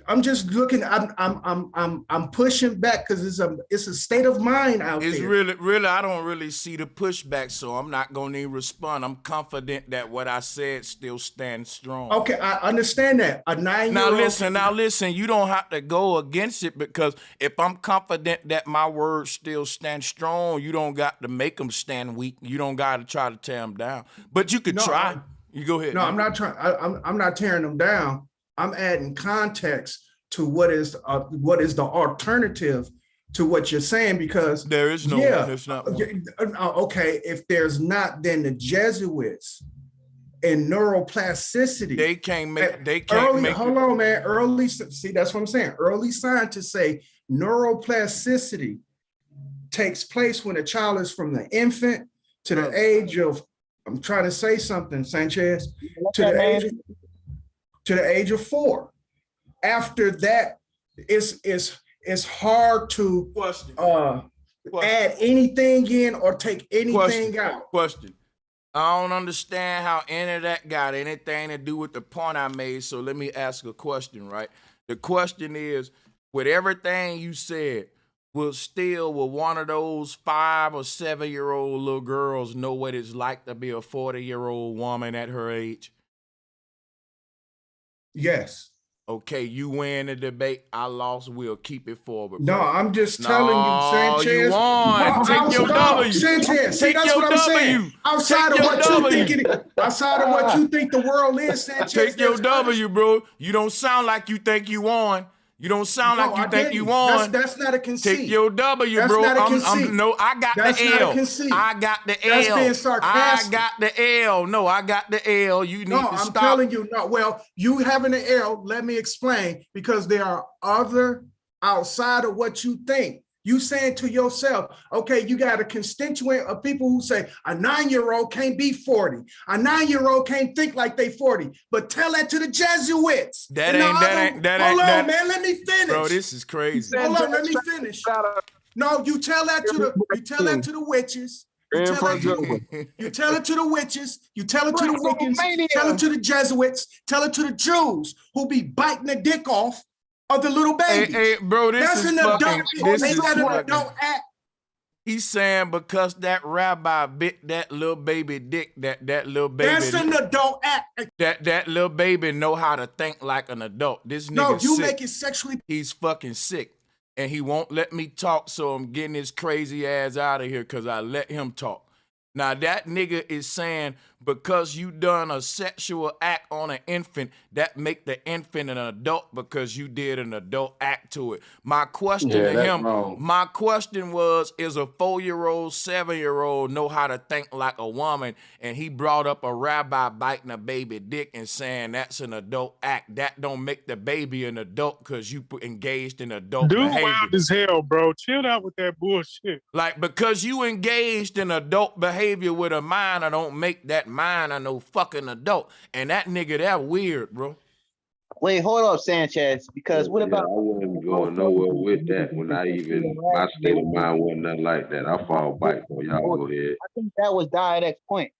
I'm just looking. I'm pushing back because it's a state of mind out there. It's really. I don't really see the pushback, so I'm not going to even respond. I'm confident that what I said still stands strong. Okay, I understand that. A 9-year-old. Now listen. You don't have to go against it because if I'm confident that my words still stand strong, you don't got to make them stand weak. You don't got to try to tear them down. But you could try. You go ahead. No, I'm not trying. I'm not tearing them down. I'm adding context to what is the alternative to what you're saying, because there is no one. There's not one. Okay, if there's not, then the Jesuits and neuroplasticity. They can't make. Hold on, man. See, that's what I'm saying. Early scientists say neuroplasticity takes place when a child is from the infant to the age of. I'm trying to say something, Sanchez. To the age of 4. After that, it's hard to add anything in or take anything out. Question. I don't understand how any of that got anything to do with the point I made. So let me ask a question, right? The question is, with everything you said, will one of those 5 or 7-year-old little girls know what it's like to be a 40-year-old woman at her age? Yes. Okay, you win the debate. I lost. We'll keep it forward. No, bro. I'm just telling you, Sanchez. You won. Take your W. Sanchez, see, that's what I'm saying. Outside of what you think the world is, Sanchez. Take your W, bro. You don't sound like you think you won. You don't sound like you think you won. That's not a conceit. Take your W, bro. I got the L. I got the L. That's being sarcastic. I got the L. No, I got the L. You need to stop. I'm telling you. No, well, you having the L, let me explain, because there are other outside of what you think. You saying to yourself, okay, you got a constituent of people who say a 9-year-old can't be 40. A 9-year-old can't think like they 40. But tell that to the Jesuits. Hold on, man, let me finish. Bro, this is crazy. Hold on, let me finish. No, you tell that to the witches. In tell for it to you tell it to the witches, you tell it to the Wiccans, tell it to the Jesuits, tell it to the Jews who be biting the dick off of the little babies. Hey, bro, That's an adult. Is that an adult act? He's saying because that rabbi bit that little baby dick, that little baby. That's an adult act. That little baby know how to think like an adult. This nigga No, you sick. make it sexually. He's fucking sick. And he won't let me talk, so I'm getting his crazy ass out of here because I let him talk. Now that nigga is saying because you done a sexual act on an infant, that make the infant an adult because you did an adult act to it. My question to him, my question was, is a 4-year-old, 7-year-old know how to think like a woman? And he brought up a rabbi biting a baby dick and saying that's an adult act. That don't make the baby an adult because you engaged in adult behavior. Wild as hell, bro. Chill out with that bullshit. Like, because you engaged in adult behavior with a minor don't make that minor no fucking adult. And that nigga, that weird, bro. Wait, hold up, Sanchez, because what about... I wasn't going nowhere with that when my state of mind wasn't nothing like that. I fall back, so y'all go ahead. I think that was Diadec's point,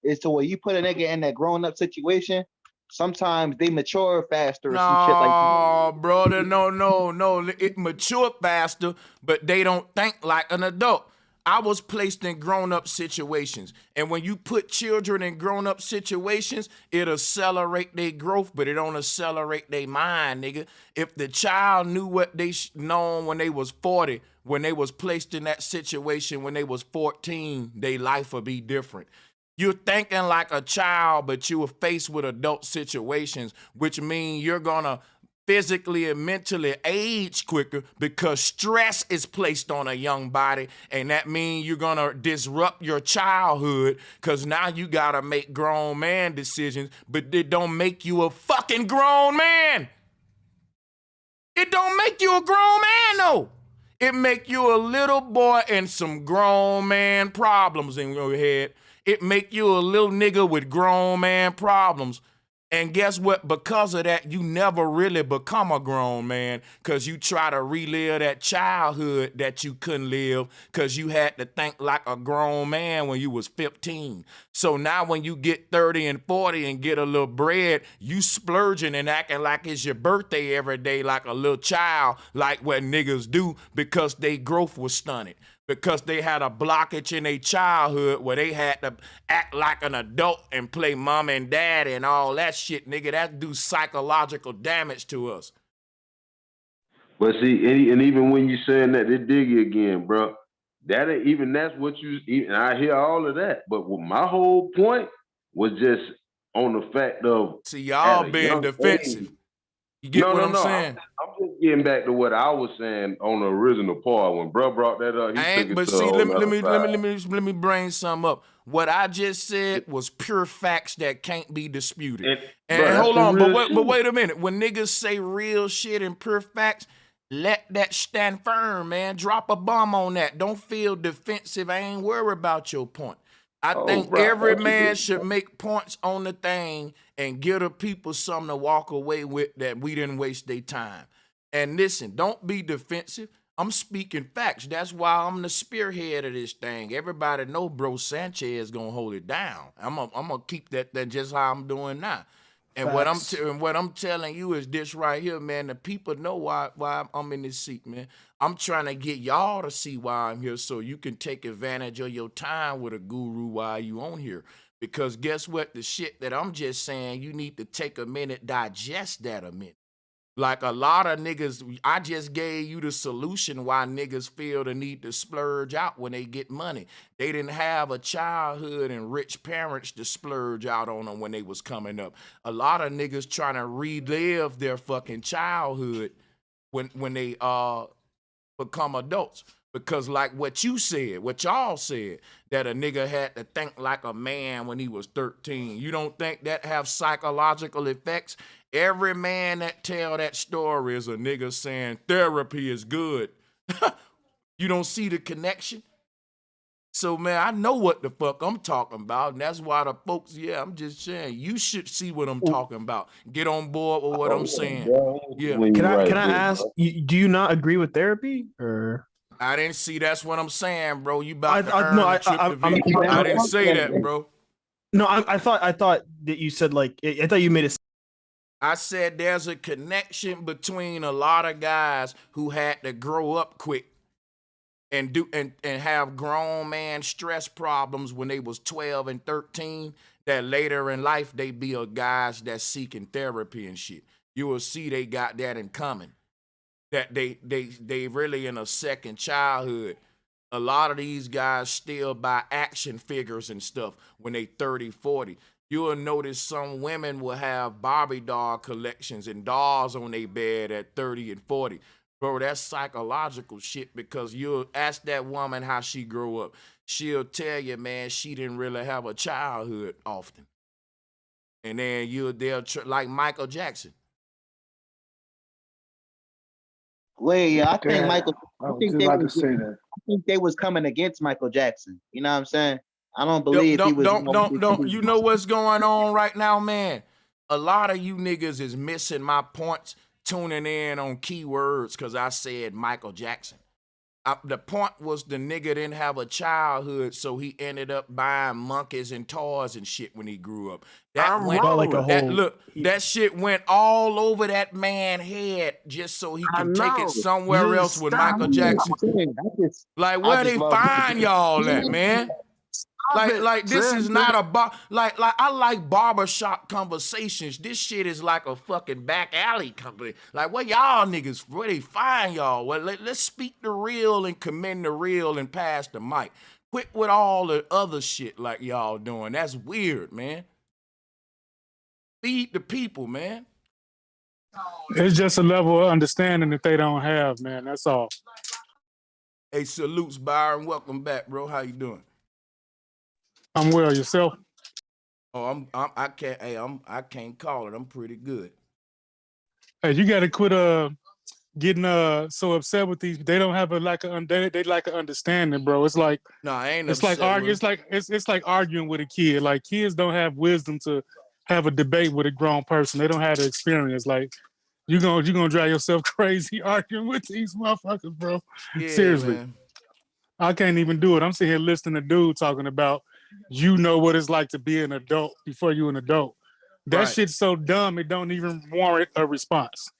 is to where you put a nigga in that grown-up situation, sometimes they mature faster or some shit like that. No, brother, no. It mature faster, but they don't think like an adult. I was placed in grown-up situations. And when you put children in grown-up situations, it accelerate their growth, but it don't accelerate their mind, nigga. If the child knew what they known when they was 40, when they was placed in that situation when they was 14, their life would be different. You're thinking like a child, but you were faced with adult situations, which mean you're gonna physically and mentally age quicker because stress is placed on a young body, and that means you're gonna disrupt your childhood because now you gotta make grown man decisions, but it don't make you a fucking grown man. It don't make you a grown man, though. It make you a little boy and some grown man problems in your head. It make you a little nigga with grown man problems. And guess what? Because of that, you never really become a grown man because you try to relive that childhood that you couldn't live because you had to think like a grown man when you was 15. So now when you get 30 and 40 and get a little bread, you splurging and acting like it's your birthday every day like a little child, like what niggas do because their growth was stunted. Because they had a blockage in their childhood where they had to act like an adult and play mom and daddy and all that shit, nigga. That do psychological damage to us. But see, and even when you saying that, they dig you again, bro. That's what you, and I hear all of that. But what my whole point was just on the fact of... See, y'all being defensive. Age, you get what I'm saying? I'm just getting back to what I was saying on the original part when bro brought that up. Let me bring something up. What I just said was pure facts that can't be disputed. And hold on, but wait a minute. When niggas say real shit and pure facts, let that stand firm, man. Drop a bomb on that. Don't feel defensive. I ain't worried about your point. I think every man should make points on the thing and give the people something to walk away with that we didn't waste their time. And listen, don't be defensive. I'm speaking facts. That's why I'm the spearhead of this thing. Everybody know Bro Sanchez is gonna hold it down. I'm gonna keep that just how I'm doing now. And what I'm telling you is this right here, man. The people know why I'm in this seat, man. I'm trying to get y'all to see why I'm here so you can take advantage of your time with a guru while you on here. Because guess what? The shit that I'm just saying, you need to take a minute, digest that a minute. Like a lot of niggas, I just gave you the solution why niggas feel the need to splurge out when they get money. They didn't have a childhood and rich parents to splurge out on them when they was coming up. A lot of niggas trying to relive their fucking childhood when they become adults. Because like what you said, what y'all said, that a nigga had to think like a man when he was 13. You don't think that have psychological effects? Every man that tell that story is a nigga saying therapy is good. You don't see the connection? So, man, I know what the fuck I'm talking about, and that's why the folks, I'm just saying, you should see what I'm talking about. Get on board with what I'm saying. Yeah. Can I ask, do you not agree with therapy? Or I didn't see. That's what I'm saying, bro. You about to earn a trip to Vegas. I didn't say that, bro. No, I thought that you said like I thought you made it. I said there's a connection between a lot of guys who had to grow up quick and have grown man stress problems when they was 12 and 13, that later in life they be a guys that's seeking therapy and shit. You will see they got that in common. That they really in a second childhood. A lot of these guys still buy action figures and stuff when they 30, 40. You'll notice some women will have Barbie doll collections and dolls on their bed at 30 and 40. Bro, that's psychological shit, because you'll ask that woman how she grew up. She'll tell you, man, she didn't really have a childhood often. And then like Michael Jackson. Wait, I think Yeah, Michael. I was just about to say that. I think they was coming against Michael Jackson. You know what I'm saying? I don't believe he was. Don't. You know what's going on right now, man? A lot of you niggas is missing my points, tuning in on keywords because I said Michael Jackson. The point was the nigga didn't have a childhood, so he ended up buying monkeys and toys and shit when he grew up. That shit went all over that man's head just so he could take it somewhere else with Michael Jackson. Like, where they find y'all at, man? Like this is not a like I like barbershop conversations. This shit is like a fucking back alley company. Like, where y'all niggas, where they find y'all? Well, let's speak the real and commend the real and pass the mic. Quit with all the other shit like y'all doing. That's weird, man. Feed the people, man. It's just a level of understanding that they don't have, man. That's all. Hey, salutes, Byron. Welcome back, bro. How you doing? I'm well. Yourself? Oh, I can't call it. I'm pretty good. Hey, you got to quit getting so upset with these. They don't have they lack of understanding, bro. It's like I ain't. It's like arguing. It's like arguing with a kid. Like, kids don't have wisdom to have a debate with a grown person. They don't have the experience. Like, you gonna drive yourself crazy arguing with these motherfuckers, bro. Yeah, Seriously, man. I can't even do it. I'm sitting here listening to dude talking about, you know what it's like to be an adult before you're an adult. That Right. shit's so dumb it don't even warrant a response.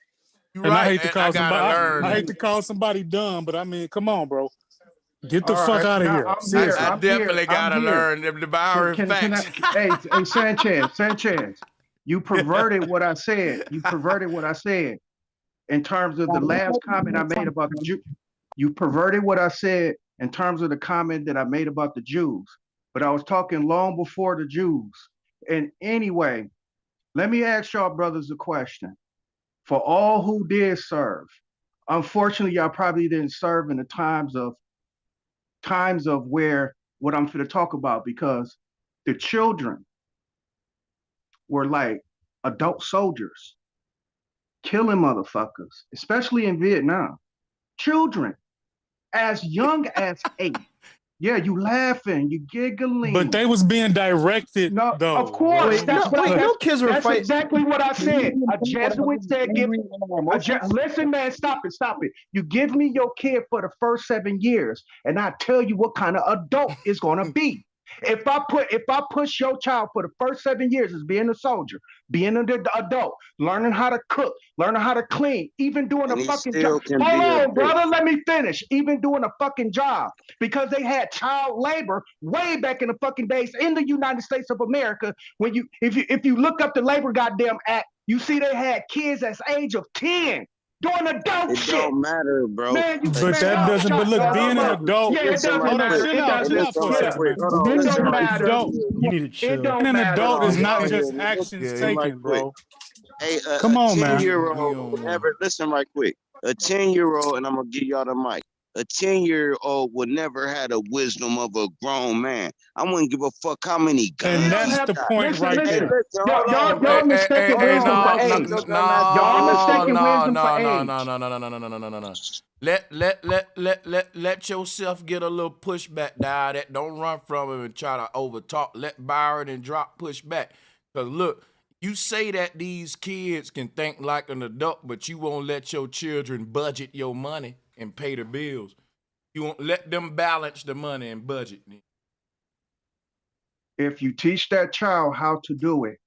You're And right. I hate to call I hate to call somebody dumb, but I mean, come on, bro. Get the All fuck right, out of now here. I'm Seriously. I definitely gotta learn the Byron facts. Hey, Sanchez, you perverted what I said. You perverted what I said in terms of the last comment I made about the Jew. You perverted what I said in terms of the comment that I made about the Jews. But I was talking long before the Jews. And anyway, let me ask y'all brothers a question. For all who did serve, unfortunately, y'all probably didn't serve in the times of where what I'm going to talk about, because the children were like adult soldiers killing motherfuckers, especially in Vietnam. Children as young as 8. Yeah, you laughing, you giggling. But they was being directed, no, though. of course. kids were that's fighting. exactly what I said. A Jesuit said, listen, man, stop it. You give me your kid for the first 7 years, and I tell you what kind of adult it's gonna be. If I push your child for the first 7 years as being a soldier, being an adult, learning how to cook, learning how to clean, even doing a fucking job. Hold on, brother, let me finish. Even doing a fucking job, because they had child labor way back in the fucking days in the United States of America. When if you look up the Labor Goddamn Act, you see they had kids as age of 10. Doing adult shit. It don't matter, bro. Man, But that doesn't. But look, being an adult. Yeah, it doesn't Hold on, matter. chill out for a second, man. It don't matter. You need to chill. Being an adult is not just Yeah, actions yeah, taken, right bro. Hey, Come on, a man. 10-year-old, never, listen right quick. A 10-year-old, and I'm going to give y'all the mic. A 10-year-old would never had the wisdom of a grown man. I wouldn't give a fuck how many guns. And that's the point right there. Y'all mistaken wisdom for age. Y'all mistaken wisdom for age. Let yourself get a little pushback, dog. That don't run from him and try to overtalk. Let Byron and drop pushback. Cause look, you say that these kids can think like an adult, but you won't let your children budget your money and pay the bills. You won't let them balance the money and budget. If you teach that child how to do it,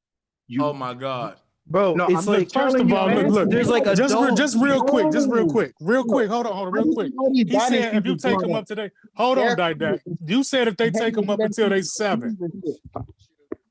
oh my God. Bro, no, it's I'm like, First of all, look, there's like just adult. real quick, real quick. Hold on, real quick. He said if you take them up today, hold on, Didak. You said if they take them up until they 7.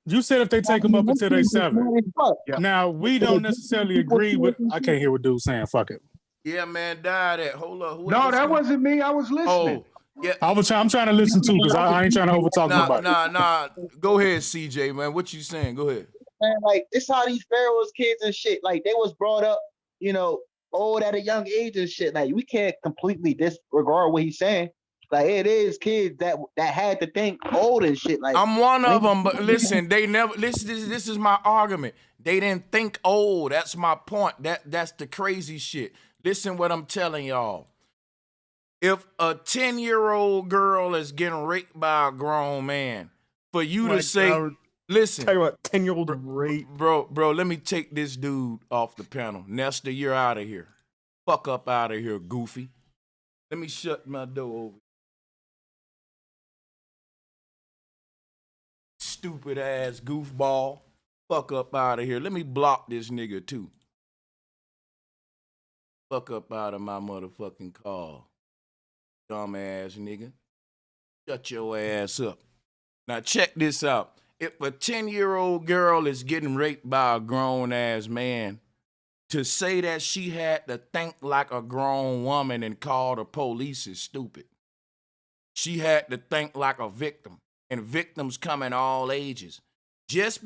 You said if they take them up until they 7. Now we don't necessarily agree with. I can't hear what dude's saying. Fuck it. Yeah, man, died at. Hold up. No, that wasn't me. I was listening. Oh, yeah. I'm trying to listen too because I ain't trying to overtalk nobody. Nah. Go ahead, CJ, man. What you saying? Go ahead. Man, like this how these pharaohs kids and shit, like they was brought up, you know, old at a young age and shit. Like we can't completely disregard what he's saying. Like it is kids that had to think old and shit. Like I'm one of them, but listen, they never listen. This is my argument. They didn't think old. That's my point. That's the crazy shit. Listen what I'm telling y'all. If a 10-year-old girl is getting raped by a grown man, for you to say, listen, talking about 10-year-old rape, bro, let me take this dude off the panel. Nestor, you're out of here. Fuck up out of here, goofy. Let me shut my door over. Stupid ass goofball. Fuck up out of here. Let me block this nigga too. Fuck up out of my motherfucking call. Dumb ass nigga. Shut your ass up. Now check this out. If a 10-year-old girl is getting raped by a grown ass man, to say that she had to think like a grown woman and call the police is stupid. She had to think like a victim. And victims come in all ages. Just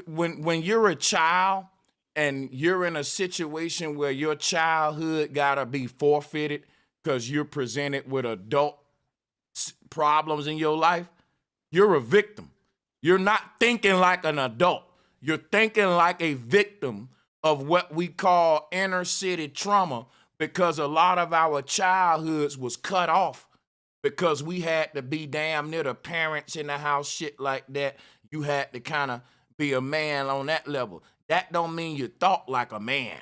when you're a child and you're in a situation where your childhood gotta be forfeited because you're presented with adult problems in your life, you're a victim. You're not thinking like an adult. You're thinking like a victim of what we call inner city trauma because a lot of our childhoods was cut off because we had to be damn near the parents in the house, shit like that. You had to kind of be a man on that level. That don't mean you thought like a man.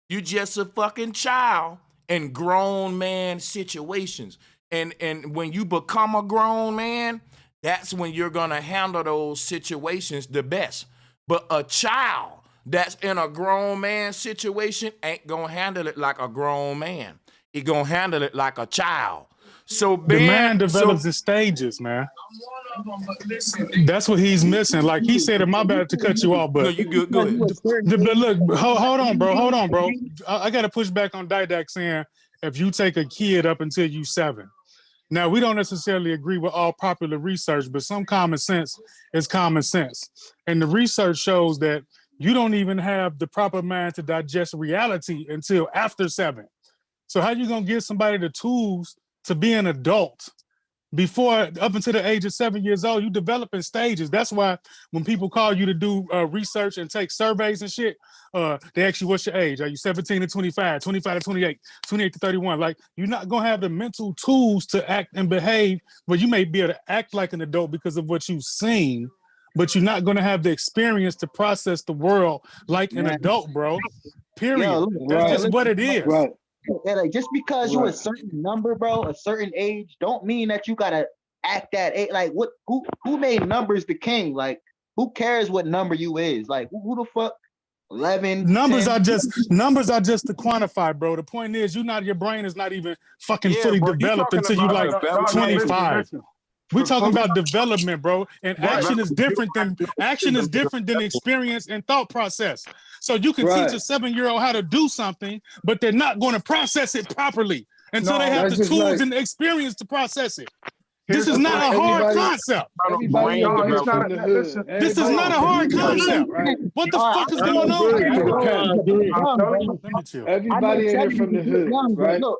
You just a fucking child in grown man situations. And when you become a grown man, that's when you're gonna handle those situations the best. But a child that's in a grown man situation ain't gonna handle it like a grown man. He gonna handle it like a child. So the man develops in stages, man. That's what he's missing. Like he said, my bad to cut you off, but no, you good. Go ahead. Look, hold on, bro. I got to push back on Didac saying if you take a kid up until you 7. Now we don't necessarily agree with all popular research, but some common sense is common sense, and the research shows that you don't even have the proper mind to digest reality until after 7. So how you gonna give somebody the tools to be an adult before up until the age of 7 years old? You develop in stages. That's why when people call you to do research and take surveys and shit, they ask you what's your age. Are you 17 to 25, 25 to 28, 28 to 31? Like you're not gonna have the mental tools to act and behave. Well, you may be able to act like an adult because of what you've seen, but you're not gonna have the experience to process the world like an adult, bro. Period. Yo, That's just what it is. Right. And like just because you're a certain number, bro, a certain age, don't mean that you gotta act that age. Like what? Who made numbers the king? Like who cares what number you is? Like who the fuck? 11. Numbers 10? are just to quantify, bro. The point is, your brain is not even fucking fully developed until you like 25. We're talking about development, bro. And action is different than experience and thought process. So you can teach a 7-year-old how to do something, but they're not going to process it properly until they have the tools and the experience to process it. This is not a hard concept. This is not a hard concept. What the fuck is going on? Everybody in here from the hood, right? Look,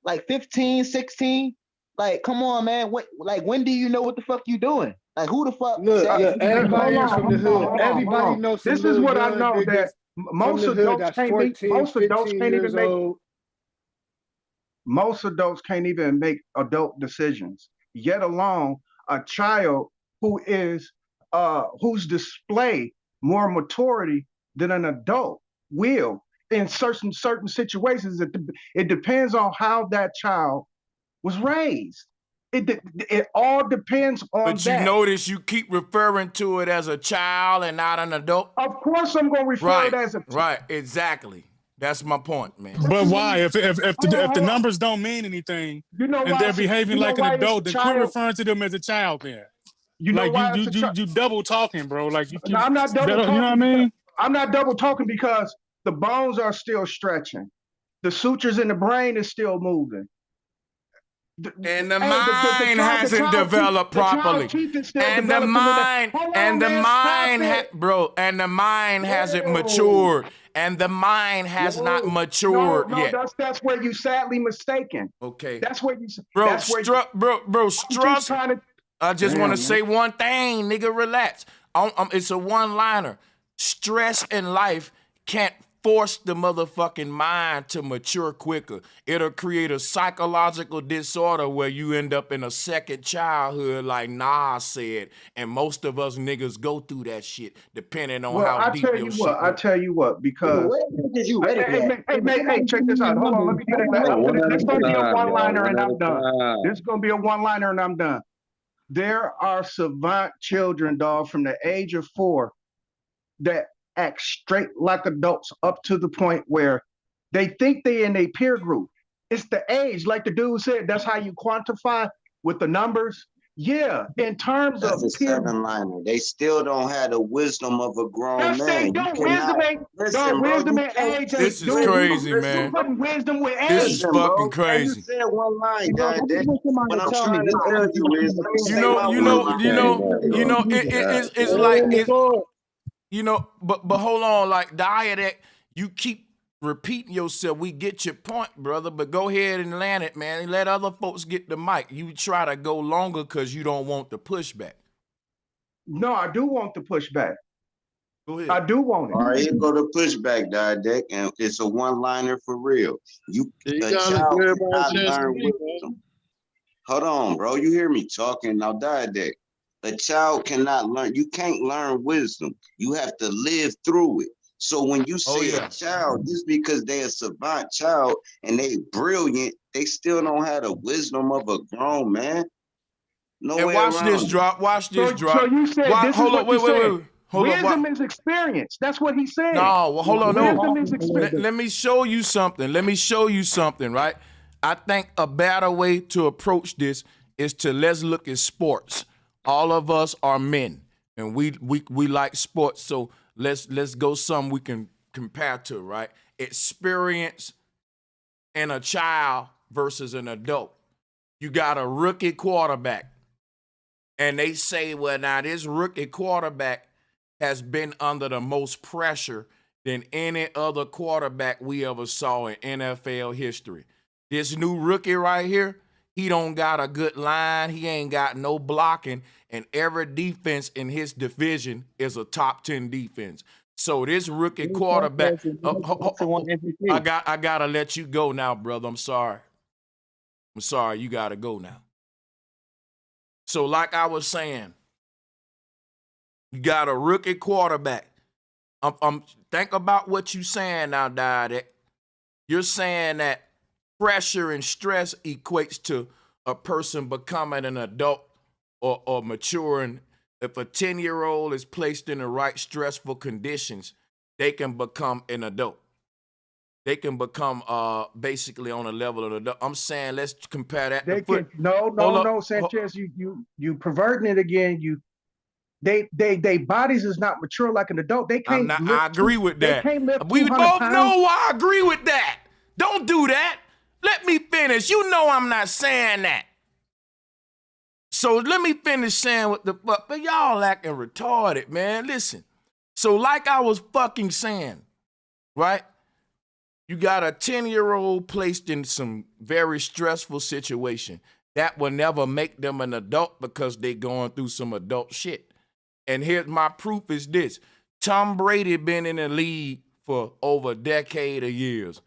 like 15, 16. Like, come on, man. When do you know what the fuck you doing? Like, who the fuck? Look, everybody is from the hood. Everybody knows. This is what I know, that most adults can't even make adult decisions, yet alone a child whose display more maturity than an adult will in certain situations. It depends on how that child was raised. It all depends on But you that. notice you keep referring to it as a child and not an adult. Of course, I'm gonna refer it as a right. Exactly. That's my point, man. But why? If the numbers don't mean anything, you know, and they're behaving like an adult, then quit referring to them as a child. Then you know like why you double talking, bro. Like you. No, I'm not double talking. You know what I mean? I'm not double talking because the bones are still stretching, the sutures in the brain is still moving. And the mind hasn't developed properly. And the mind, and the mind hasn't matured. And the mind has not matured yet. That's where you sadly mistaken. Okay. That's where you, bro. Stress. I just want to say one thing, nigga. Relax. It's a one-liner. Stress in life can't force the motherfucking mind to mature quicker. It'll create a psychological disorder where you end up in a second childhood, like Nas said. And most of us niggas go through that shit, depending on how deep your shit. I tell you what, because hey, check this out. Hold on, let me finish that. This is gonna be a one-liner and I'm done. This is gonna be a one-liner and I'm done. There are savant children, dog, from the age of 4 that act straight like adults up to the point where they think they in a peer group. It's the age, like the dude said, that's how you quantify with the numbers. Yeah, in terms that's of a 7-liner. They still don't have the wisdom of a grown yes, man. They don't. Wisdom and age. This is crazy, man. Putting wisdom with age. This is fucking crazy. You said one line, God. What I'm trying to tell you is, it's like but hold on, like diet, you keep repeating yourself. We get your point, brother, but go ahead and land it, man. Let other folks get the mic. You try to go longer because you don't want the pushback. No, I do want the pushback. Go ahead. I do want it. All right, here go the pushback, Diet, and it's a one-liner for real. A child cannot learn wisdom. Hold on, bro. You hear me talking now, Diet. A child cannot learn. You can't learn wisdom. You have to live through it. So when you say a child, just because they're a savant child and they brilliant, they still don't have the wisdom of a grown man. No way watch around. This drop. Watch this drop. So you said this hold is on, what you said. Wait. Hold wisdom on, is experience. That's what he said. No, well, hold on. Wisdom is experience. Let me show you something. Right? I think a better way to approach this is to let's look at sports. All of us are men, and we like sports. So let's go some we can compare to, right? Experience in a child versus an adult. You got a rookie quarterback, and they say, well, now this rookie quarterback has been under the most pressure than any other quarterback we ever saw in NFL history. This new rookie right here, he don't got a good line. He ain't got no blocking. And every defense in his division is a top 10 defense. So this rookie quarterback, I gotta let you go now, brother. I'm sorry. You gotta go now. So like I was saying, you got a rookie quarterback. Think about what you saying now, Diet. You're saying that pressure and stress equates to a person becoming an adult or maturing. If a 10-year-old is placed in the right stressful conditions, they can become an adult. They can become basically on a level of adult. I'm saying let's compare that. No, Sanchez, you perverting it again. They bodies is not mature like an adult. They can't. I agree with that. They can't lift we 200 both pounds. know I agree with that. Don't do that. Let me finish. You know I'm not saying that. So let me finish saying what the fuck. But y'all acting retarded, man. Listen. So like I was fucking saying, right? You got a 10-year-old placed in some very stressful situation. That will never make them an adult because they going through some adult shit. And here's my proof is this. Tom Brady been in the league for over a decade of years.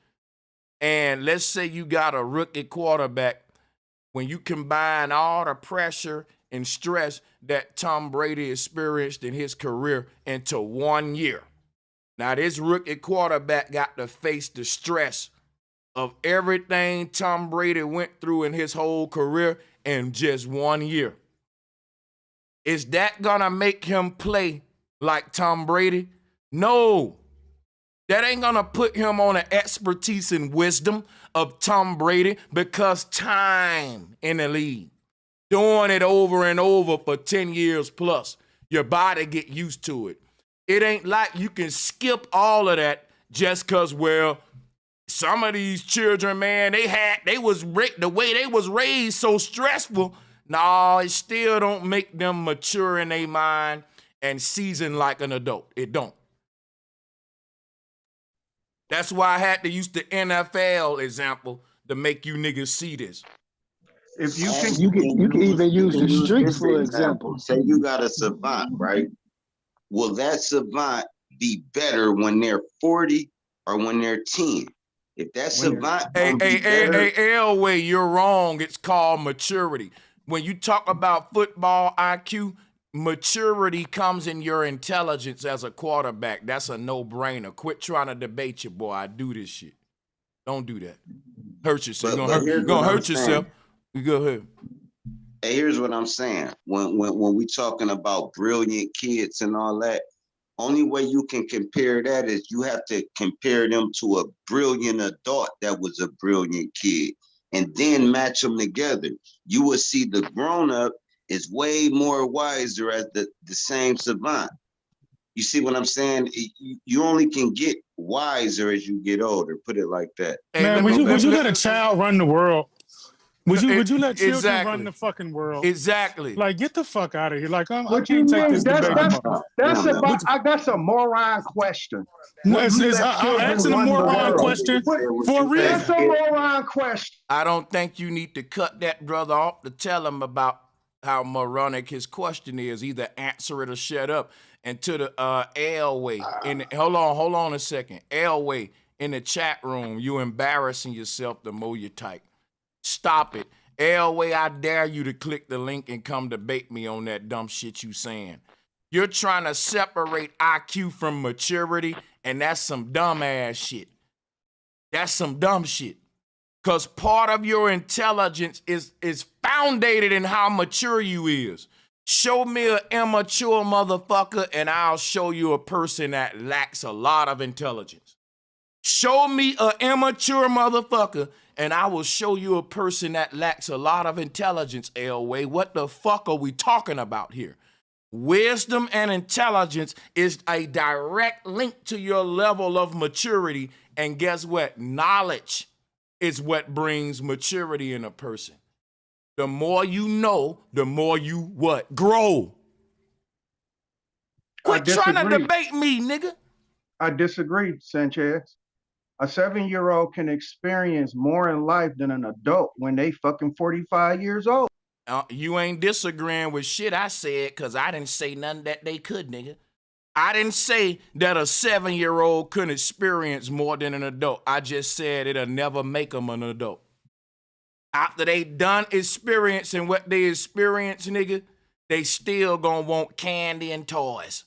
And let's say you got a rookie quarterback. When you combine all the pressure and stress that Tom Brady experienced in his career into 1 year. Now, this rookie quarterback got to face the stress of everything Tom Brady went through in his whole career in just 1 year. Is that gonna make him play like Tom Brady? No. That ain't gonna put him on the expertise and wisdom of Tom Brady, because time in the league, doing it over and over for 10 years plus, your body get used to it. It ain't like you can skip all of that just because, well, some of these children, man, the way they was raised so stressful. No, it still don't make them mature in their mind and seasoned like an adult. It don't. That's why I had to use the NFL example to make you niggas see this. If you can even use the streets for example. Say you got a savant, right? Will that savant be better when they're 40 or when they're 10? If that savant Hey, Elway, you're wrong. It's called maturity. When you talk about football IQ, maturity comes in your intelligence as a quarterback. That's a no-brainer. Quit trying to debate you, boy. I do this shit. Don't do that. Hurt yourself. You're gonna hurt yourself. You go ahead. Hey, here's what I'm saying. When we talking about brilliant kids and all that, only way you can compare that is you have to compare them to a brilliant adult that was a brilliant kid, and then match them together. You will see the grown-up is way more wiser as the same savant. You see what I'm saying? You only can get wiser as you get older. Put it like that. Man, would you let a child run the world? Would you let children Exactly. run the fucking world? Exactly. Like, get the fuck out of here. Like, I What you can't take mean? this debate anymore. That's a moron question. No, I'm asking a moron question for a reason. That's a moron question. I don't think you need to cut that brother off to tell him about how moronic his question is. Either answer it or shut up. And to the Elway, hold on a second. Elway, in the chat room, you embarrassing yourself the more you type. Stop it. Elway, I dare you to click the link and come debate me on that dumb shit you saying. You're trying to separate IQ from maturity, and that's some dumb ass shit. That's some dumb shit. Because part of your intelligence is founded in how mature you is. Show me an immature motherfucker, and I'll show you a person that lacks a lot of intelligence. Show me an immature motherfucker, and I will show you a person that lacks a lot of intelligence, Elway. What the fuck are we talking about here? Wisdom and intelligence is a direct link to your level of maturity. And guess what? Knowledge is what brings maturity in a person. The more you know, the more you what? Grow. Quit trying to debate me, nigga. I disagree, Sanchez. A 7-year-old can experience more in life than an adult when they fucking 45 years old. You ain't disagreeing with shit I said, because I didn't say nothing that they could, nigga. I didn't say that a 7-year-old couldn't experience more than an adult. I just said it'll never make them an adult. After they done experiencing what they experience, nigga, they still gonna want candy and toys.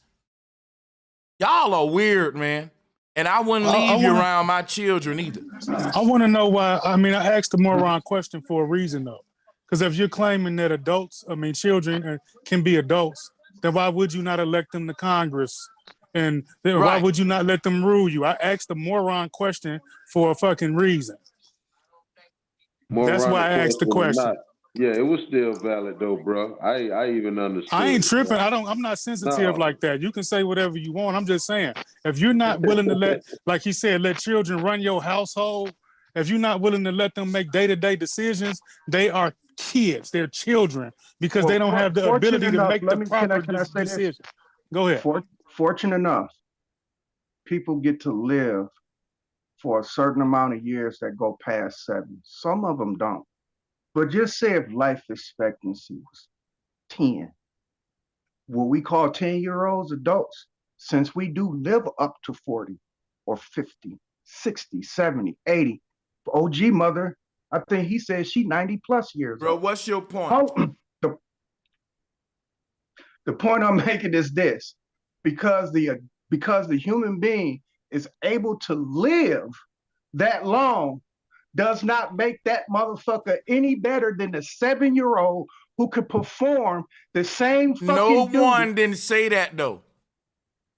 Y'all are weird, man. And I wouldn't leave you around my children either. I want to know why. I mean, I asked the moron question for a reason, though. Because if you're claiming that children can be adults, then why would you not elect them to Congress? And then why would you not let them rule you? I asked the moron question for a fucking reason. That's why I asked the question. Yeah, it was still valid though, bro. I even understood. I ain't tripping. I'm not sensitive like that. You can say whatever you want. I'm just saying, if you're not willing to let, like he said, let children run your household, if you're not willing to let them make day-to-day decisions, they are kids. They're children because they don't have the ability to make the proper decision. Go ahead. Fortunate enough, people get to live for a certain amount of years that go past 7. Some of them don't. But just say if life expectancy was 10, what we call 10-year-olds adults, since we do live up to 40 or 50, 60, 70, 80, OG mother, I think he said she 90 plus years Bro, old. what's your point? The point I'm making is this, because the human being is able to live that long, does not make that motherfucker any better than the 7-year-old who could perform the same fucking No duty. one didn't say that though.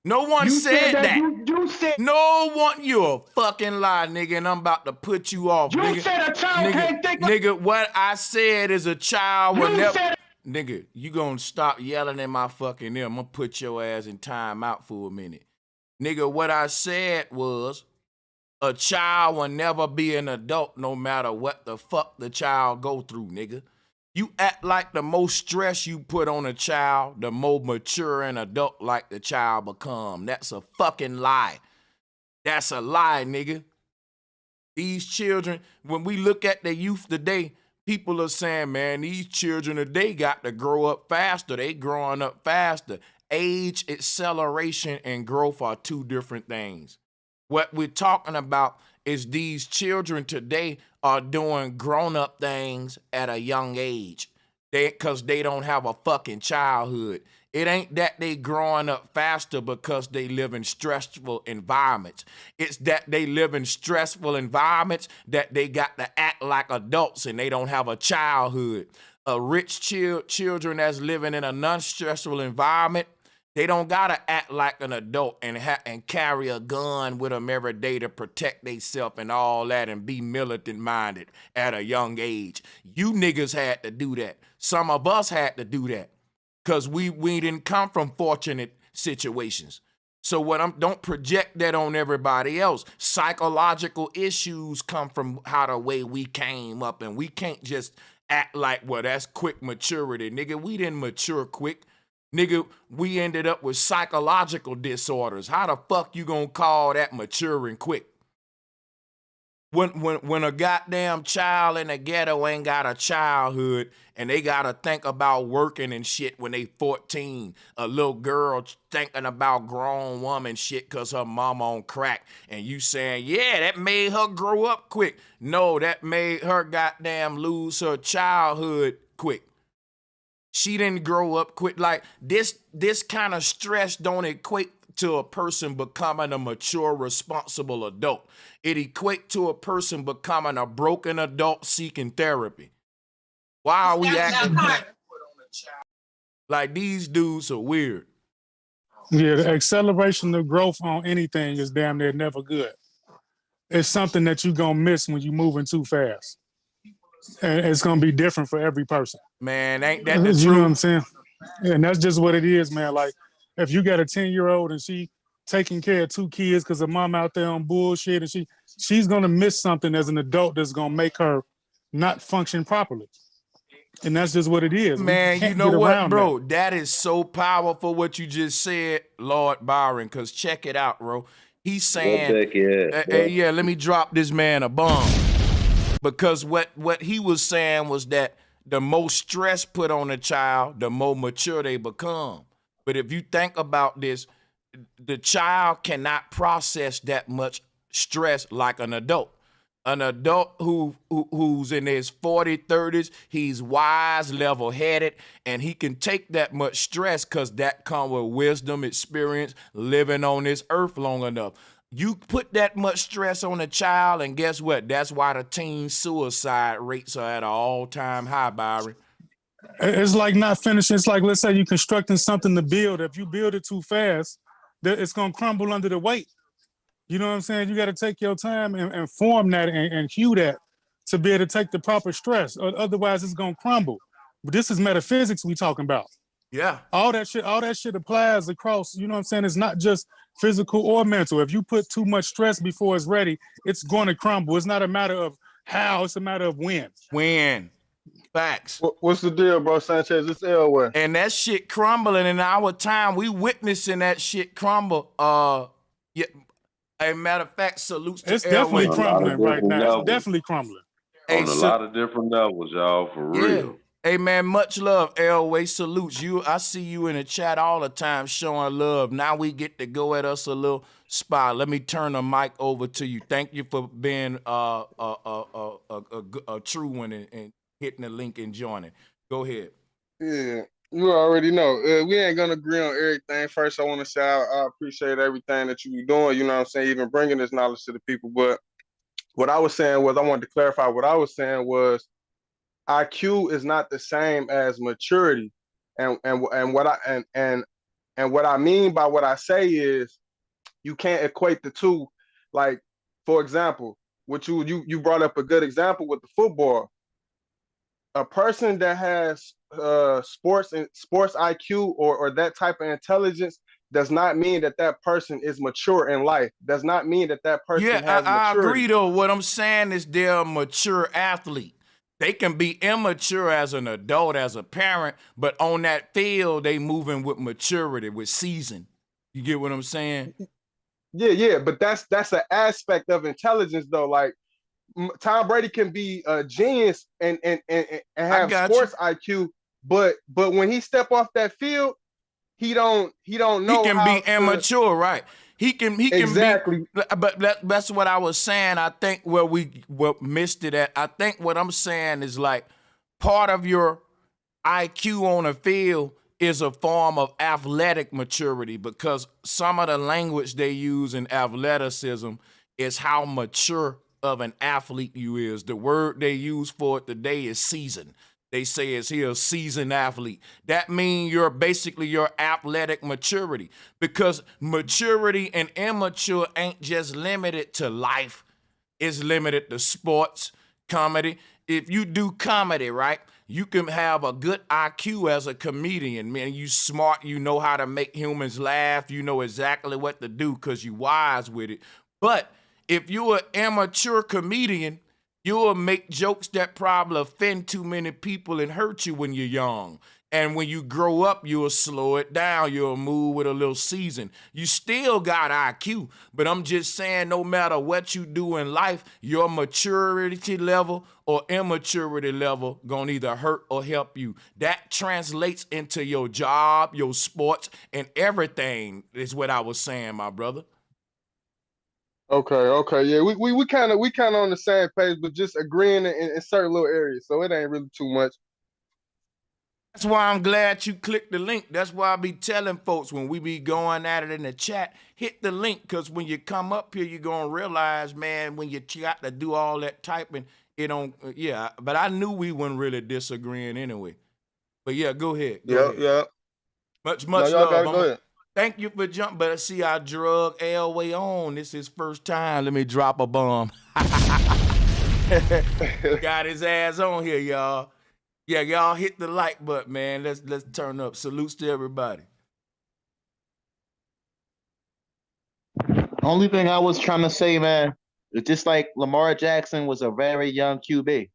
No one said that. You said no one. You a fucking lie, nigga, and I'm about to put you off. You nigga. said a child can't think. Nigga, what I said is a child will You never. said- Nigga, you gonna stop yelling in my fucking ear. I'm gonna put your ass in time out for a minute. Nigga, what I said was a child will never be an adult no matter what the fuck the child go through, nigga. You act like the more stress you put on a child, the more mature and adult like the child become. That's a fucking lie. That's a lie, nigga. These children, when we look at the youth today, people are saying, man, these children today got to grow up faster. They growing up faster. Age, acceleration, and growth are two different things. What we're talking about is these children today are doing grown-up things at a young age. Because they don't have a fucking childhood. It ain't that they growing up faster because they live in stressful environments. It's that they live in stressful environments that they got to act like adults and they don't have a childhood. A rich children that's living in a non-stressful environment, they don't gotta act like an adult and carry a gun with them every day to protect themselves and all that and be militant minded at a young age. You niggas had to do that. Some of us had to do that because we didn't come from fortunate situations. So don't project that on everybody else. Psychological issues come from how the way we came up, and we can't just act like, well, that's quick maturity. Nigga, we didn't mature quick. Nigga, we ended up with psychological disorders. How the fuck you gonna call that maturing quick? When a goddamn child in the ghetto ain't got a childhood and they gotta think about working and shit when they 14, a little girl thinking about grown woman shit cause her mama on crack, and you saying, yeah, that made her grow up quick. No, that made her goddamn lose her childhood quick. She didn't grow up quick. Like this kind of stress don't equate to a person becoming a mature, responsible adult. It equates to a person becoming a broken adult seeking therapy. Why are we acting like these dudes are weird? Yeah, the acceleration of growth on anything is damn near never good. It's something that you're gonna miss when you're moving too fast. And it's gonna be different for every person. Man, ain't that the truth? You know what I'm saying? And that's just what it is, man. Like, if you got a 10-year-old and she taking care of 2 kids because her mom out there on bullshit, and she's gonna miss something as an adult that's gonna make her not function properly. And that's just what it is. Man, you know what, bro? That is so powerful what you just said, Lord Byron, because check it out, bro. He's saying, yeah, let me drop this man a bomb. Because what he was saying was that the more stress put on a child, the more mature they become. But if you think about this, the child cannot process that much stress like an adult. An adult who's in his 40s, 30s, he's wise, level-headed, and he can take that much stress because that comes with wisdom, experience, living on this earth long enough. You put that much stress on a child, and guess what? That's why the teen suicide rates are at an all-time high, Byron. It's like not finishing. It's like, let's say you're constructing something to build. If you build it too fast, it's going to crumble under the weight. You know what I'm saying? You got to take your time and form that and hew that to be able to take the proper stress. Otherwise, it's going to crumble. But this is metaphysics we talking about. Yeah. All that shit applies across, you know what I'm saying? It's not just physical or mental. If you put too much stress before it's ready, it's going to crumble. It's not a matter of how, it's a matter of when. When. Facts. What's the deal, bro, Sanchez? It's Elway. And that shit crumbling in our time. We witnessing that shit crumble. Yeah. A matter of fact, salutes to It's definitely Elway. crumbling right now. It's definitely crumbling. On a lot of different levels, y'all, for real. Hey man, much love, Elway. Salutes you. I see you in the chat all the time showing love. Now we get to go at us a little spot. Let me turn the mic over to you. Thank you for being a true one and hitting the link and joining. Go ahead. Yeah, you already know. We ain't gonna agree on everything. First, I want to say I appreciate everything that you doing. You know what I'm saying? Even bringing this knowledge to the people. But what I was saying was, I wanted to clarify what I was saying was IQ is not the same as maturity. And what I mean by what I say is you can't equate the two. Like, for example, what you brought up a good example with the football. A person that has sports IQ or that type of intelligence does not mean that that person is mature in life. Does not mean that that person Yeah, has I maturity. agree though. What I'm saying is they're a mature athlete. They can be immature as an adult, as a parent, but on that field, they moving with maturity, with season. You get what I'm saying? Yeah, but that's an aspect of intelligence though. Like Tom Brady can be a genius and have sports IQ, but when he step off that field, he don't know can how be immature, right? He can exactly. But that's what I was saying. I think where we missed it at. I think what I'm saying is like part of your IQ on the field is a form of athletic maturity, because some of the language they use in athleticism is how mature of an athlete you is. The word they use for it today is seasoned. They say is he a seasoned athlete. That means you're basically your athletic maturity, because maturity and immature ain't just limited to life. It's limited to sports, comedy. If you do comedy, right, you can have a good IQ as a comedian, man. You smart, you know how to make humans laugh, you know exactly what to do because you wise with it. But if you're an immature comedian, you'll make jokes that probably offend too many people and hurt you when you're young. And when you grow up, you'll slow it down. You'll move with a little season. You still got IQ, but I'm just saying no matter what you do in life, your maturity level or immaturity level gonna either hurt or help you. That translates into your job, your sports, and everything is what I was saying, my brother. Okay, yeah, we kind of on the same page, but just agreeing in certain little areas, so it ain't really too much. That's why I'm glad you clicked the link. That's why I be telling folks when we be going at it in the chat, hit the link, because when you come up here, you're going to realize, man, when you got to do all that typing, it don't, yeah. But I knew we weren't really disagreeing anyway. But yeah, go ahead. Go ahead. Yeah. Much No, y'all love. gotta go ahead. Thank you for jumping. But I see our drug Elway on. This is his first time. Let me drop a bomb. Got his ass on here, y'all. Yeah, y'all hit the like button, man. Let's turn up. Salutes to everybody. Only thing I was trying to say, man, it's just like Lamar Jackson was a very young QB,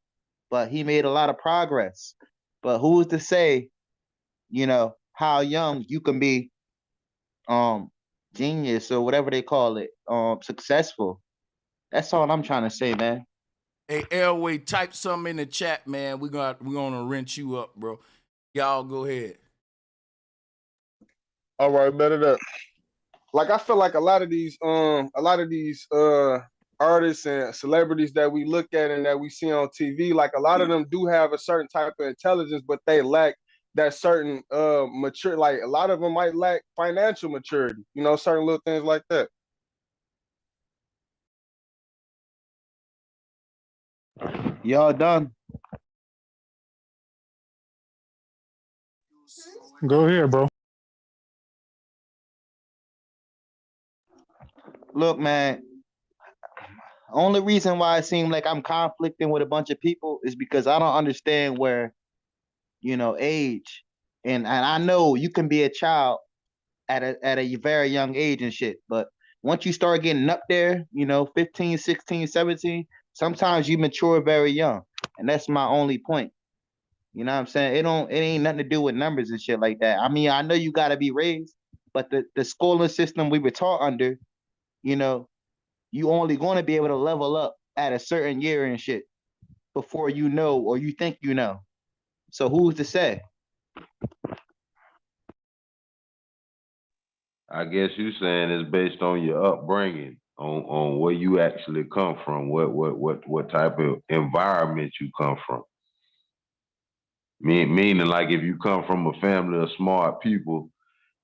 but he made a lot of progress. But who's to say, how young you can be genius or whatever they call it, successful. That's all I'm trying to say, man. Hey, Elway, type something in the chat, man. We're gonna rinse you up, bro. Y'all go ahead. All right, better that. Like I feel like a lot of these artists and celebrities that we look at and that we see on TV, like a lot of them do have a certain type of intelligence, but they lack that certain mature. Like a lot of them might lack financial maturity, certain little things like that. Y'all done? Go ahead, bro. Look, man, only reason why it seems like I'm conflicting with a bunch of people is because I don't understand where, age. And I know you can be a child at a very young age and shit, but once you start getting up there, 15, 16, 17, sometimes you mature very young. And that's my only point. You know what I'm saying? It ain't nothing to do with numbers and shit like that. I mean, I know you gotta be raised, but the schooling system we were taught under, you only going to be able to level up at a certain year and shit before you know or you think you know. So who's to say? I guess you saying it's based on your upbringing, on where you actually come from, what type of environment you come from. Meaning, like if you come from a family of smart people,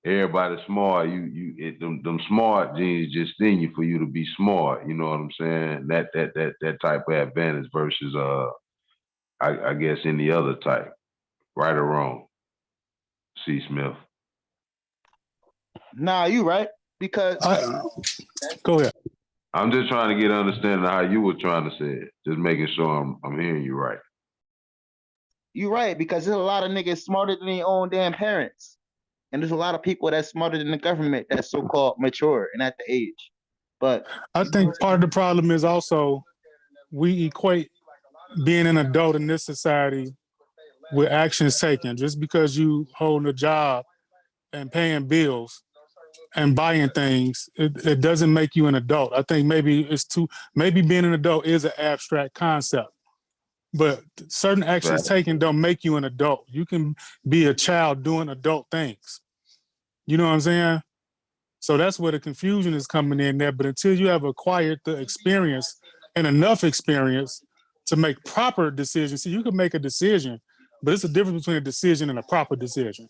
everybody's smart. Them smart genes just in you for you to be smart. You know what I'm saying? That type of advantage versus I guess any other type, right or wrong. C. Smith. Nah, you right because go ahead. I'm just trying to get understanding of how you were trying to say it. Just making sure I'm hearing you right. you right because there's a lot of niggas smarter than their own damn parents, and there's a lot of people that's smarter than the government that's so-called mature and at the age. But I think part of the problem is also we equate being an adult in this society with actions taken. Just because you hold a job and paying bills and buying things, it doesn't make you an adult. I think maybe being an adult is an abstract concept, but certain actions taken don't make you an adult. You can be a child doing adult things. You know what I'm saying? So that's where the confusion is coming in there. But until you have acquired the experience and enough experience to make proper decisions, see, you can make a decision, but it's a difference between a decision and a proper decision.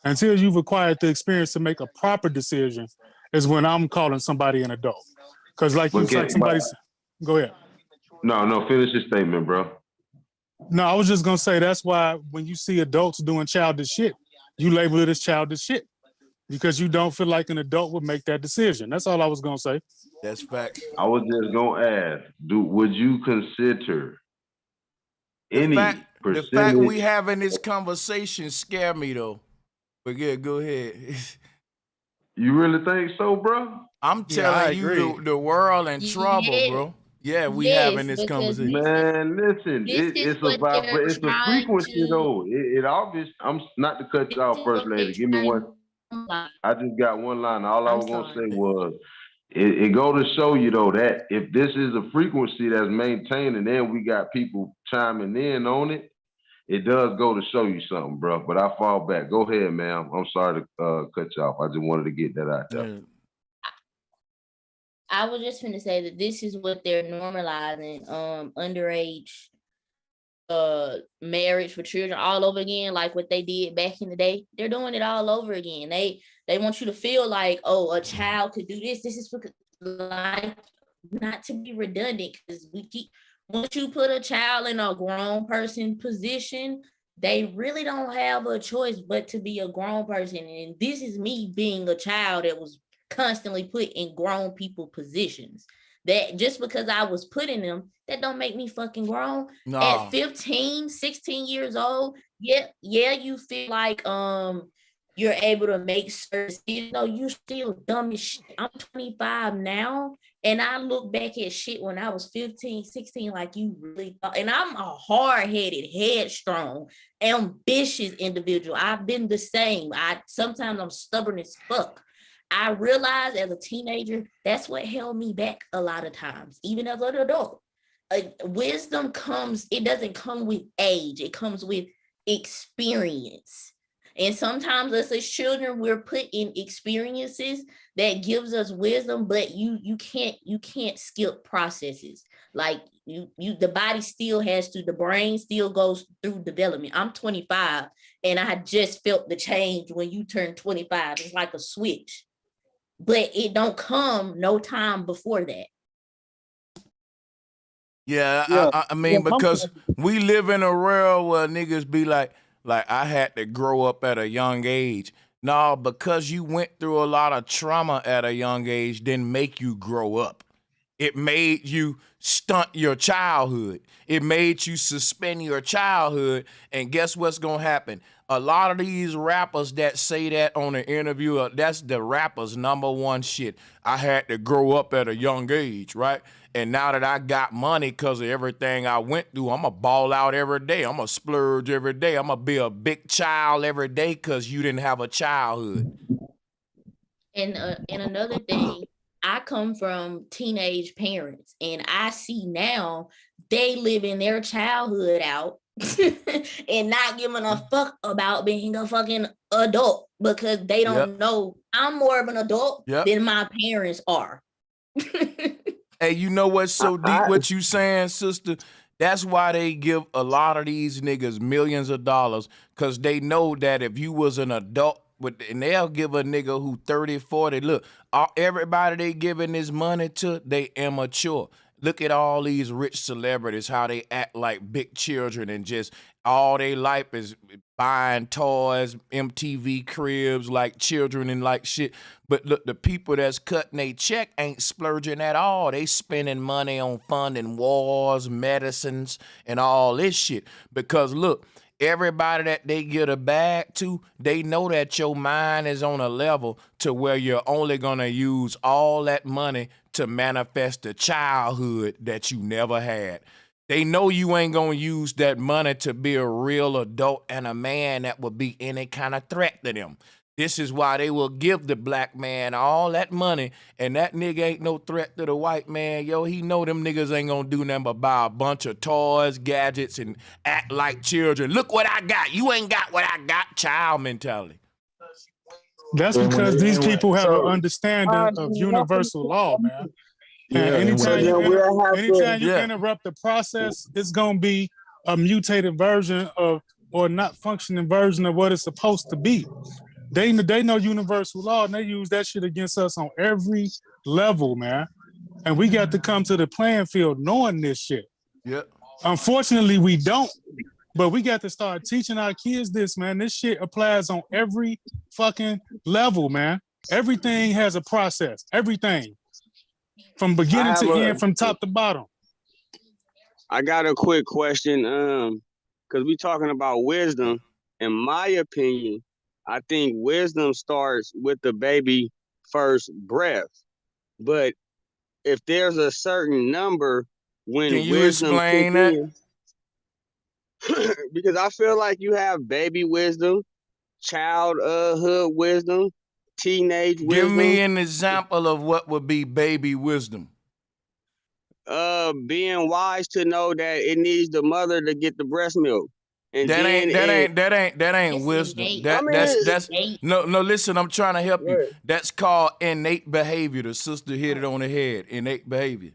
Until you've acquired the experience to make a proper decision is when I'm calling somebody an adult. Because like somebody's, go ahead. No, finish your statement, bro. No, I was just gonna say that's why when you see adults doing childish shit, you label it as childish shit because you don't feel like an adult would make that decision. That's all I was gonna say. That's facts. I was just gonna ask, would you consider the fact we having this conversation scare me though? But yeah, go ahead. You really think so, bro? I'm telling you, the world in trouble, bro. Yeah, we having this conversation. Man, listen, it's a frequency though. It obvious. I'm not to cut you off, first lady. Give me one. I just got one line. All I was gonna say was, it go to show you though that if this is a frequency that's maintained, and then we got people chiming in on it, it does go to show you something, bro. But I fall back. Go ahead, man. I'm sorry to cut you off. I just wanted to get that out there. I was just going to say that this is what they're normalizing, underage marriage for children all over again, like what they did back in the day. They're doing it all over again. They want you to feel like, oh, a child could do this. This is because, like, not to be redundant, because once you put a child in a grown person position, they really don't have a choice but to be a grown person. And this is me being a child that was constantly put in grown people positions. That just because I was put in them, that don't make me fucking grown. Nah. At 15, 16 years old, yeah, you feel like you're able to make certain decisions. No, you still dumb as shit. I'm 25 now, and I look back at shit when I was 15, 16, like you really thought. And I'm a hard-headed, headstrong, ambitious individual. I've been the same. Sometimes I'm stubborn as fuck. I realized as a teenager, that's what held me back a lot of times, even as an adult. Wisdom it doesn't come with age, it comes with experience. And sometimes us as children, we're put in experiences that gives us wisdom, but you can't skip processes. Like the body still the brain still goes through development. I'm 25 and I just felt the change when you turn 25. It's like a switch. But it don't come no time before that. Yeah. I mean, because we live in a world where niggas be like I had to grow up at a young age. No, because you went through a lot of trauma at a young age didn't make you grow up. It made you stunt your childhood. It made you suspend your childhood. And guess what's going to happen? A lot of these rappers that say that on an interview, that's the rapper's number one shit. I had to grow up at a young age, right? And now that I got money because of everything I went through, I'm going to ball out every day. I'm going to splurge every day. I'm going to be a big child every day because you didn't have a childhood. And another thing, I come from teenage parents, and I see now they living their childhood out and not giving a fuck about being a fucking adult because they don't know I'm more of an adult than my parents are. Hey, you know what's so deep what you saying, sister? That's why they give a lot of these niggas millions of dollars, because they know that if you was an adult and they'll give a nigga who 30, 40. Look, everybody they giving this money to, they immature. Look at all these rich celebrities, how they act like big children and just all their life is buying toys, MTV cribs like children and like shit. But look, the people that's cutting they check ain't splurging at all. They spending money on funding wars, medicines, and all this shit. Because look, everybody that they get a bag to, they know that your mind is on a level to where you're only gonna use all that money to manifest the childhood that you never had. They know you ain't gonna use that money to be a real adult and a man that will be any kind of threat to them. This is why they will give the black man all that money, and that nigga ain't no threat to the white man. Yo, he know them niggas ain't gonna do nothing but buy a bunch of toys, gadgets, and act like children. Look what I got. You ain't got what I got. Child mentality. That's because these people have an understanding of universal law, man. And anytime you interrupt the process, it's gonna be a mutated version of or not functioning version of what it's supposed to be. They know universal law and they use that shit against us on every level, man. And we got to come to the playing field knowing this shit. Yep. Unfortunately, we don't. But we got to start teaching our kids this, man. This shit applies on every fucking level, man. Everything has a process. Everything. From beginning to end, from top to bottom. I got a quick question. Because we talking about wisdom. In my opinion, I think wisdom starts with the baby first breath. But if there's a certain number when Can you wisdom explain that? Because I feel like you have baby wisdom, childhood wisdom, teenage wisdom. Give me an example of what would be baby wisdom. Being wise to know that it needs the mother to get the breast milk. And that ain't wisdom. That's no. Listen, I'm trying to help you. That's called innate behavior. The sister hit it on the head. Innate behavior.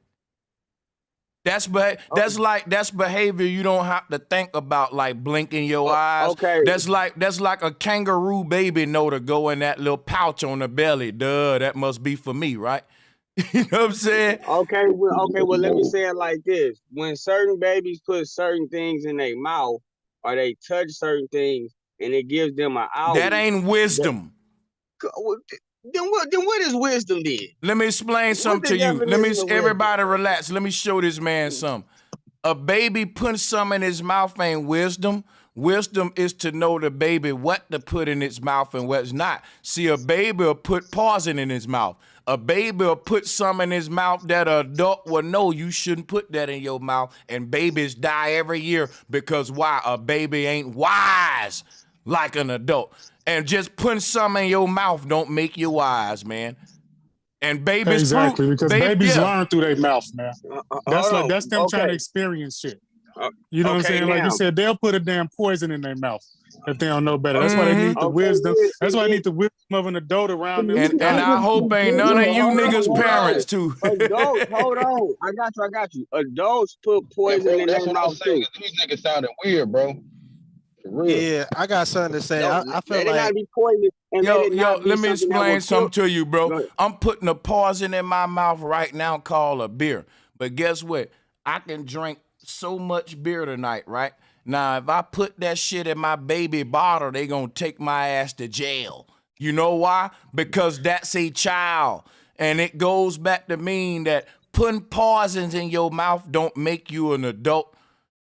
That's behavior you don't have to think about, like blinking your eyes. Okay. That's like a kangaroo baby know to go in that little pouch on the belly. Duh, that must be for me, right? You know what I'm saying? Okay, well, let me say it like this. When certain babies put certain things in their mouth or they touch certain things and it gives them an out. That ain't wisdom. Then what is wisdom then? Let me explain something to you. Everybody relax. Let me show this man something. A baby putting something in his mouth ain't wisdom. Wisdom is to know the baby what to put in its mouth and what's not. See, a baby will put poison in his mouth. A baby will put something in his mouth that an adult will know you shouldn't put that in your mouth. And babies die every year because why? A baby ain't wise like an adult. And just putting something in your mouth don't make you wise, man. And babies because babies learn through their mouth, man. That's them trying to experience shit. You know what I'm saying? Like you said, they'll put a damn poison in their mouth if they don't know better. That's why they need the wisdom. That's why they need the wisdom of an adult around them. And I hope ain't none of you niggas parents too. Adults, hold on. I got you. Adults put poison in their mouth too. These niggas sounding weird, bro. Yeah, I got something to say. I feel like gotta be poisonous. Yo, let me explain something to you, bro. I'm putting a poison in my mouth right now called a beer. But guess what? I can drink so much beer tonight, right? Now, if I put that shit in my baby bottle, they gonna take my ass to jail. You know why? Because that's a child. And it goes back to mean that putting poisons in your mouth don't make you an adult,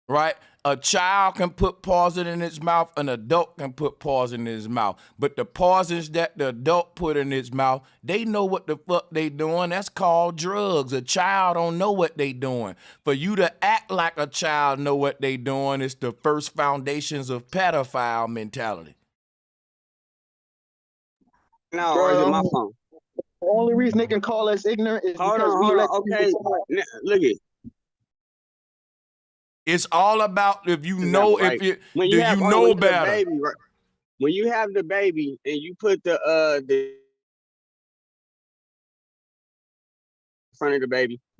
right? A child can put poison in his mouth, an adult can put poison in his mouth. But the poisons that the adult put in his mouth, they know what the fuck they doing. That's called drugs. A child don't know what they doing. For you to act like a child know what they doing is the first foundations of pedophile mentality. No, or is it my phone? The only reason they can call us ignorant is because we let okay. Look it. It's all about if you know right. if you know better. Baby, right? When you have the baby and you put the front of the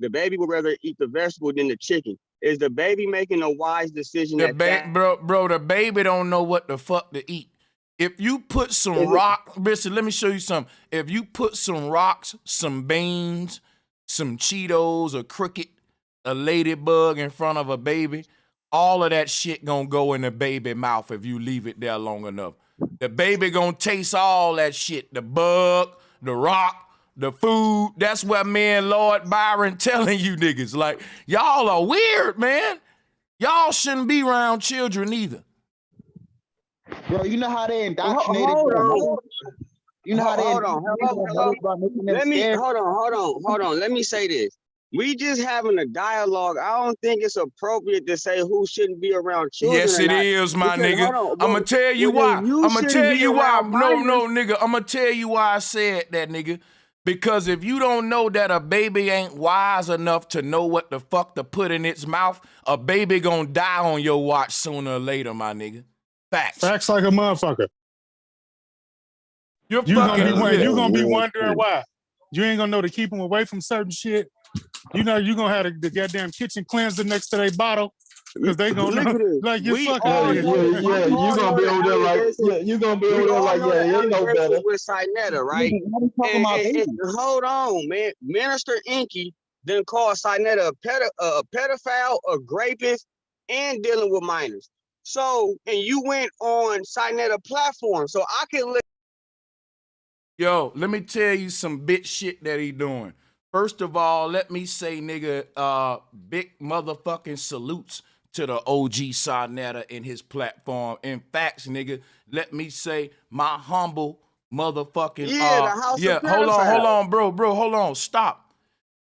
baby would rather eat the vegetable than the chicken. Is the baby making a wise decision? Bro, the baby don't know what the fuck to eat. If you put some rock, listen, let me show you something. If you put some rocks, some beans, some Cheetos, a cricket, a ladybug in front of a baby, all of that shit gonna go in the baby mouth if you leave it there long enough. The baby gonna taste all that shit, the bug, the rock, the food. That's what me and Lord Byron telling you niggas. Like, y'all are weird, man. Y'all shouldn't be around children either. Bro, you know how they indoctrinated. Hold on. You know how they hold on. Let me scared? hold on. Let me say this. We just having a dialogue. I don't think it's appropriate to say who shouldn't be around children. Yes, it is, my nigga. I'm gonna tell you why. I'm gonna tell you why. No, nigga. I'm gonna tell you why I said that, nigga. Because if you don't know that a baby ain't wise enough to know what the fuck to put in its mouth, a baby gonna die on your watch sooner or later, my nigga. Facts. Facts like a motherfucker. You're gonna be wondering why. You ain't gonna know to keep them away from certain shit. You know you gonna have the goddamn kitchen cleanser next to their bottle because they gonna know like you fucking. You gonna be over there like you gonna be over there like you know better. With Sinetta, right? And hold on, man. Minister Inky then called Sinetta a pedophile, a rapist, and dealing with minors. So, and you went on Sinetta platform, so I can look. Yo, let me tell you some bitch shit that he doing. First of all, let me say, nigga, big motherfucking salutes to the OG Sinetta in his platform. In fact, nigga, let me say my humble motherfucking the house of hold on, bro, hold on, stop.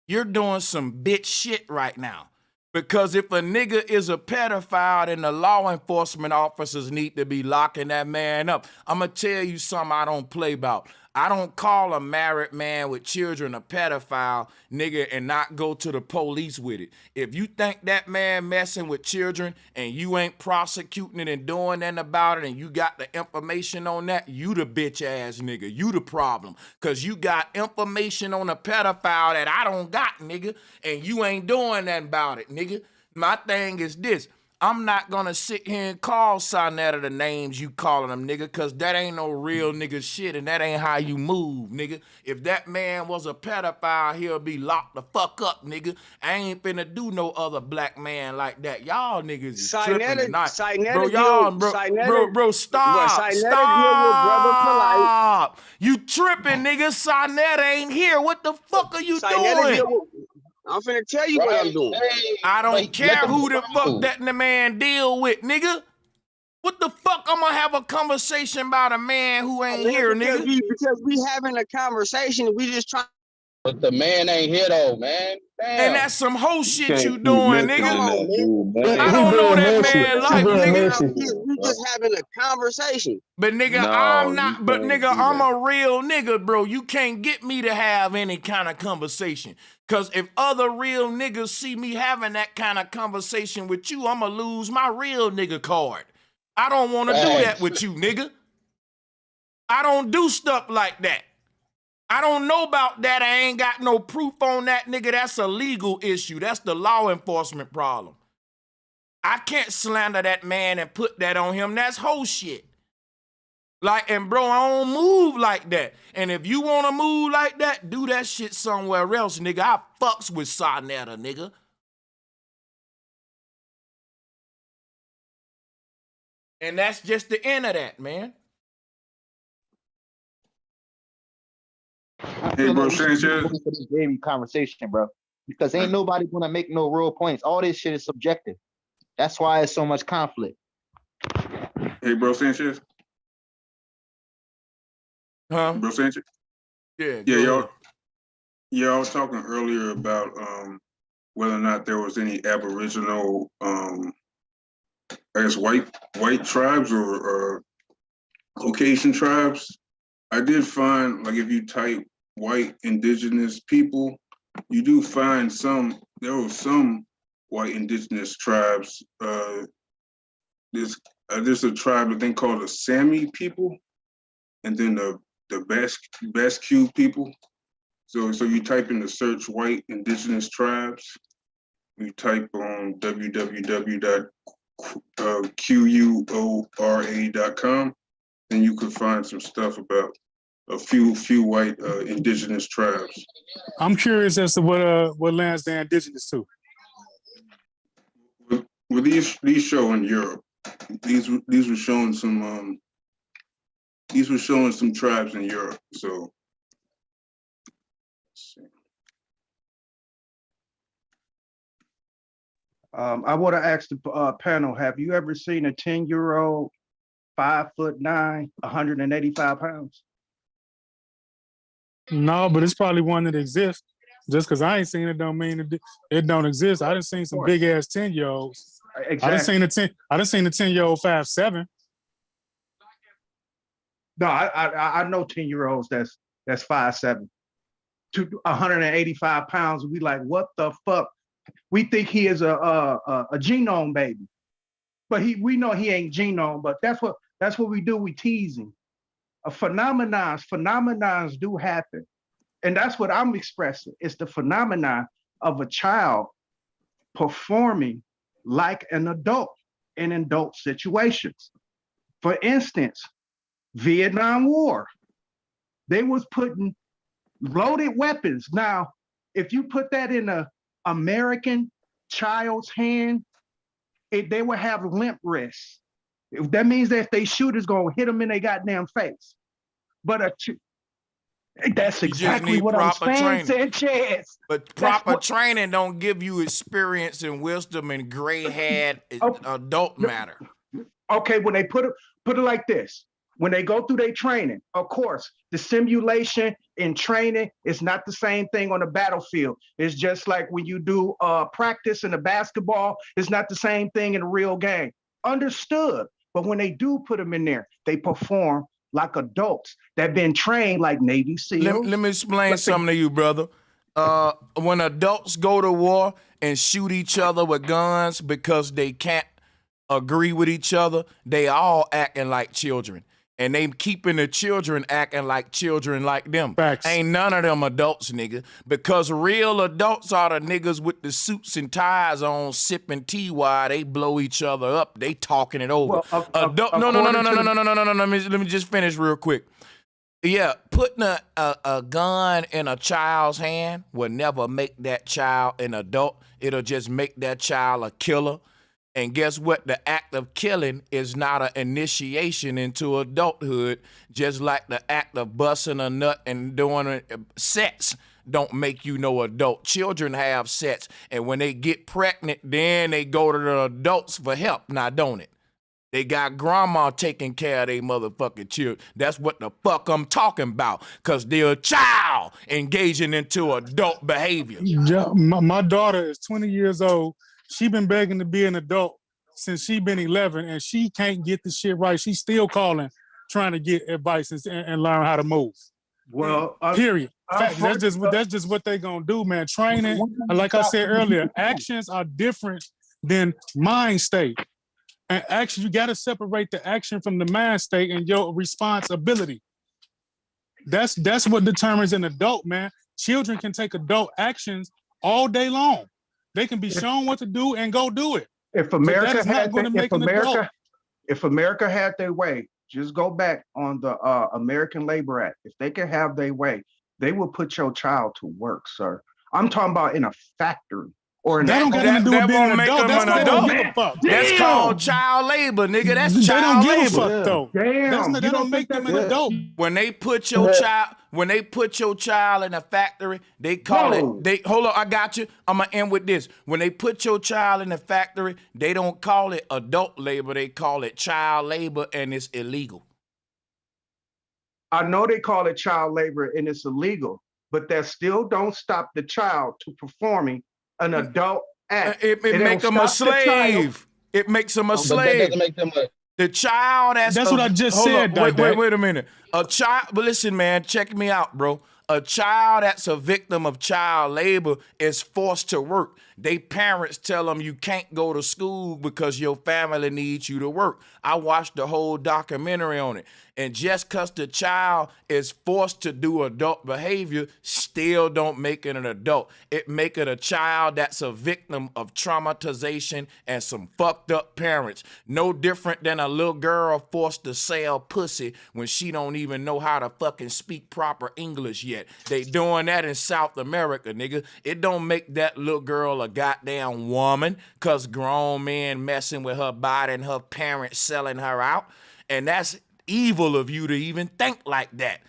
You're doing some bitch shit right now. Because if a nigga is a pedophile, then the law enforcement officers need to be locking that man up. I'm going to tell you something I don't play about. I don't call a married man with children a pedophile, nigga, and not go to the police with it. If you think that man messing with children and you ain't prosecuting it and doing nothing about it and you got the information on that, you the bitch ass nigga. You the problem. Because you got information on a pedophile that I don't got, nigga, and you ain't doing nothing about it, nigga. My thing is this. I'm not gonna sit here and call Sinetta the names you calling them, nigga, cause that ain't no real nigga shit and that ain't how you move, nigga. If that man was a pedophile, he'll be locked the fuck up, nigga. I ain't finna do no other black man like that. Y'all niggas is tripping tonight. Bro, stop. Stop. You tripping, nigga. Sinetta ain't here. What the fuck are you doing? I'm finna tell you what I'm doing. I don't care who the fuck that the man deal with, nigga. What the fuck I'm gonna have a conversation about a man who ain't here, nigga? Because we having a conversation, we just trying. But the man ain't here though, man. Damn. And that's some whole shit you doing, nigga. I don't know that man life, nigga. We just having a conversation. But nigga, I'm a real nigga, bro. You can't get me to have any kind of conversation. Cause if other real niggas see me having that kind of conversation with you, I'ma lose my real nigga card. I don't wanna do that with you, nigga. I don't do stuff like that. I don't know about that. I ain't got no proof on that, nigga. That's a legal issue. That's the law enforcement problem. I can't slander that man and put that on him. That's whole shit. Like, and bro, I don't move like that. And if you want to move like that, do that shit somewhere else, nigga. I fucks with Sinetta, nigga. And that's just the end of that, man. Hey, bro, Sanchez. For this baby conversation, bro, because ain't nobody gonna make no real points. All this shit is subjective. That's why it's so much conflict. Hey, bro, Sanchez. Huh? Bro, Sanchez. Yeah, y'all was talking earlier about whether or not there was any Aboriginal, I guess white tribes or Caucasian tribes. I did find, like, if you type white indigenous people, you do find there were some white indigenous tribes. There's a tribe, I think, called the Sami people, and then the Basque people. So you type in the search white indigenous tribes, you type on www.quora.com, and you could find some stuff about a few white indigenous tribes. I'm curious as to what lands they're indigenous to. Well, these show in Europe. These were showing some tribes in Europe. So let's see. I would have asked the panel, have you ever seen a 10-year-old, 5'9", 185 pounds? No, but it's probably one that exists. Just because I ain't seen it don't mean it don't exist. I done seen some big ass 10-year-olds. Exactly. I done seen a 10-year-old 5'7". No, I know 10-year-olds that's 5'7", to 185 pounds. We like, what the fuck? We think he is a genome baby, but we know he ain't genome. But that's what we do. We tease him. Phenomenons do happen, and that's what I'm expressing. It's the phenomenon of a child performing like an adult in adult situations. For instance, Vietnam War, they was putting loaded weapons. Now, if you put that in a American child's hand, they will have limp wrists. That means that if they shoot, it's gonna hit them in their goddamn face. But that's exactly what I'm saying, Sanchez. But proper training don't give you experience and wisdom and gray-haired adult matter. Okay, when they put it like this, when they go through their training, of course, the simulation in training is not the same thing on the battlefield. It's just like when you do practice in the basketball, it's not the same thing in a real game. Understood. But when they do put them in there, they perform like adults that been trained like Navy SEALs. Let me explain something to you, brother. When adults go to war and shoot each other with guns because they can't agree with each other, they all acting like children. And they keeping the children acting like children like them. Facts. Ain't none of them adults, nigga. Because real adults are the niggas with the suits and ties on, sipping tea while they blow each other up. They talking it over. No. Let me just finish real quick. Yeah, putting a gun in a child's hand will never make that child an adult. It'll just make that child a killer. And guess what? The act of killing is not an initiation into adulthood, just like the act of busting a nut and doing sex don't make you no adult. Children have sex, and when they get pregnant, then they go to the adults for help. Now, don't it? They got grandma taking care of their motherfucking children. That's what the fuck I'm talking about, because they're a child engaging into adult behavior. Yeah, my daughter is 20 years old. She been begging to be an adult since she been 11, and she can't get the shit right. She's still calling, trying to get advice and learn how to move. Well, period. That's just what they gonna do, man. Training, like I said earlier, actions are different than mind state. And action, you gotta separate the action from the mind state and your responsibility. That's what determines an adult, man. Children can take adult actions all day long. They can be shown what to do and go do it. If America had their way, just go back on the American Labor Act. If they could have their way, they will put your child to work, sir. I'm talking about in a factory or in that don't got nothing to do with being an adult. That's not adult. That's called child labor, nigga. That's child labor. They don't give a fuck though. Damn, they don't make them an adult. When they put your child in a factory, they call it. Hold on, I got you. I'm gonna end with this. When they put your child in a factory, they don't call it adult labor. They call it child labor, and it's illegal. I know they call it child labor and it's illegal, but that still don't stop the child to performing an adult act. It makes them a slave. It makes them a slave. That doesn't make them the child that's what I just said. Wait a minute. A child, but listen, man, check me out, bro. A child that's a victim of child labor is forced to work. They parents tell them you can't go to school because your family needs you to work. I watched the whole documentary on it. And just because the child is forced to do adult behavior still don't make it an adult. It make it a child that's a victim of traumatization and some fucked up parents. No different than a little girl forced to sell pussy when she don't even know how to fucking speak proper English yet. They doing that in South America, nigga. It don't make that little girl a goddamn woman because grown men messing with her body and her parents selling her out. And that's evil of you to even think like that.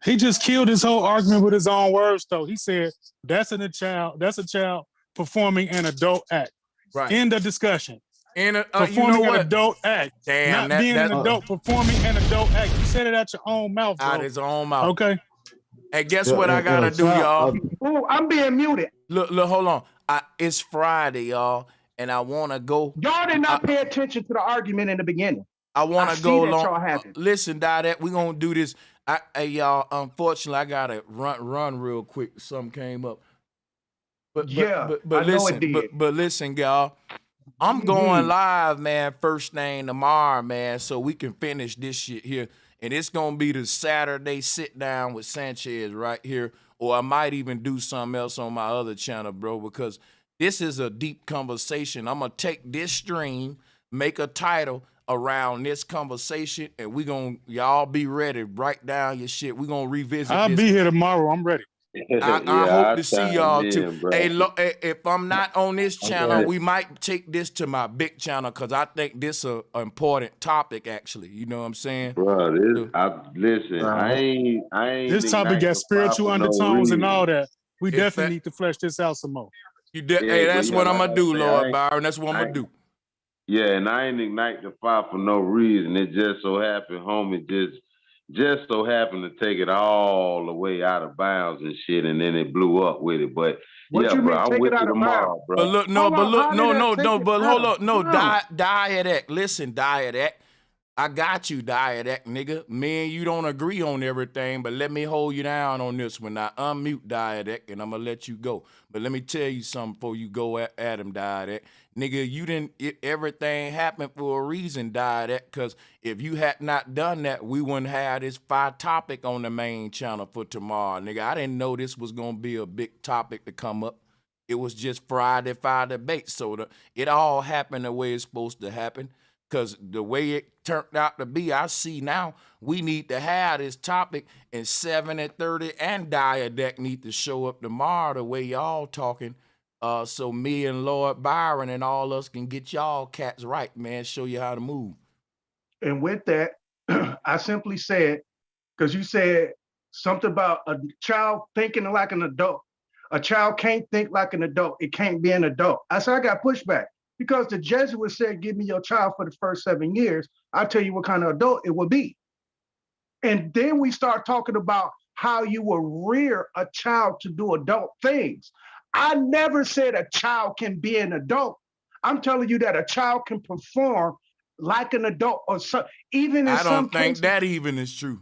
He just killed his whole argument with his own words, though. He said that's a child performing an adult act. Right. End of discussion. Performing you know an adult act. Damn, not being an adult, performing an adult act. You said it out your own mouth, bro. Out his own mouth. Okay. And guess what I gotta do, y'all? Oh, I'm being muted. Look, hold on. It's Friday, y'all, and I want to go. Y'all did not pay attention to the argument in the beginning. I want to go long. Y'all happen. Listen, Dad, we gonna do this. Y'all. Unfortunately, I gotta run real quick. Something came up. But listen, y'all. I'm going live, man. First thing tomorrow, man, so we can finish this shit here. And it's gonna be the Saturday sit down with Sanchez right here, or I might even do something else on my other channel, bro, because this is a deep conversation. I'm gonna take this stream, make a title around this conversation, and y'all be ready. Write down your shit. We're gonna revisit I'll be here tomorrow. I'm ready. I hope to see y'all too. Hey, if I'm not on this channel, we might take this to my big channel because I think this is an important topic, actually. You know what I'm saying? Bro, listen, I ain't. This topic got spiritual undertones and all that. We definitely need to flesh this out some more. Hey, that's what I'm gonna do, Lord Byron. That's what I'm gonna do. Yeah, and I ain't ignite the fire for no reason. It just so happened, homie, just so happened to take it all the way out of bounds and shit, and then it blew up with it. But yeah, bro, I'm with you tomorrow, bro. But look, no, but hold up, no, Diet Act. Listen, Diet Act. I got you, Diet Act, nigga. Me and you don't agree on everything, but let me hold you down on this one. Now, unmute Diet Act, and I'm going to let you go. But let me tell you something before you go at him, Diet Act. Nigga, everything happened for a reason, Diet Act, because if you had not done that, we wouldn't have this fire topic on the main channel for tomorrow, nigga. I didn't know this was going to be a big topic to come up. It was just Friday Fire Debate, so it all happened the way it's supposed to happen. Because the way it turned out to be, I see now we need to have this topic, and 7:30 and Diadeck need to show up tomorrow the way y'all talking, so me and Lord Byron and all us can get y'all cats right, man, show you how to move. And with that, I simply said, because you said something about a child thinking like an adult. A child can't think like an adult. It can't be an adult. I said I got pushback. Because the Jesuit said, give me your child for the first 7 years, I'll tell you what kind of adult it will be. And then we start talking about how you will rear a child to do adult things. I never said a child can be an adult. I'm telling you that a child can perform like an adult, or so, even in some cases. I don't think that even is true.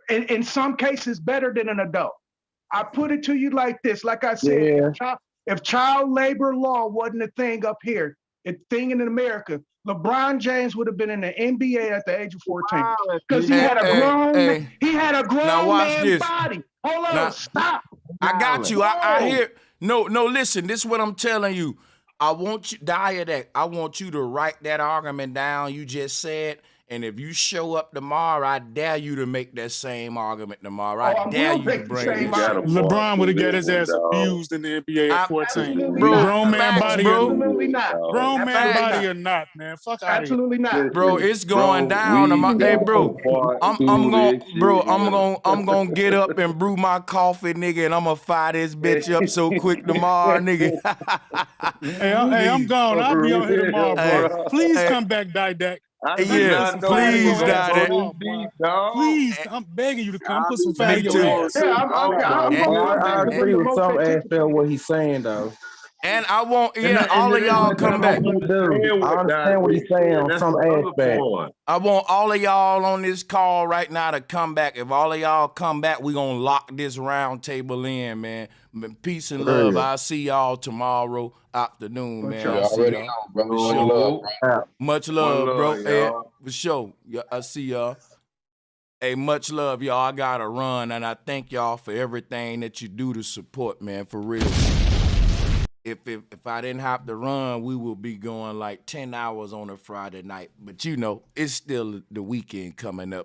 In some cases, better than an adult. I put it to you like this, like I said, if child labor law wasn't a thing up here, a thing in America, LeBron James would have been in the NBA at the age of 14 because he had a grown, he had a grown man body. Hold on, stop. I got you. I hear. No, listen. This is what I'm telling you. I want you, Diadeck, I want you to write that argument down you just said. And if you show up tomorrow, I dare you to make that same argument tomorrow. I dare you to bring it. LeBron would have got his ass abused in the NBA at 14. Bro, grown man body, absolutely not. Grown man body or not, man. Fuck out of here. Absolutely not, bro. It's going down. Hey, bro, I'm gonna get up and brew my coffee, nigga, and I'm gonna fire this bitch up so quick tomorrow, nigga. hey, I'm gone. I'll be on here tomorrow, bro. Please come back, Didac. Yeah, please, Daddy. Please, I'm begging you to come put some fat in your ass. I agree with some aspect of what he's saying, though. And I want all of y'all come back. I understand what he's saying on some aspect. I want all of y'all on this call right now to come back. If all of y'all come back, we're going to lock this round table in, man. Peace and love. I'll see y'all tomorrow afternoon, man. I'll see y'all. Much love, bro. Hey, for sure. I see y'all. Hey, much love, y'all. I got to run, and I thank y'all for everything that you do to support, man, for real. If I didn't have to run, we would be going like 10 hours on a Friday night. But you know, it's still the weekend coming up.